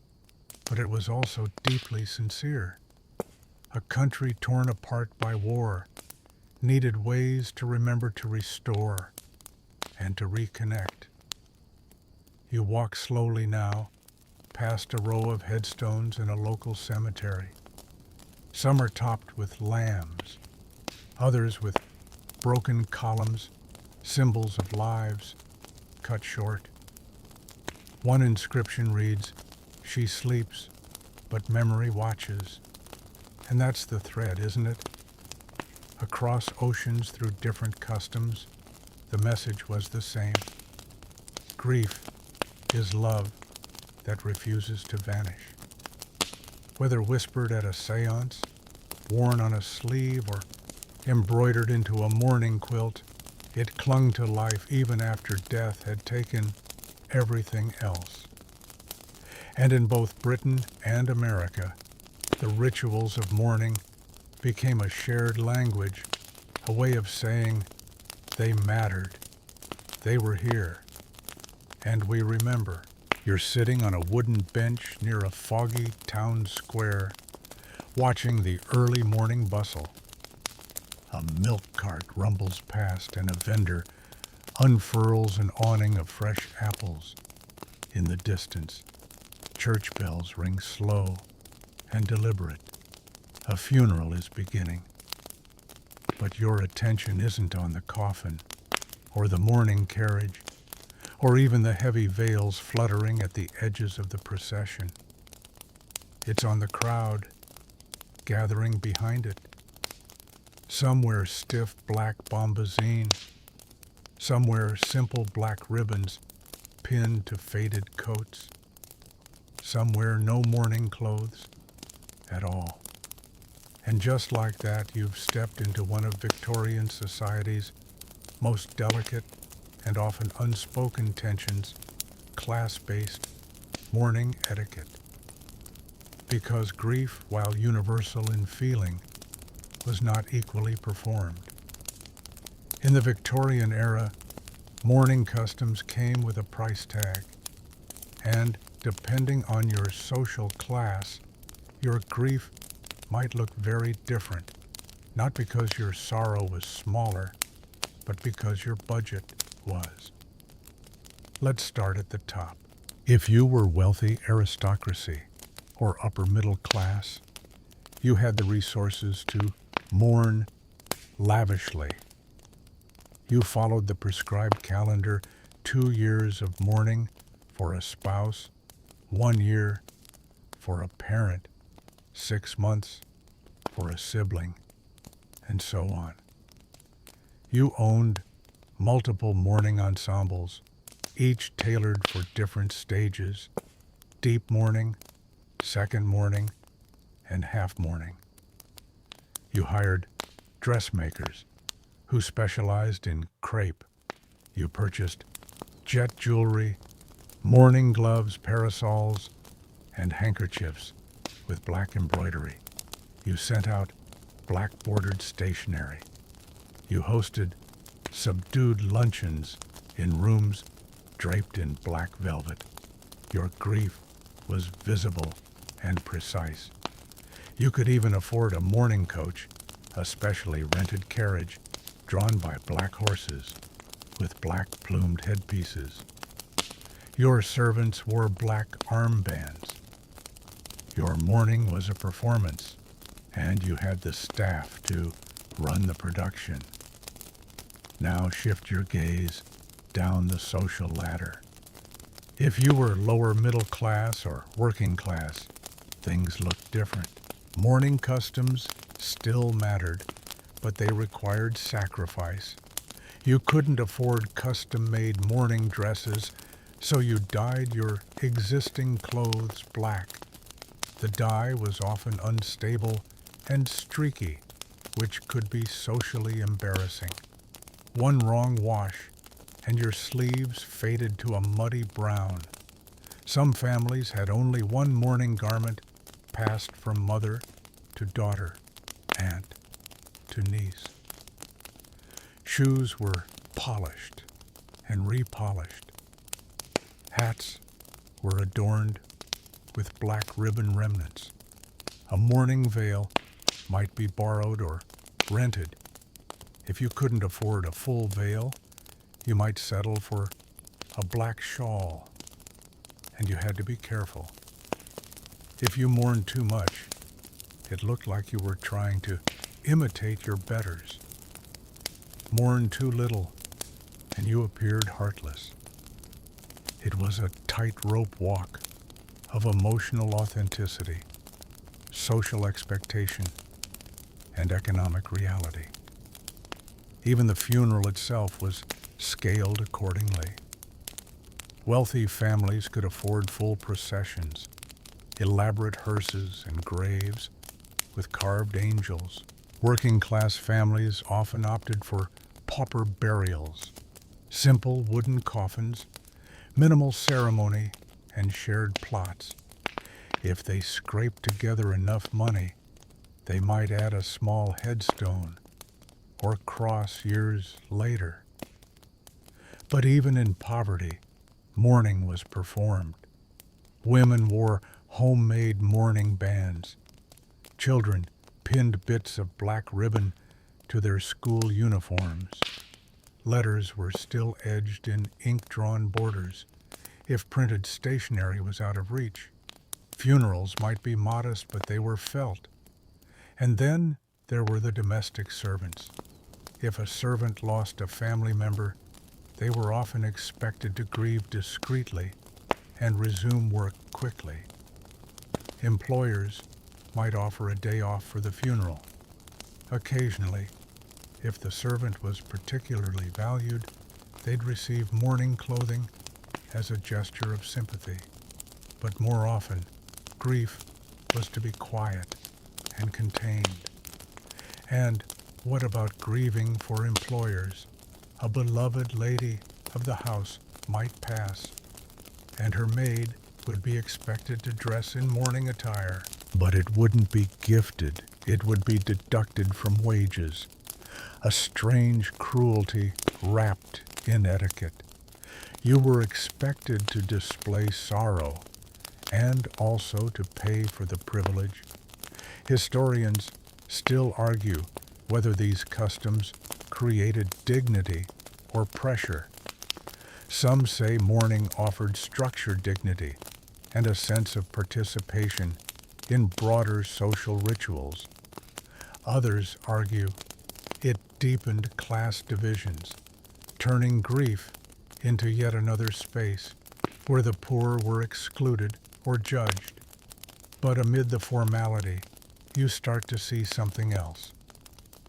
but it was also deeply sincere. A country torn apart by war needed ways to remember to restore and to reconnect. You walk slowly now past a row of headstones in a local cemetery. Some are topped with lambs, others with broken columns, symbols of lives cut short. One inscription reads, "She sleeps, but memory watches." And that's the thread, isn't it? Across oceans through different customs, the message was the same. Grief is love that refuses to vanish. Whether whispered at a seance, worn on a sleeve, or embroidered into a mourning quilt, it clung to life even after death had taken everything else. And in both Britain and America, the rituals of mourning became a shared language, a way of saying they mattered, they were here, and we remember. You're sitting on a wooden bench near a foggy town square, watching the early morning bustle. A milk cart rumbles past and a vendor unfurls an awning of fresh apples. In the distance, church bells ring slow and deliberate. A funeral is beginning. But your attention isn't on the coffin, or the mourning carriage, or even the heavy veils fluttering at the edges of the procession. It's on the crowd, gathering behind it. Some wear stiff black bombazine, some wear simple black ribbons pinned to faded coats. Some wear no mourning clothes at all. And just like that, you've stepped into one of Victorian society's most delicate and often unspoken tensions, class-based mourning etiquette. Because grief, while universal in feeling, was not equally performed. In the Victorian era, mourning customs came with a price tag, and depending on your social class, your grief might look very different, not because your sorrow was smaller, but because your budget was. Let's start at the top. If you were wealthy aristocracy or upper middle class, you had the resources to mourn lavishly. You followed the prescribed calendar: 2 years of mourning for a spouse, 1 year for a parent, 6 months for a sibling, and so on. You owned multiple mourning ensembles, each tailored for different stages: deep mourning, second mourning, and half mourning. You hired dressmakers who specialized in crepe. You purchased jet jewelry, mourning gloves, parasols, and handkerchiefs with black embroidery. You sent out black bordered stationery. You hosted subdued luncheons in rooms draped in black velvet. Your grief was visible and precise. You could even afford a mourning coach, a specially rented carriage drawn by black horses with black plumed headpieces. Your servants wore black armbands. Your mourning was a performance, and you had the staff to run the production. Now shift your gaze down the social ladder. If you were lower middle class or working class, things looked different. Mourning customs still mattered, but they required sacrifice. You couldn't afford custom-made mourning dresses, so you dyed your existing clothes black. The dye was often unstable and streaky, which could be socially embarrassing. One wrong wash, and your sleeves faded to a muddy brown. Some families had only one mourning garment, passed from mother to daughter, aunt to niece. Shoes were polished and repolished. Hats were adorned with black ribbon remnants. A mourning veil might be borrowed or rented. If you couldn't afford a full veil, you might settle for a black shawl, and you had to be careful. If you mourned too much, It looked like you were trying to imitate your betters. Mourn too little, and you appeared heartless. It was a tightrope walk of emotional authenticity, social expectation, and economic reality. Even the funeral itself was scaled accordingly. Wealthy families could afford full processions, elaborate hearses and graves with carved angels. Working-class families often opted for pauper burials, simple wooden coffins, minimal ceremony, and shared plots. If they scraped together enough money, they might add a small headstone or cross years later. But even in poverty, mourning was performed. Women wore homemade mourning bands. Children pinned bits of black ribbon to their school uniforms. Letters were still edged in ink-drawn borders if printed stationery was out of reach. Funerals might be modest, but they were felt. And then there were the domestic servants. If a servant lost a family member, they were often expected to grieve discreetly and resume work quickly. Employers might offer a day off for the funeral. Occasionally, if the servant was particularly valued, they'd receive mourning clothing as a gesture of sympathy. But more often, grief was to be quiet and contained. And what about grieving for employers? A beloved lady of the house might pass, and her maid would be expected to dress in mourning attire. But it wouldn't be gifted, it would be deducted from wages. A strange cruelty wrapped in etiquette. You were expected to display sorrow and also to pay for the privilege. Historians still argue whether these customs created dignity or pressure. Some say mourning offered structured dignity and a sense of participation in broader social rituals. Others argue it deepened class divisions, turning grief into yet another space where the poor were excluded or judged. But amid the formality, you start to see something else: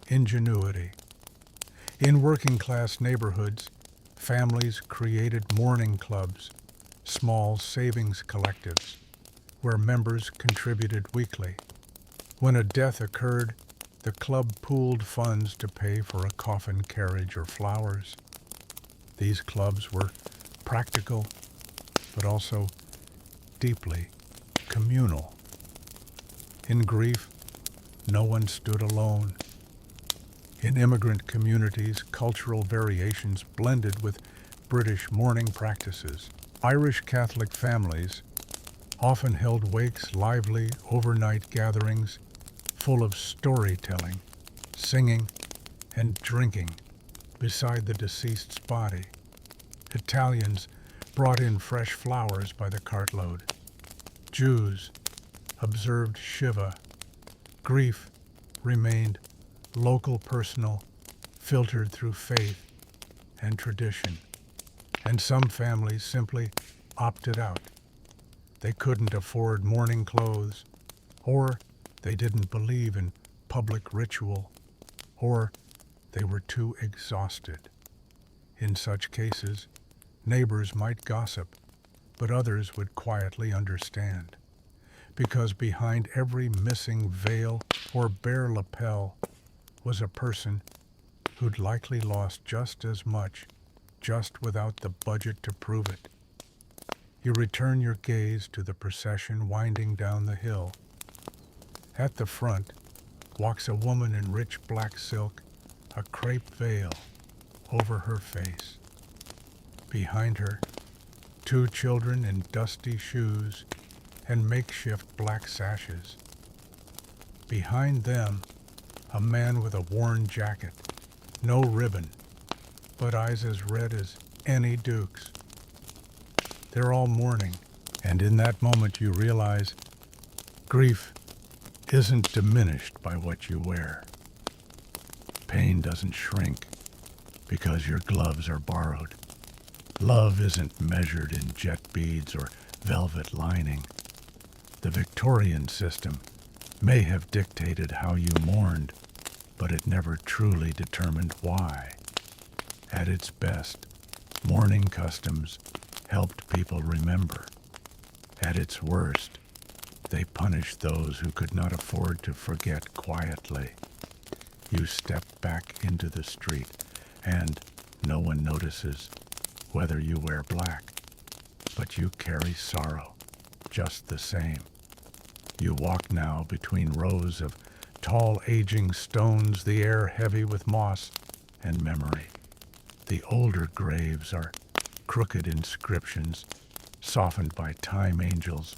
ingenuity. In working-class neighborhoods, families created mourning clubs, small savings collectives, where members contributed weekly. When a death occurred, the club pooled funds to pay for a coffin carriage or flowers. These clubs were practical, but also deeply communal. In grief, no one stood alone. In immigrant communities, cultural variations blended with British mourning practices. Irish Catholic families often held wakes, lively overnight gatherings full of storytelling, singing, and drinking beside the deceased's body. Italians brought in fresh flowers by the cartload. Jews observed Shiva. Grief remained local, personal, filtered through faith and tradition. And some families simply opted out. They couldn't afford mourning clothes, or they didn't believe in public ritual, or they were too exhausted. In such cases, neighbors might gossip, but others would quietly understand, because behind every missing veil or bare lapel was a person who'd likely lost just as much, just without the budget to prove it. You return your gaze to the procession winding down the hill. At the front walks a woman in rich black silk, a crepe veil over her face. Behind her, two children in dusty shoes and makeshift black sashes. Behind them, a man with a worn jacket, no ribbon, but eyes as red as any duke's. They're all mourning, and in that moment you realize grief isn't diminished by what you wear. Pain doesn't shrink because your gloves are borrowed. Love isn't measured in jet beads or velvet lining. The Victorian system may have dictated how you mourned, but it never truly determined why. At its best, mourning customs helped people remember. At its worst, they punished those who could not afford to forget quietly. You step back into the street, and no one notices whether you wear black, but you carry sorrow just the same. You walk now between rows of tall aging stones, the air heavy with moss and memory. The older graves are crooked inscriptions, softened by time angels,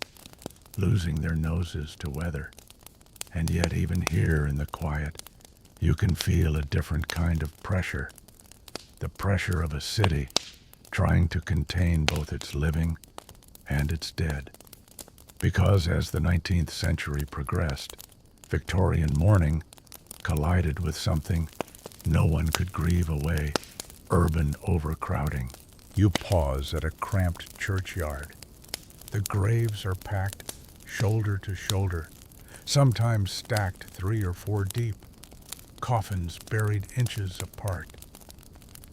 losing their noses to weather. And yet even here in the quiet, you can feel a different kind of pressure. The pressure of a city trying to contain both its living and its dead. Because as the 19th century progressed, Victorian mourning collided with something no one could grieve away: urban overcrowding. You pause at a cramped churchyard. The graves are packed shoulder to shoulder, sometimes stacked 3 or 4 deep, coffins buried inches apart,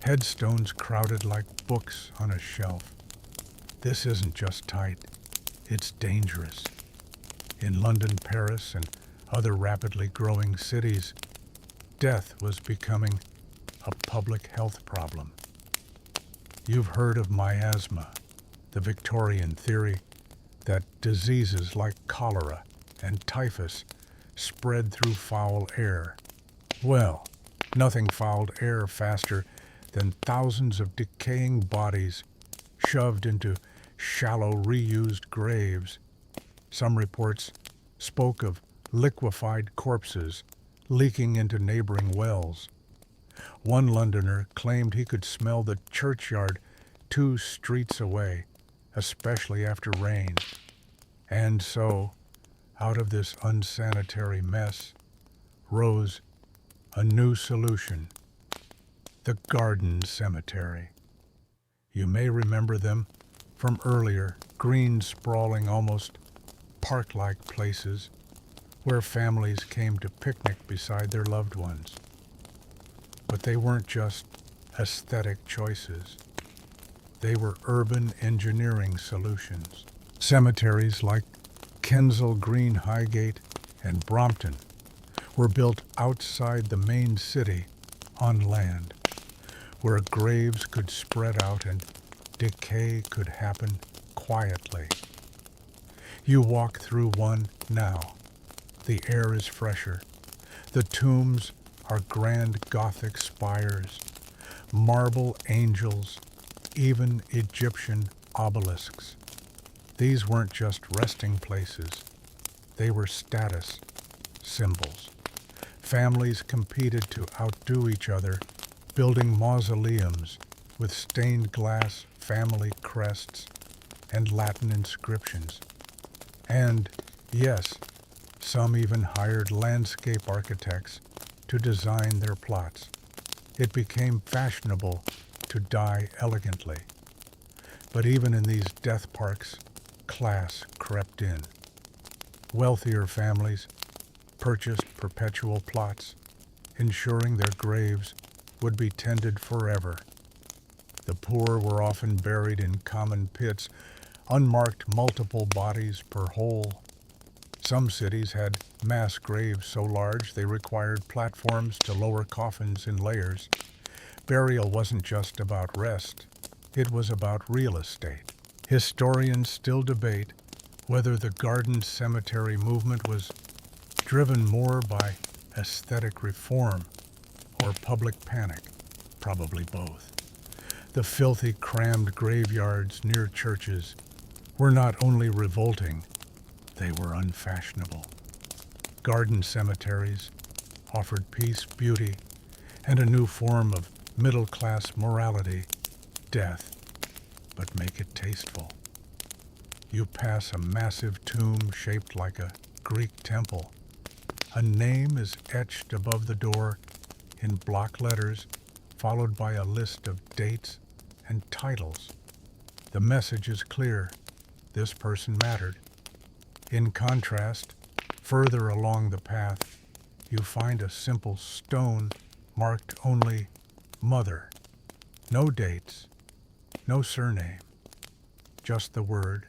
headstones crowded like books on a shelf. This isn't just tight, it's dangerous. In London, Paris, and other rapidly growing cities, death was becoming a public health problem. You've heard of miasma, the Victorian theory that diseases like cholera and typhus spread through foul air. Well, nothing fouled air faster than thousands of decaying bodies shoved into shallow, reused graves. Some reports spoke of liquefied corpses leaking into neighboring wells. One Londoner claimed he could smell the churchyard 2 streets away, especially after rain. And so, out of this unsanitary mess, rose a new solution: the garden cemetery. You may remember them from earlier, green, sprawling, almost park-like places where families came to picnic beside their loved ones. But they weren't just aesthetic choices. They were urban engineering solutions. Cemeteries like Kensal Green, Highgate, and Brompton were built outside the main city on land where graves could spread out and decay could happen quietly. You walk through one now. The air is fresher. The tombs are grand Gothic spires, marble angels, even Egyptian obelisks. These weren't just resting places. They were status symbols. Families competed to outdo each other, building mausoleums with stained glass family crests and Latin inscriptions. And, yes, some even hired landscape architects to design their plots. It became fashionable to die elegantly. But even in these death parks, class crept in. Wealthier families purchased perpetual plots, ensuring their graves would be tended forever. The poor were often buried in common pits, unmarked, multiple bodies per hole. Some cities had mass graves so large they required platforms to lower coffins in layers. Burial wasn't just about rest, it was about real estate. Historians still debate whether the garden cemetery movement was driven more by aesthetic reform or public panic, probably both. The filthy, crammed graveyards near churches were not only revolting, they were unfashionable. Garden cemeteries offered peace, beauty, and a new form of middle-class morality: death, but make it tasteful. You pass a massive tomb shaped like a Greek temple, A name is etched above the door in block letters, followed by a list of dates and titles. The message is clear. This person mattered. In contrast, further along the path, you find a simple stone marked only Mother. No dates, no surname, just the word.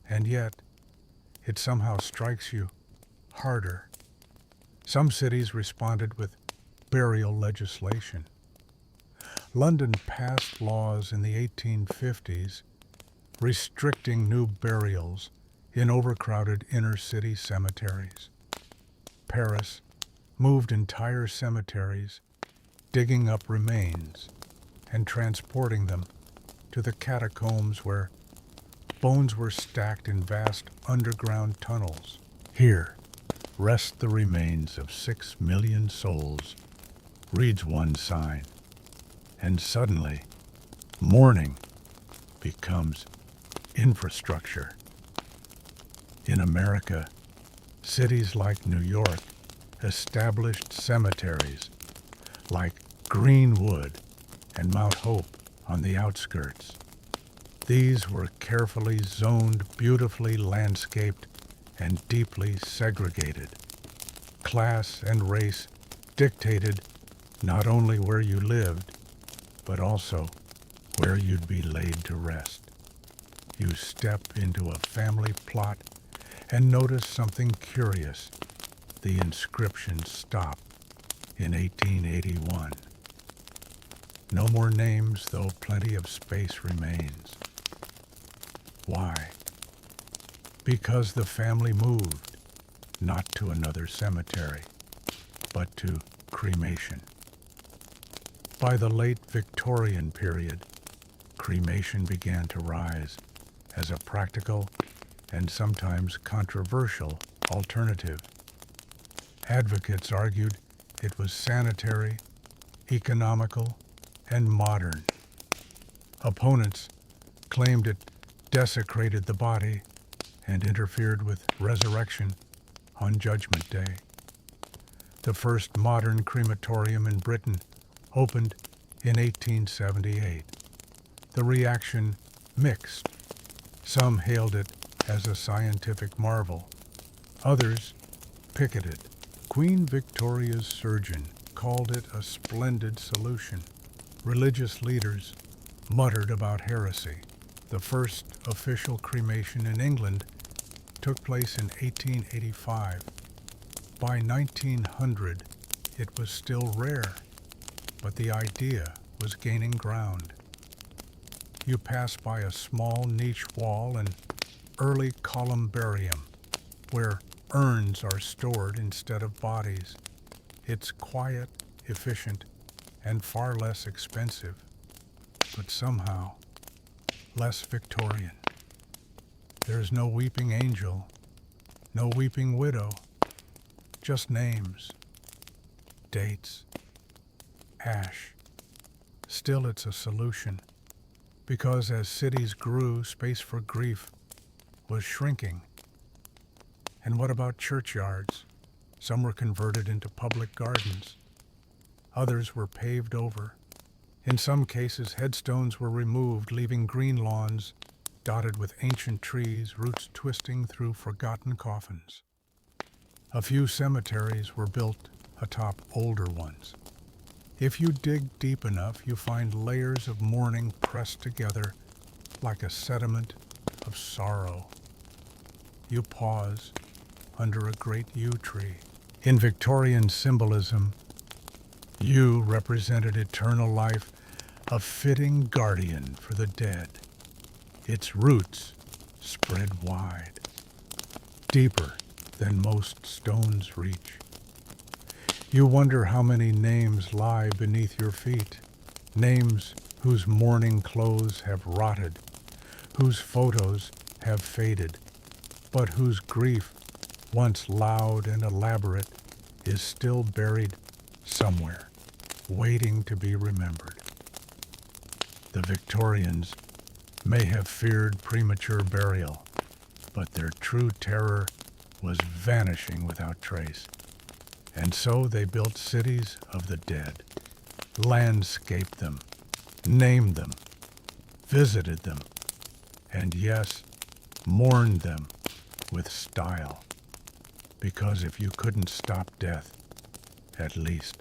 And yet, it somehow strikes you harder. Some cities responded with burial legislation. London passed laws in the 1850s restricting new burials in overcrowded inner-city cemeteries. Paris moved entire cemeteries, digging up remains and transporting them to the catacombs where bones were stacked in vast underground tunnels. Here rest the remains of 6 million souls, reads one sign, and suddenly mourning becomes infrastructure. In America, cities like New York established cemeteries like Greenwood and Mount Hope on the outskirts. These were carefully zoned, beautifully landscaped, and deeply segregated. Class and race dictated not only where you lived, but also where you'd be laid to rest. You step into a family plot and notice something curious. The inscription stopped in 1881. No more names, though plenty of space remains. Why? Because the family moved, not to another cemetery, but to cremation. By the late Victorian period, cremation began to rise as a practical and sometimes controversial alternative. Advocates argued it was sanitary, economical, and modern. Opponents claimed it desecrated the body and interfered with resurrection on Judgment Day. The first modern crematorium in Britain opened in 1878. The reaction mixed. Some hailed it as a scientific marvel. Others picketed. Queen Victoria's surgeon called it a splendid solution. Religious leaders muttered about heresy. The first official cremation in England took place in 1885. By 1900, it was still rare, but the idea was gaining ground. You pass by a small niche wall in early columbarium, where urns are stored instead of bodies. It's quiet, efficient, and far less expensive, but somehow less Victorian. There's no weeping angel, no weeping widow, just names, dates, ash. Still, it's a solution, because as cities grew, space for grief was shrinking. And what about churchyards? Some were converted into public gardens. Others were paved over. In some cases, headstones were removed, leaving green lawns dotted with ancient trees, roots twisting through forgotten coffins. A few cemeteries were built atop older ones. If you dig deep enough, you find layers of mourning pressed together like a sediment of sorrow. You pause under a great yew tree. In Victorian symbolism, yew represented eternal life, a fitting guardian for the dead. Its roots spread wide, deeper than most stones reach. You wonder how many names lie beneath your feet, names whose mourning clothes have rotted, whose photos have faded, but whose grief, once loud and elaborate, is still buried somewhere, waiting to be remembered. The Victorians may have feared premature burial, but their true terror was vanishing without trace. And so they built cities of the dead, landscaped them, named them, visited them, and yes, mourned them with style. Because if you couldn't stop death, at least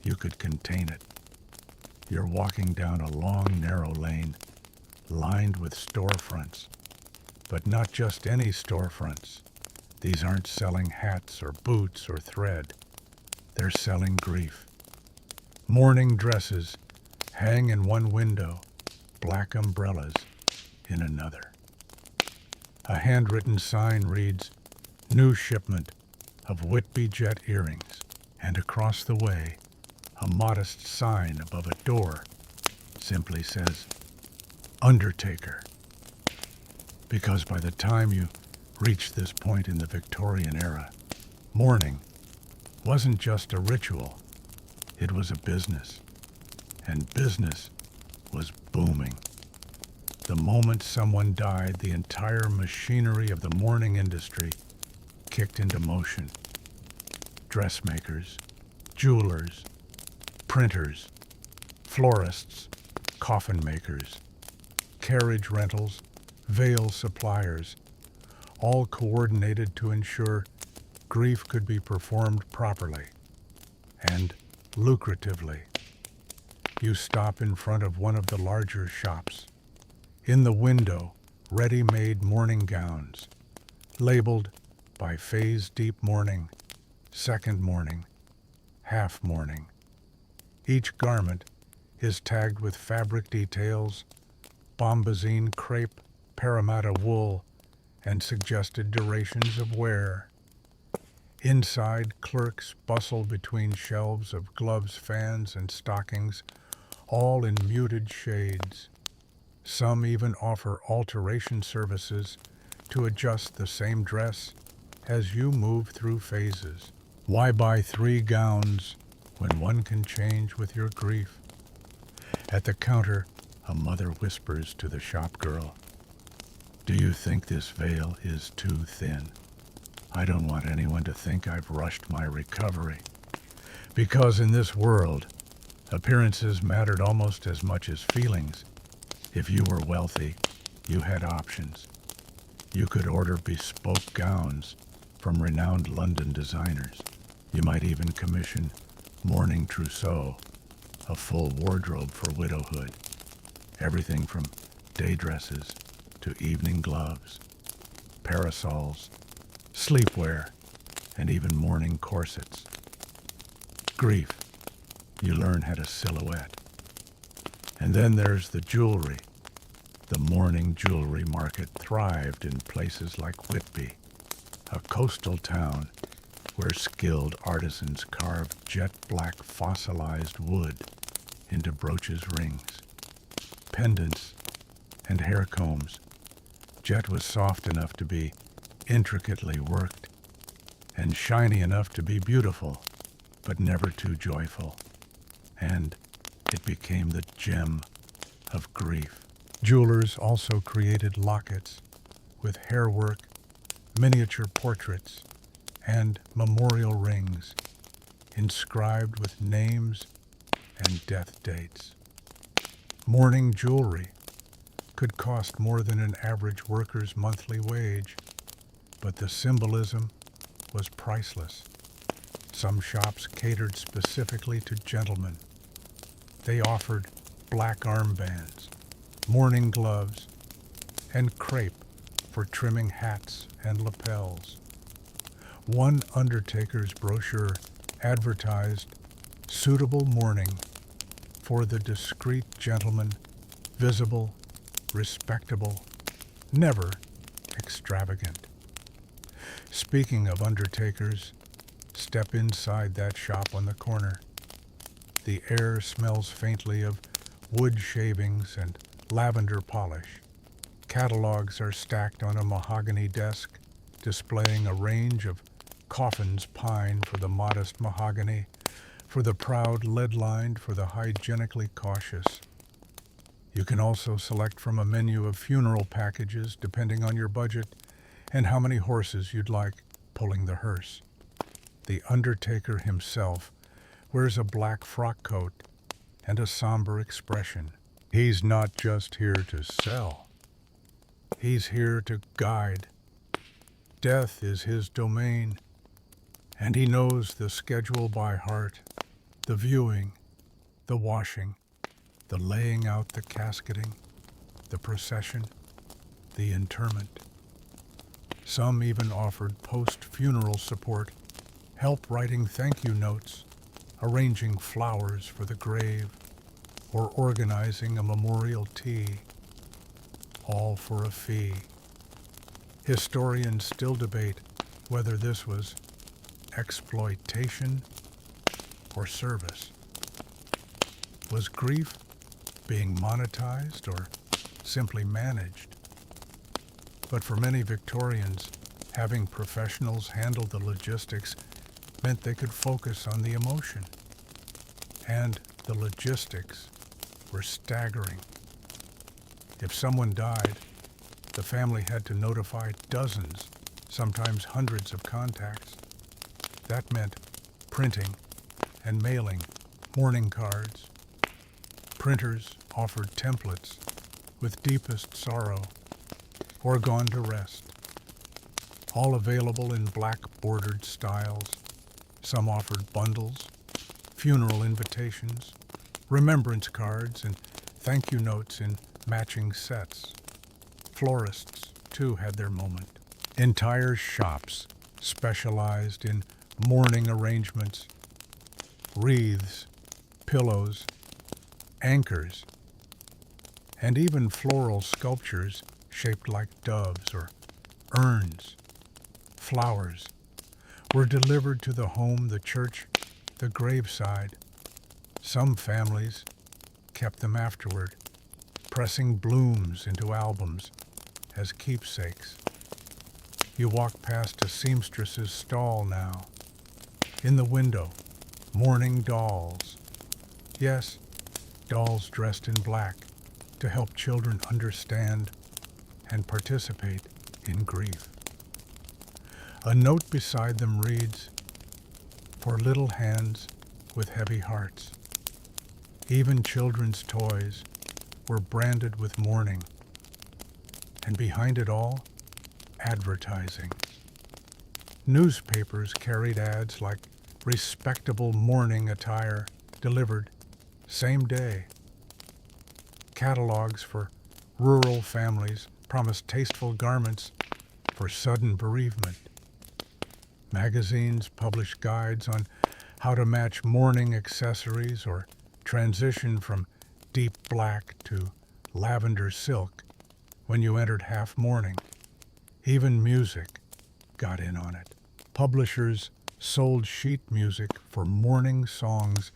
you could contain it. You're walking down a long, narrow lane lined with storefronts, but not just any storefronts. These aren't selling hats or boots or thread. They're selling grief. Mourning dresses hang in one window, black umbrellas in another. A handwritten sign reads, "New shipment of Whitby jet earrings," and across the way, a modest sign above a door simply says, "Undertaker." Because by the time you reach this point in the Victorian era, mourning wasn't just a ritual, it was a business. And business was booming. The moment someone died, the entire machinery of the mourning industry kicked into motion. Dressmakers, jewelers, printers, florists, coffin makers, carriage rentals, veil suppliers, all coordinated to ensure grief could be performed properly and lucratively. You stop in front of one of the larger shops. In the window, ready-made mourning gowns, labeled by phase deep mourning, second mourning, half mourning. Each garment is tagged with fabric details, bombazine crepe, Parramatta wool, and suggested durations of wear. Inside, clerks bustle between shelves of gloves, fans, and stockings, all in muted shades. Some even offer alteration services to adjust the same dress as you move through phases. Why buy 3 gowns when one can change with your grief? At the counter, a mother whispers to the shop girl, "Do you think this veil is too thin? I don't want anyone to think I've rushed my recovery." Because in this world, appearances mattered almost as much as feelings. If you were wealthy, you had options. You could order bespoke gowns from renowned London designers. You might even commission mourning trousseau, a full wardrobe for widowhood. Everything from day dresses to evening gloves, parasols, sleepwear, and even mourning corsets. Grief, you learn how to silhouette. And then there's the jewelry. The mourning jewelry market thrived in places like Whitby, a coastal town where skilled artisans carved jet-black fossilized wood into brooches, rings, pendants, and hair combs. Jet was soft enough to be intricately worked and shiny enough to be beautiful, but never too joyful. And it became the gem of grief. Jewelers also created lockets with hairwork, miniature portraits, and memorial rings inscribed with names and death dates. Mourning jewelry could cost more than an average worker's monthly wage, but the symbolism was priceless. Some shops catered specifically to gentlemen. They offered black armbands, mourning gloves, and crepe for trimming hats and lapels. One undertaker's brochure advertised suitable mourning for the discreet gentleman, visible, respectable, never extravagant. Speaking of undertakers, step inside that shop on the corner. The air smells faintly of wood shavings and lavender polish. Catalogs are stacked on a mahogany desk, displaying a range of coffins, pine for the modest mahogany, for the proud, lead-lined for the hygienically cautious. You can also select from a menu of funeral packages depending on your budget and how many horses you'd like pulling the hearse. The undertaker himself wears a black frock coat and a somber expression. He's not just here to sell. He's here to guide. Death is his domain, and he knows the schedule by heart, the viewing, the washing, the laying out the casketing, the procession, the interment. Some even offered post-funeral support, help writing thank you notes, arranging flowers for the grave, or organizing a memorial tea, all for a fee. Historians still debate whether this was exploitation or service. Was grief being monetized or simply managed? But for many Victorians, having professionals handle the logistics meant they could focus on the emotion. And the logistics were staggering. If someone died, the family had to notify dozens, sometimes hundreds of contacts. That meant printing and mailing mourning cards. Printers offered templates with deepest sorrow or gone to rest, all available in black bordered styles. Some offered bundles, funeral invitations, remembrance cards, and thank you notes in matching sets. Florists, too, had their moment. Entire shops specialized in mourning arrangements, wreaths, pillows, anchors, and even floral sculptures shaped like doves or urns. Flowers were delivered to the home, the church, the graveside. Some families kept them afterward, pressing blooms into albums as keepsakes. You walk past a seamstress's stall now. In the window, mourning dolls. Yes, dolls dressed in black to help children understand and participate in grief. A note beside them reads, "For little hands with heavy hearts." Even children's toys were branded with mourning, and behind it all, advertising. Newspapers carried ads like respectable mourning attire delivered same day. Catalogs for rural families promised tasteful garments for sudden bereavement. Magazines published guides on how to match mourning accessories or transition from deep black to lavender silk when you entered half mourning. Even music got in on it. Publishers sold sheet music for mourning songs,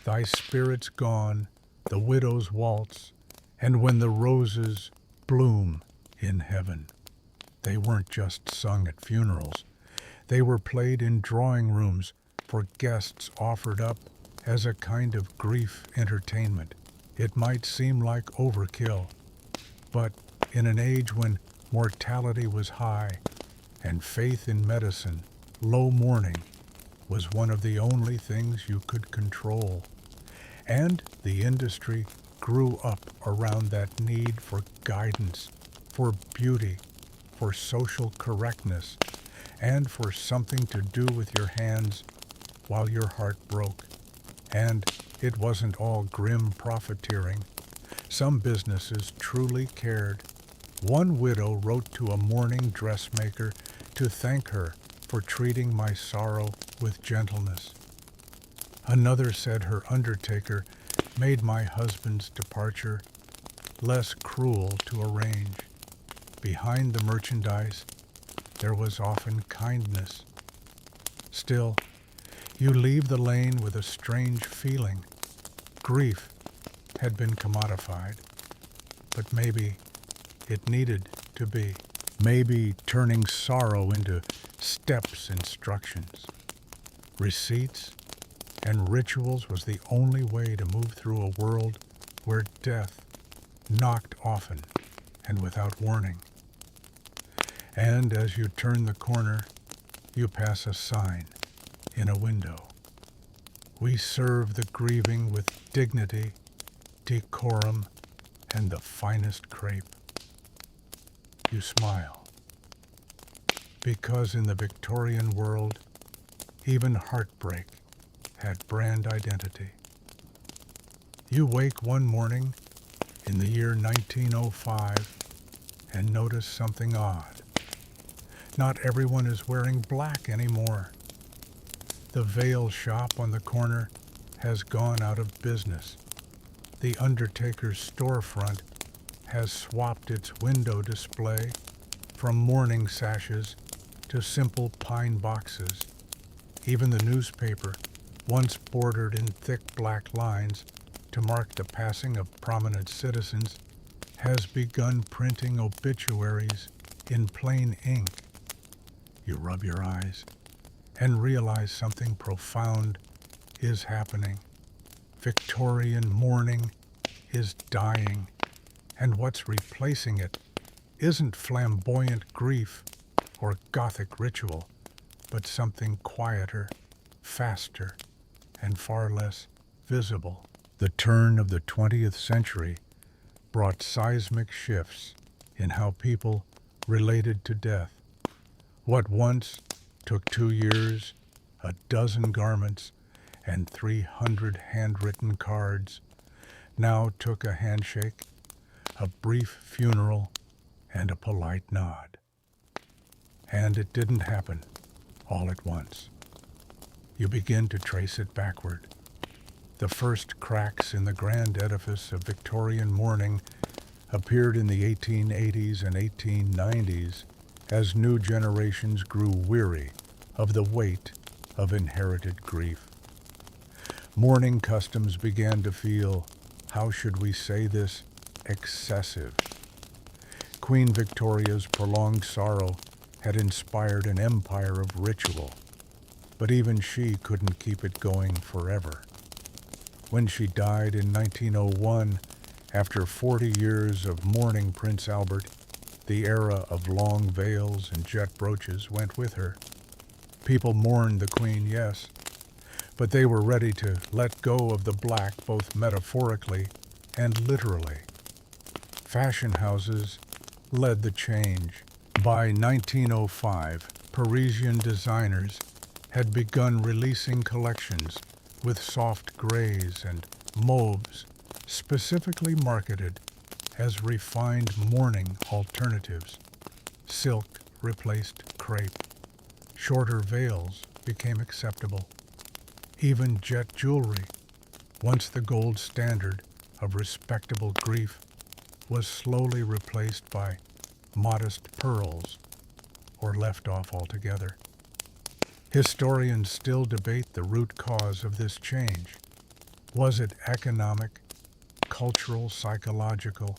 "Thy Spirit's Gone," "The Widow's Waltz," and "When the Roses Bloom in Heaven." They weren't just sung at funerals. They were played in drawing rooms for guests, offered up as a kind of grief entertainment. It might seem like overkill, but in an age when mortality was high and faith in medicine low, mourning was one of the only things you could control. And the industry grew up around that need for guidance, for beauty, for social correctness, and for something to do with your hands while your heart broke. And it wasn't all grim profiteering. Some businesses truly cared. One widow wrote to a mourning dressmaker to thank her for treating my sorrow with gentleness. Another said her undertaker made my husband's departure less cruel to arrange. Behind the merchandise, there was often kindness. Still, you leave the lane with a strange feeling. Grief had been commodified, but maybe it needed to be. Maybe turning sorrow into steps instructions, receipts, and rituals was the only way to move through a world where death knocked often and without warning. And as you turn the corner, you pass a sign. in a window. We serve the grieving with dignity, decorum, and the finest crepe. You smile, because in the Victorian world, even heartbreak had brand identity. You wake one morning in the year 1905 and notice something odd. Not everyone is wearing black anymore. The veil shop on the corner has gone out of business. The undertaker's storefront has swapped its window display from mourning sashes to simple pine boxes. Even the newspaper, once bordered in thick black lines to mark the passing of prominent citizens, has begun printing obituaries in plain ink. You rub your eyes and realize something profound is happening. Victorian mourning is dying, and what's replacing it isn't flamboyant grief or Gothic ritual, but something quieter, faster, and far less visible. The turn of the 20th century brought seismic shifts in how people related to death. What once took 2 years, a dozen garments, and 300 handwritten cards now took a handshake, a brief funeral, and a polite nod. And it didn't happen all at once. You begin to trace it backward. The first cracks in the grand edifice of Victorian mourning appeared in the 1880s and 1890s as new generations grew weary of the weight of inherited grief. Mourning customs began to feel, how should we say this, excessive. Queen Victoria's prolonged sorrow had inspired an empire of ritual, but even she couldn't keep it going forever. When she died in 1901, after 40 years of mourning Prince Albert, the era of long veils and jet brooches went with her. People mourned the Queen, yes, but they were ready to let go of the black both metaphorically and literally. Fashion houses led the change. By 1905, Parisian designers had begun releasing collections with soft grays and mauves specifically marketed as refined mourning alternatives. Silk replaced crepe. Shorter veils became acceptable. Even jet jewelry, once the gold standard of respectable grief, was slowly replaced by modest pearls or left off altogether. Historians still debate the root cause of this change. Was it economic, cultural, psychological?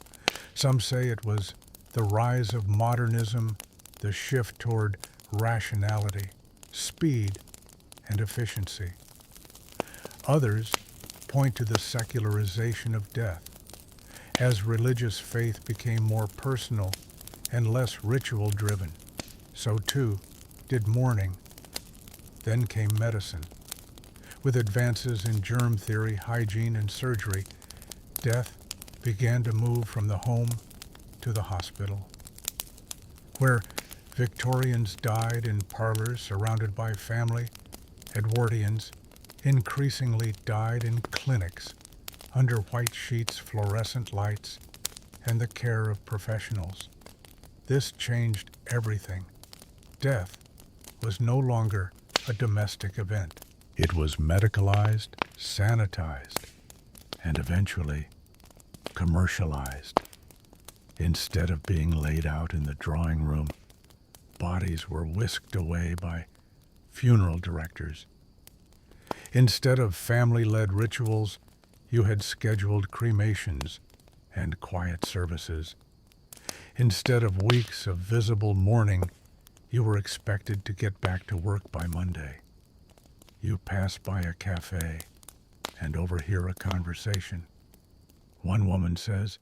Some say it was the rise of modernism, the shift toward rationality, speed, and efficiency. Others point to the secularization of death. As religious faith became more personal and less ritual-driven, so too did mourning. Then came medicine. With advances in germ theory, hygiene, and surgery, death began to move from the home to the hospital. Where Victorians died in parlors surrounded by family, Edwardians increasingly died in clinics under white sheets, fluorescent lights, and the care of professionals. This changed everything. Death was no longer a domestic event. It was medicalized, sanitized, and eventually commercialized. Instead of being laid out in the drawing room, bodies were whisked away by funeral directors. Instead of family-led rituals, you had scheduled cremations and quiet services. Instead of weeks of visible mourning, you were expected to get back to work by Monday. You pass by a cafe and overhear a conversation. One woman says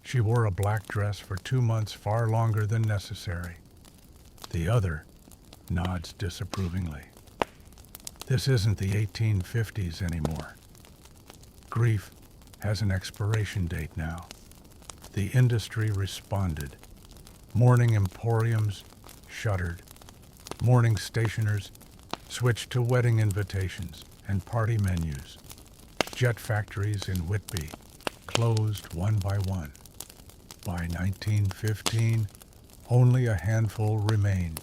she wore a black dress for 2 months far longer than necessary. The other nods disapprovingly. This isn't the 1850s anymore. Grief has an expiration date now. The industry responded. Mourning emporiums shuttered. Mourning stationers switched to wedding invitations and party menus. Jet factories in Whitby closed one by one. By 1915, only a handful remained.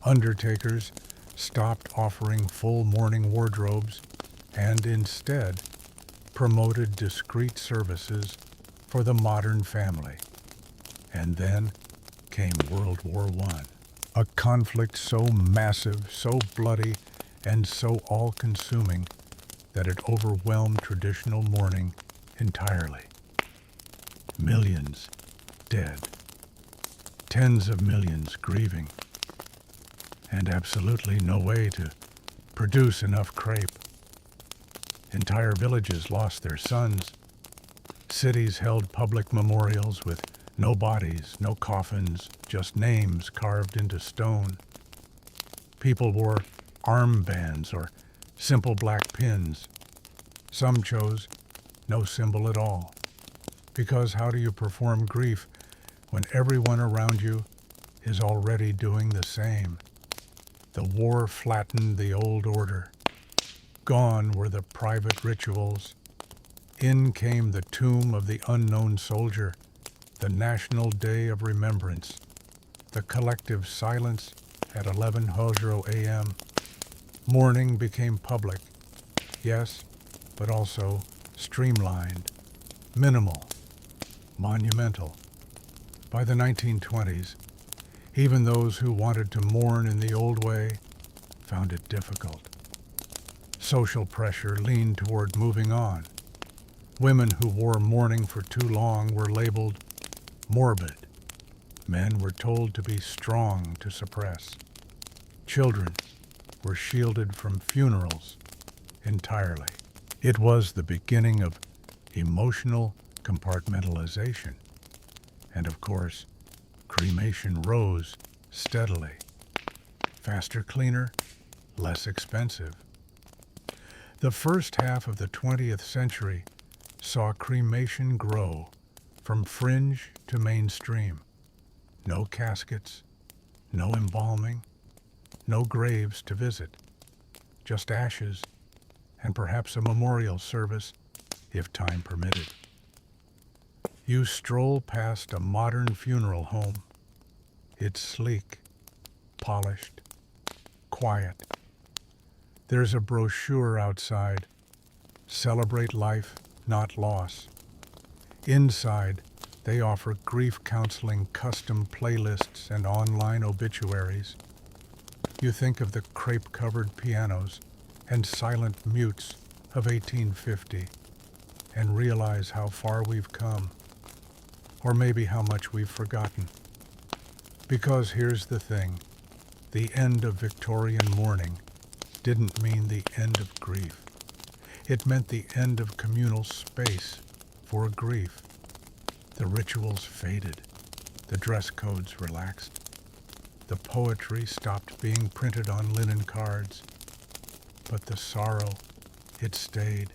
Undertakers stopped offering full mourning wardrobes and instead promoted discreet services for the modern family. And then came World War I, a conflict so massive, so bloody, and so all-consuming that it overwhelmed traditional mourning entirely. Millions dead, tens of millions grieving, and absolutely no way to produce enough crepe. Entire villages lost their sons. Cities held public memorials with no bodies, no coffins, just names carved into stone. People wore armbands or simple black pins. Some chose no symbol at all. Because how do you perform grief when everyone around you is already doing the same? The war flattened the old order. Gone were the private rituals. In came the tomb of the unknown soldier, the National Day of Remembrance, the collective silence at 11:00 a.m. Mourning became public, yes, but also streamlined, minimal, monumental. By the 1920s, even those who wanted to mourn in the old way found it difficult. Social pressure leaned toward moving on. Women who wore mourning for too long were labeled morbid. Men were told to be strong to suppress. Children were shielded from funerals entirely. It was the beginning of emotional compartmentalization. And of course, cremation rose steadily. Faster, cleaner, less expensive. The first half of the 20th century saw cremation grow from fringe to mainstream. No caskets, no embalming, no graves to visit, just ashes and perhaps a memorial service if time permitted. You stroll past a modern funeral home. It's sleek, polished, quiet. There's a brochure outside. Celebrate life, not loss. Inside, they offer grief counseling, custom playlists, and online obituaries. You think of the crepe-covered pianos and silent mutes of 1850 and realize how far we've come, or maybe how much we've forgotten. Because here's the thing, the end of Victorian mourning didn't mean the end of grief. It meant the end of communal space for grief. The rituals faded, the dress codes relaxed, the poetry stopped being printed on linen cards, but the sorrow, it stayed.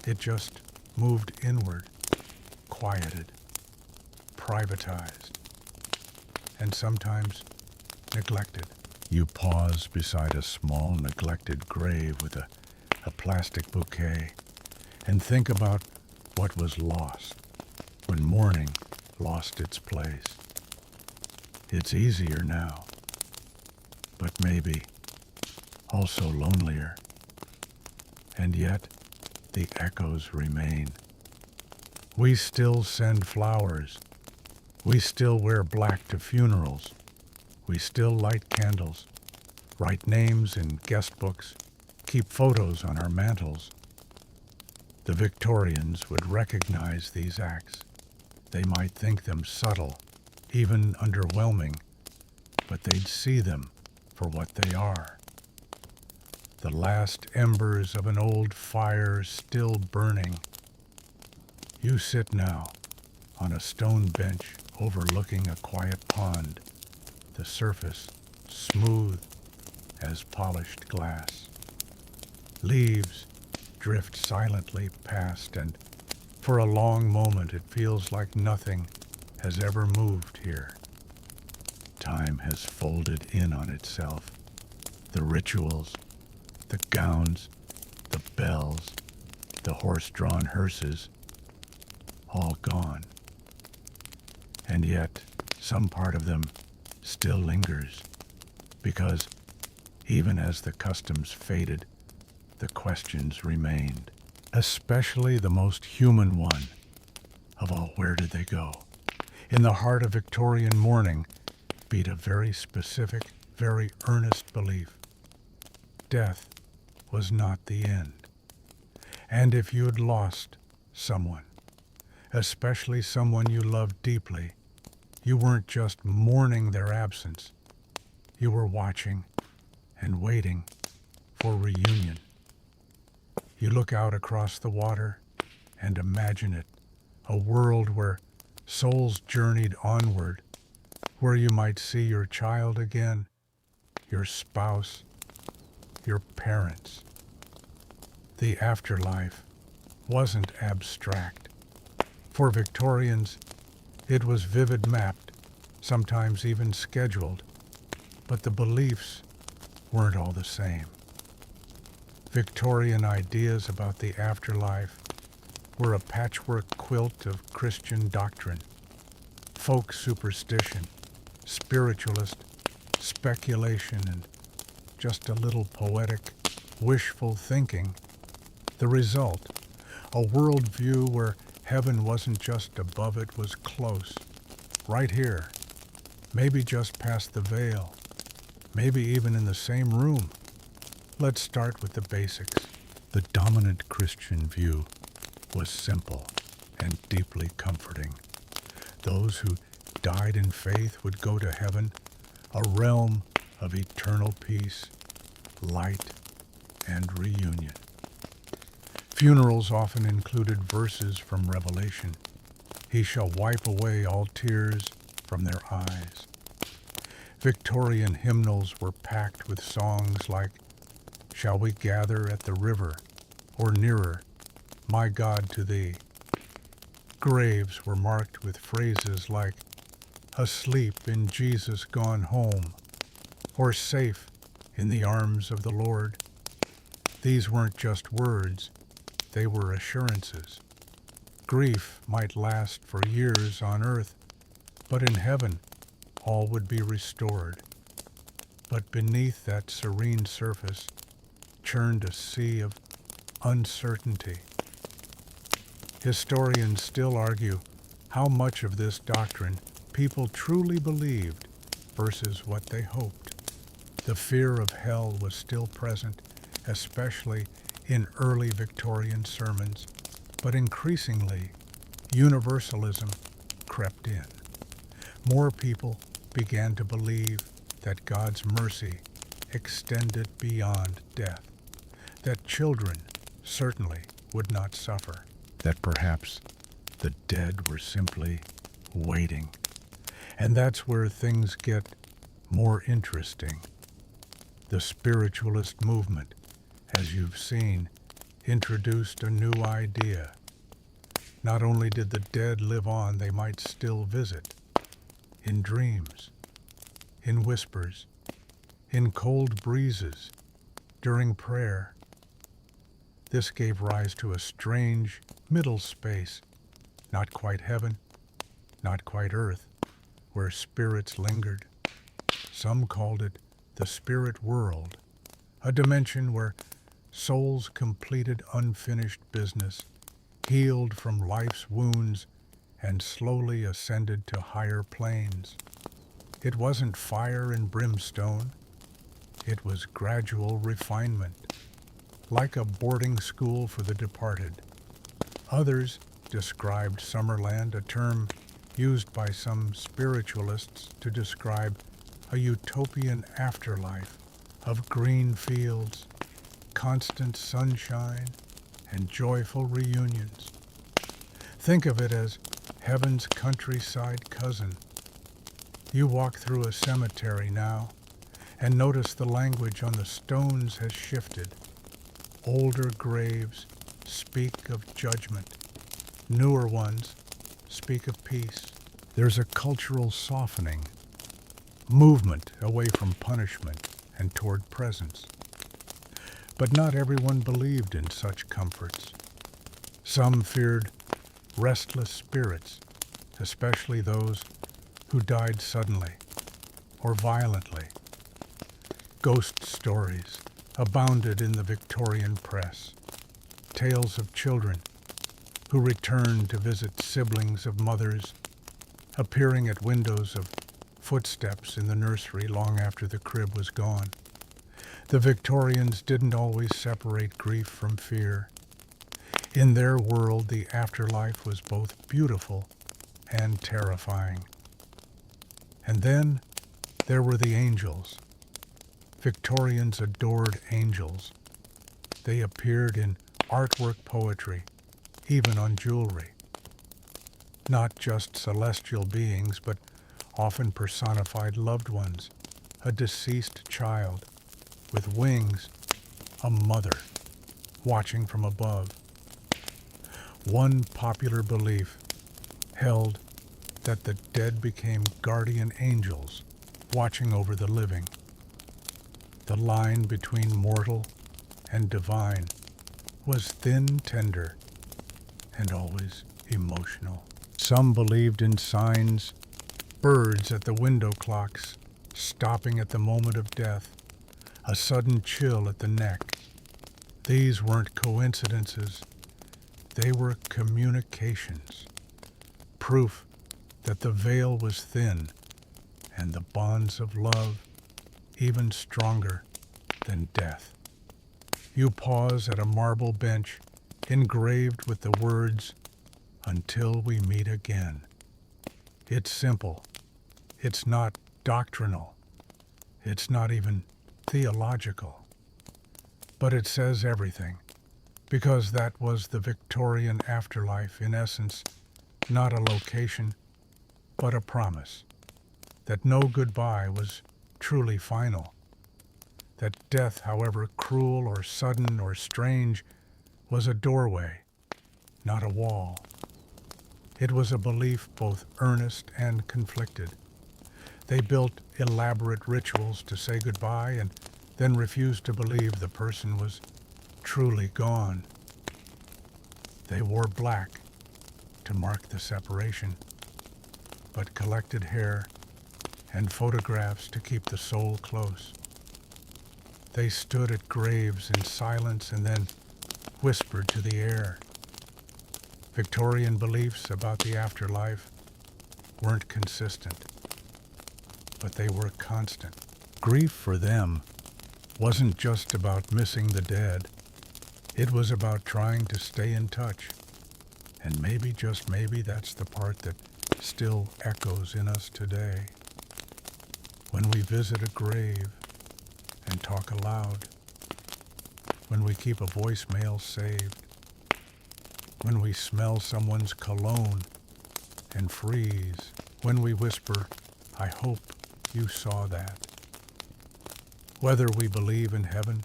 It just moved inward, quieted, privatized, and sometimes neglected. You pause beside a small, neglected grave with a plastic bouquet and think about what was lost when mourning lost its place. It's easier now, but maybe also lonelier. And yet, the echoes remain. We still send flowers. We still wear black to funerals. We still light candles, write names in guest books, keep photos on our mantels. The Victorians would recognize these acts. They might think them subtle, even underwhelming, but they'd see them for what they are. The last embers of an old fire still burning. You sit now on a stone bench overlooking a quiet pond, the surface smooth as polished glass. Leaves drift silently past, and for a long moment it feels like nothing has ever moved here. Time has folded in on itself. The rituals, the gowns, the bells, the horse-drawn hearses, all gone. And yet, some part of them still lingers, because even as the customs faded, the questions remained, especially the most human one of all: where did they go? In the heart of Victorian mourning beat a very specific, very earnest belief. Death was not the end. And if you'd lost someone, especially someone you loved deeply, you weren't just mourning their absence. You were watching and waiting for reunion. You look out across the water and imagine it, a world where souls journeyed onward, where you might see your child again, your spouse, your parents. The afterlife wasn't abstract. For Victorians, it was vivid mapped, sometimes even scheduled, but the beliefs weren't all the same. Victorian ideas about the afterlife were a patchwork quilt of Christian doctrine, folk superstition, spiritualist speculation, and just a little poetic, wishful thinking. The result, a worldview where heaven wasn't just above, it was close, right here, maybe just past the veil, maybe even in the same room. Let's start with the basics. The dominant Christian view was simple and deeply comforting. Those who died in faith would go to heaven, a realm of eternal peace, light, and reunion. Funerals often included verses from Revelation. He shall wipe away all tears from their eyes. Victorian hymnals were packed with songs like "Shall we gather at the river," or "Nearer, my God, to thee." Graves were marked with phrases like "Asleep in Jesus gone home," or "Safe in the arms of the Lord." These weren't just words, they were assurances. Grief might last for years on earth, but in heaven all would be restored. But beneath that serene surface churned a sea of uncertainty. Historians still argue how much of this doctrine people truly believed versus what they hoped. The fear of hell was still present, especially in early Victorian sermons, but increasingly, universalism crept in. More people began to believe that God's mercy extended beyond death, that children certainly would not suffer, that perhaps the dead were simply waiting. And that's where things get more interesting. The spiritualist movement, as you've seen, introduced a new idea. Not only did the dead live on, they might still visit. In dreams, in whispers, in cold breezes, during prayer. This gave rise to a strange middle space, not quite heaven, not quite earth, where spirits lingered. Some called it the spirit world, a dimension where souls completed unfinished business, healed from life's wounds, and slowly ascended to higher planes. It wasn't fire and brimstone. It was gradual refinement, like a boarding school for the departed. Others described Summerland, a term used by some spiritualists to describe a utopian afterlife of green fields, constant sunshine, and joyful reunions. Think of it as heaven's countryside cousin. You walk through a cemetery now and notice the language on the stones has shifted. Older graves speak of judgment. Newer ones speak of peace. There's a cultural softening, movement away from punishment and toward presence. But not everyone believed in such comforts. Some feared restless spirits, especially those who died suddenly or violently. Ghost stories abounded in the Victorian press. Tales of children who returned to visit siblings of mothers, appearing at windows of footsteps in the nursery long after the crib was gone. The Victorians didn't always separate grief from fear. In their world, the afterlife was both beautiful and terrifying. And then there were the angels. Victorians adored angels. They appeared in artwork, poetry, even on jewelry. Not just celestial beings, but often personified loved ones, a deceased child with wings, a mother watching from above. One popular belief held that the dead became guardian angels watching over the living. The line between mortal and divine was thin, tender, and always emotional. Some believed in signs, birds at the window clocks, stopping at the moment of death, a sudden chill at the neck. These weren't coincidences. They were communications, proof that the veil was thin and the bonds of love even stronger than death. You pause at a marble bench engraved with the words, "Until we meet again." It's simple. It's not doctrinal. It's not even theological. But it says everything, because that was the Victorian afterlife in essence, not a location, but a promise that no goodbye was truly final, that death, however cruel or sudden or strange, was a doorway, not a wall. It was a belief both earnest and conflicted. They built elaborate rituals to say goodbye and then refused to believe the person was truly gone. They wore black to mark the separation, but collected hair and photographs to keep the soul close. They stood at graves in silence and then whispered to the air. Victorian beliefs about the afterlife weren't consistent, but they were constant. Grief for them wasn't just about missing the dead. It was about trying to stay in touch. And maybe, just maybe, that's the part that still echoes in us today. When we visit a grave and talk aloud, when we keep a voicemail saved, when we smell someone's cologne and freeze, when we whisper, "I hope you saw that." Whether we believe in heaven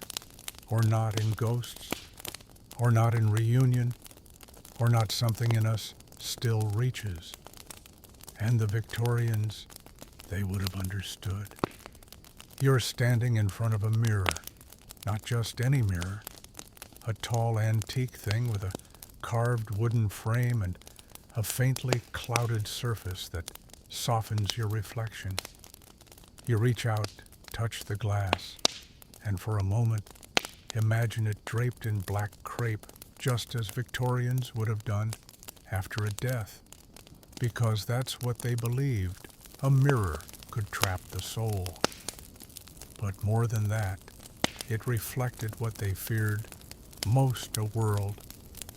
or not, in ghosts or not, in reunion or not, something in us still reaches. And the Victorians, they would have understood. You're standing in front of a mirror, not just any mirror, a tall antique thing with a carved wooden frame and a faintly clouded surface that softens your reflection. You reach out, touch the glass, and for a moment, imagine it draped in black crepe, just as Victorians would have done after a death, because that's what they believed. A mirror could trap the soul. But more than that, it reflected what they feared most, a world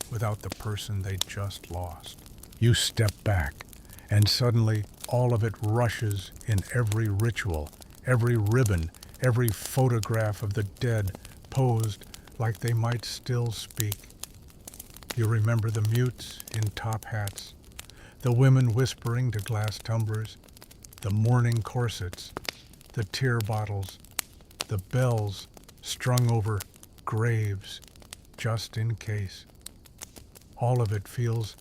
without the person they'd just lost. You step back, and suddenly all of it rushes in every ritual, every ribbon, every photograph of the dead posed like they might still speak. You remember the mutes in top hats, the women whispering to glass tumblers, the mourning corsets, the tear bottles, the bells strung over graves. just in case. All of it feels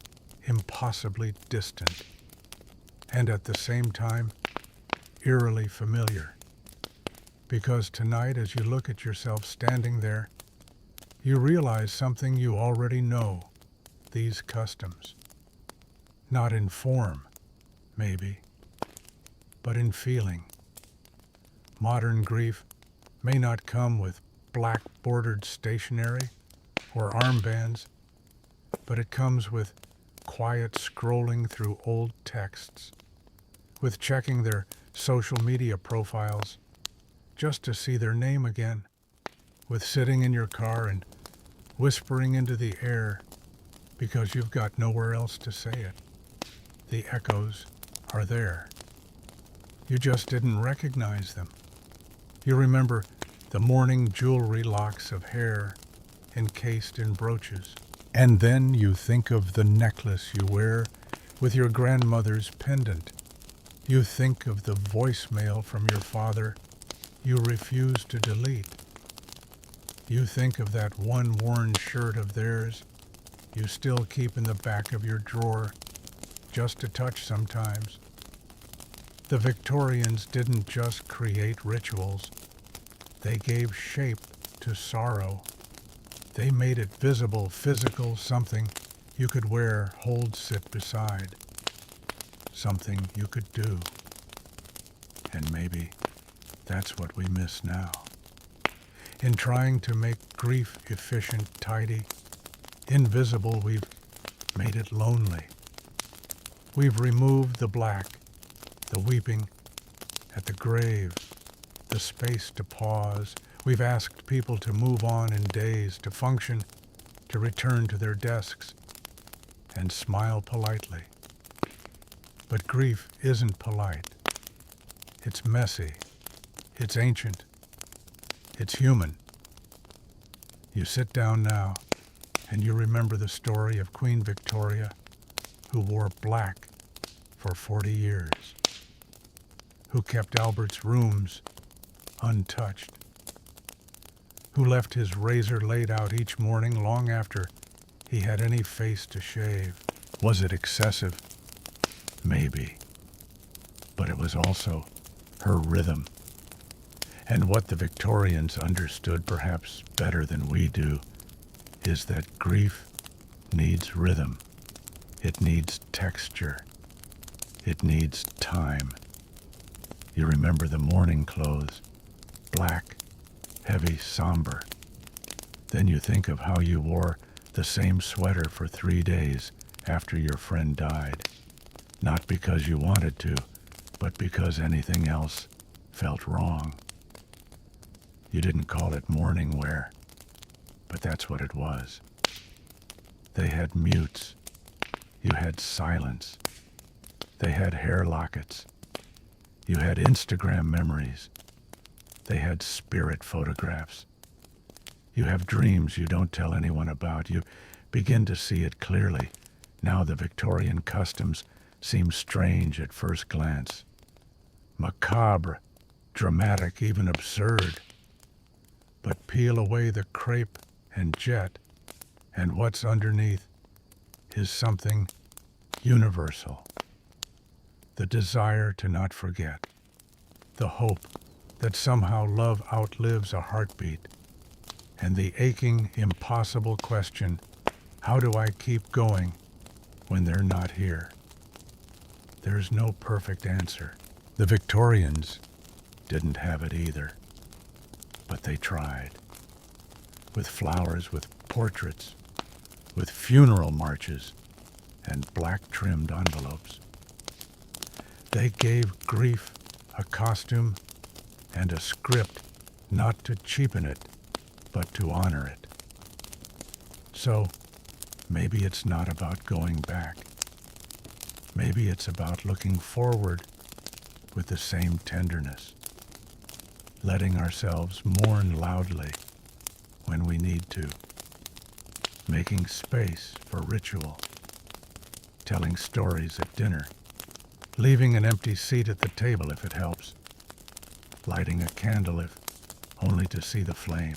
impossibly distant, and at the same time, eerily familiar. Because tonight, as you look at yourself standing there, you realize something you already know, these customs. Not in form, maybe, but in feeling. Modern grief may not come with black bordered stationery or armbands, but it comes with quiet scrolling through old texts, with checking their social media profiles just to see their name again, with sitting in your car and whispering into the air because you've got nowhere else to say it. The echoes are there. You just didn't recognize them. You remember the morning jewelry locks of hair encased in brooches. And then you think of the necklace you wear with your grandmother's pendant. You think of the voicemail from your father you refuse to delete. You think of that one worn shirt of theirs you still keep in the back of your drawer, just to touch sometimes. The Victorians didn't just create rituals. They gave shape to sorrow. They made it visible, physical, something you could wear, hold, sit beside. Something you could do. And maybe that's what we miss now. In trying to make grief efficient, tidy, invisible, we've made it lonely. We've removed the black, the weeping at the grave, the space to pause. We've asked people to move on in days, to function, to return to their desks, and smile politely. But grief isn't polite. It's messy. It's ancient. It's human. You sit down now, and you remember the story of Queen Victoria, who wore black for 40 years, who kept Albert's rooms untouched, who left his razor laid out each morning long after he had any face to shave. Was it excessive? Maybe. But it was also her rhythm. And what the Victorians understood perhaps better than we do is that grief needs rhythm. It needs texture. It needs time. You remember the mourning clothes, black, heavy, somber. Then you think of how you wore the same sweater for 3 days after your friend died. Not because you wanted to, but because anything else felt wrong. You didn't call it mourning wear, but that's what it was. They had mutes. You had silence. They had hair lockets. You had Instagram memories. They had spirit photographs. You have dreams you don't tell anyone about. You begin to see it clearly. Now the Victorian customs seem strange at first glance. Macabre, dramatic, even absurd. But peel away the crepe and jet, and what's underneath is something universal. The desire to not forget. The hope that somehow love outlives a heartbeat. And the aching, impossible question, how do I keep going when they're not here? There's no perfect answer. The Victorians didn't have it either. But they tried. With flowers, with portraits, with funeral marches, and black-trimmed envelopes. They gave grief a costume and a script, not to cheapen it, but to honor it. So, maybe it's not about going back. Maybe it's about looking forward with the same tenderness. Letting ourselves mourn loudly when we need to, making space for ritual, telling stories at dinner, leaving an empty seat at the table if it helps, lighting a candle if only to see the flame.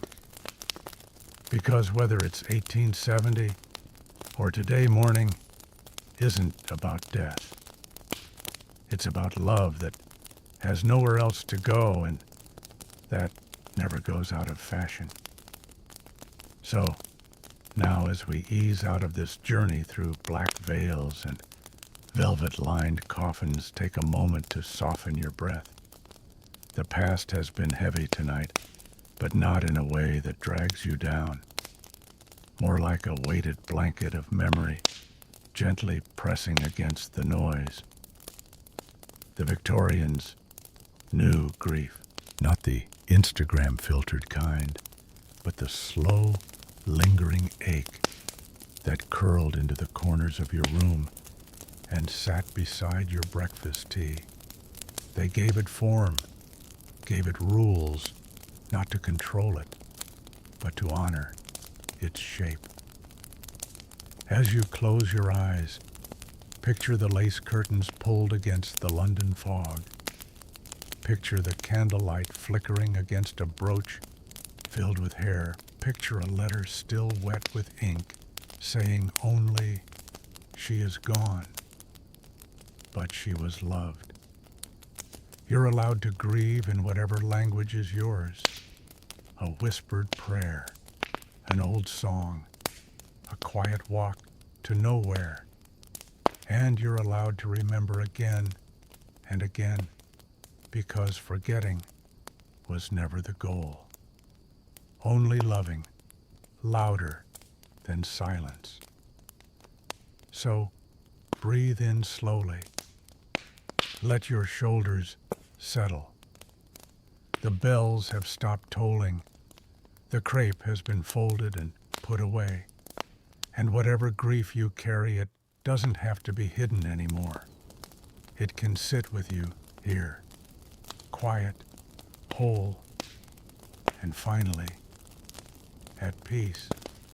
Because whether it's 1870 or today morning isn't about death. It's about love that has nowhere else to go and that never goes out of fashion. So, now as we ease out of this journey through black veils and velvet-lined coffins, take a moment to soften your breath. The past has been heavy tonight, but not in a way that drags you down. More like a weighted blanket of memory, gently pressing against the noise. The Victorians knew grief, not the Instagram-filtered kind, but the slow, lingering ache that curled into the corners of your room and sat beside your breakfast tea. They gave it form, gave it rules, not to control it, but to honor its shape. As you close your eyes, picture the lace curtains pulled against the London fog. Picture the candlelight flickering against a brooch filled with hair. Picture a letter still wet with ink, saying only, "She is gone, but she was loved." You're allowed to grieve in whatever language is yours. A whispered prayer, an old song, a quiet walk to nowhere. And you're allowed to remember again and again, because forgetting was never the goal. Only loving, louder than silence. So, breathe in slowly. Let your shoulders settle. The bells have stopped tolling. The crepe has been folded and put away. And whatever grief you carry, it doesn't have to be hidden anymore. It can sit with you here, quiet, whole, and finally, at peace.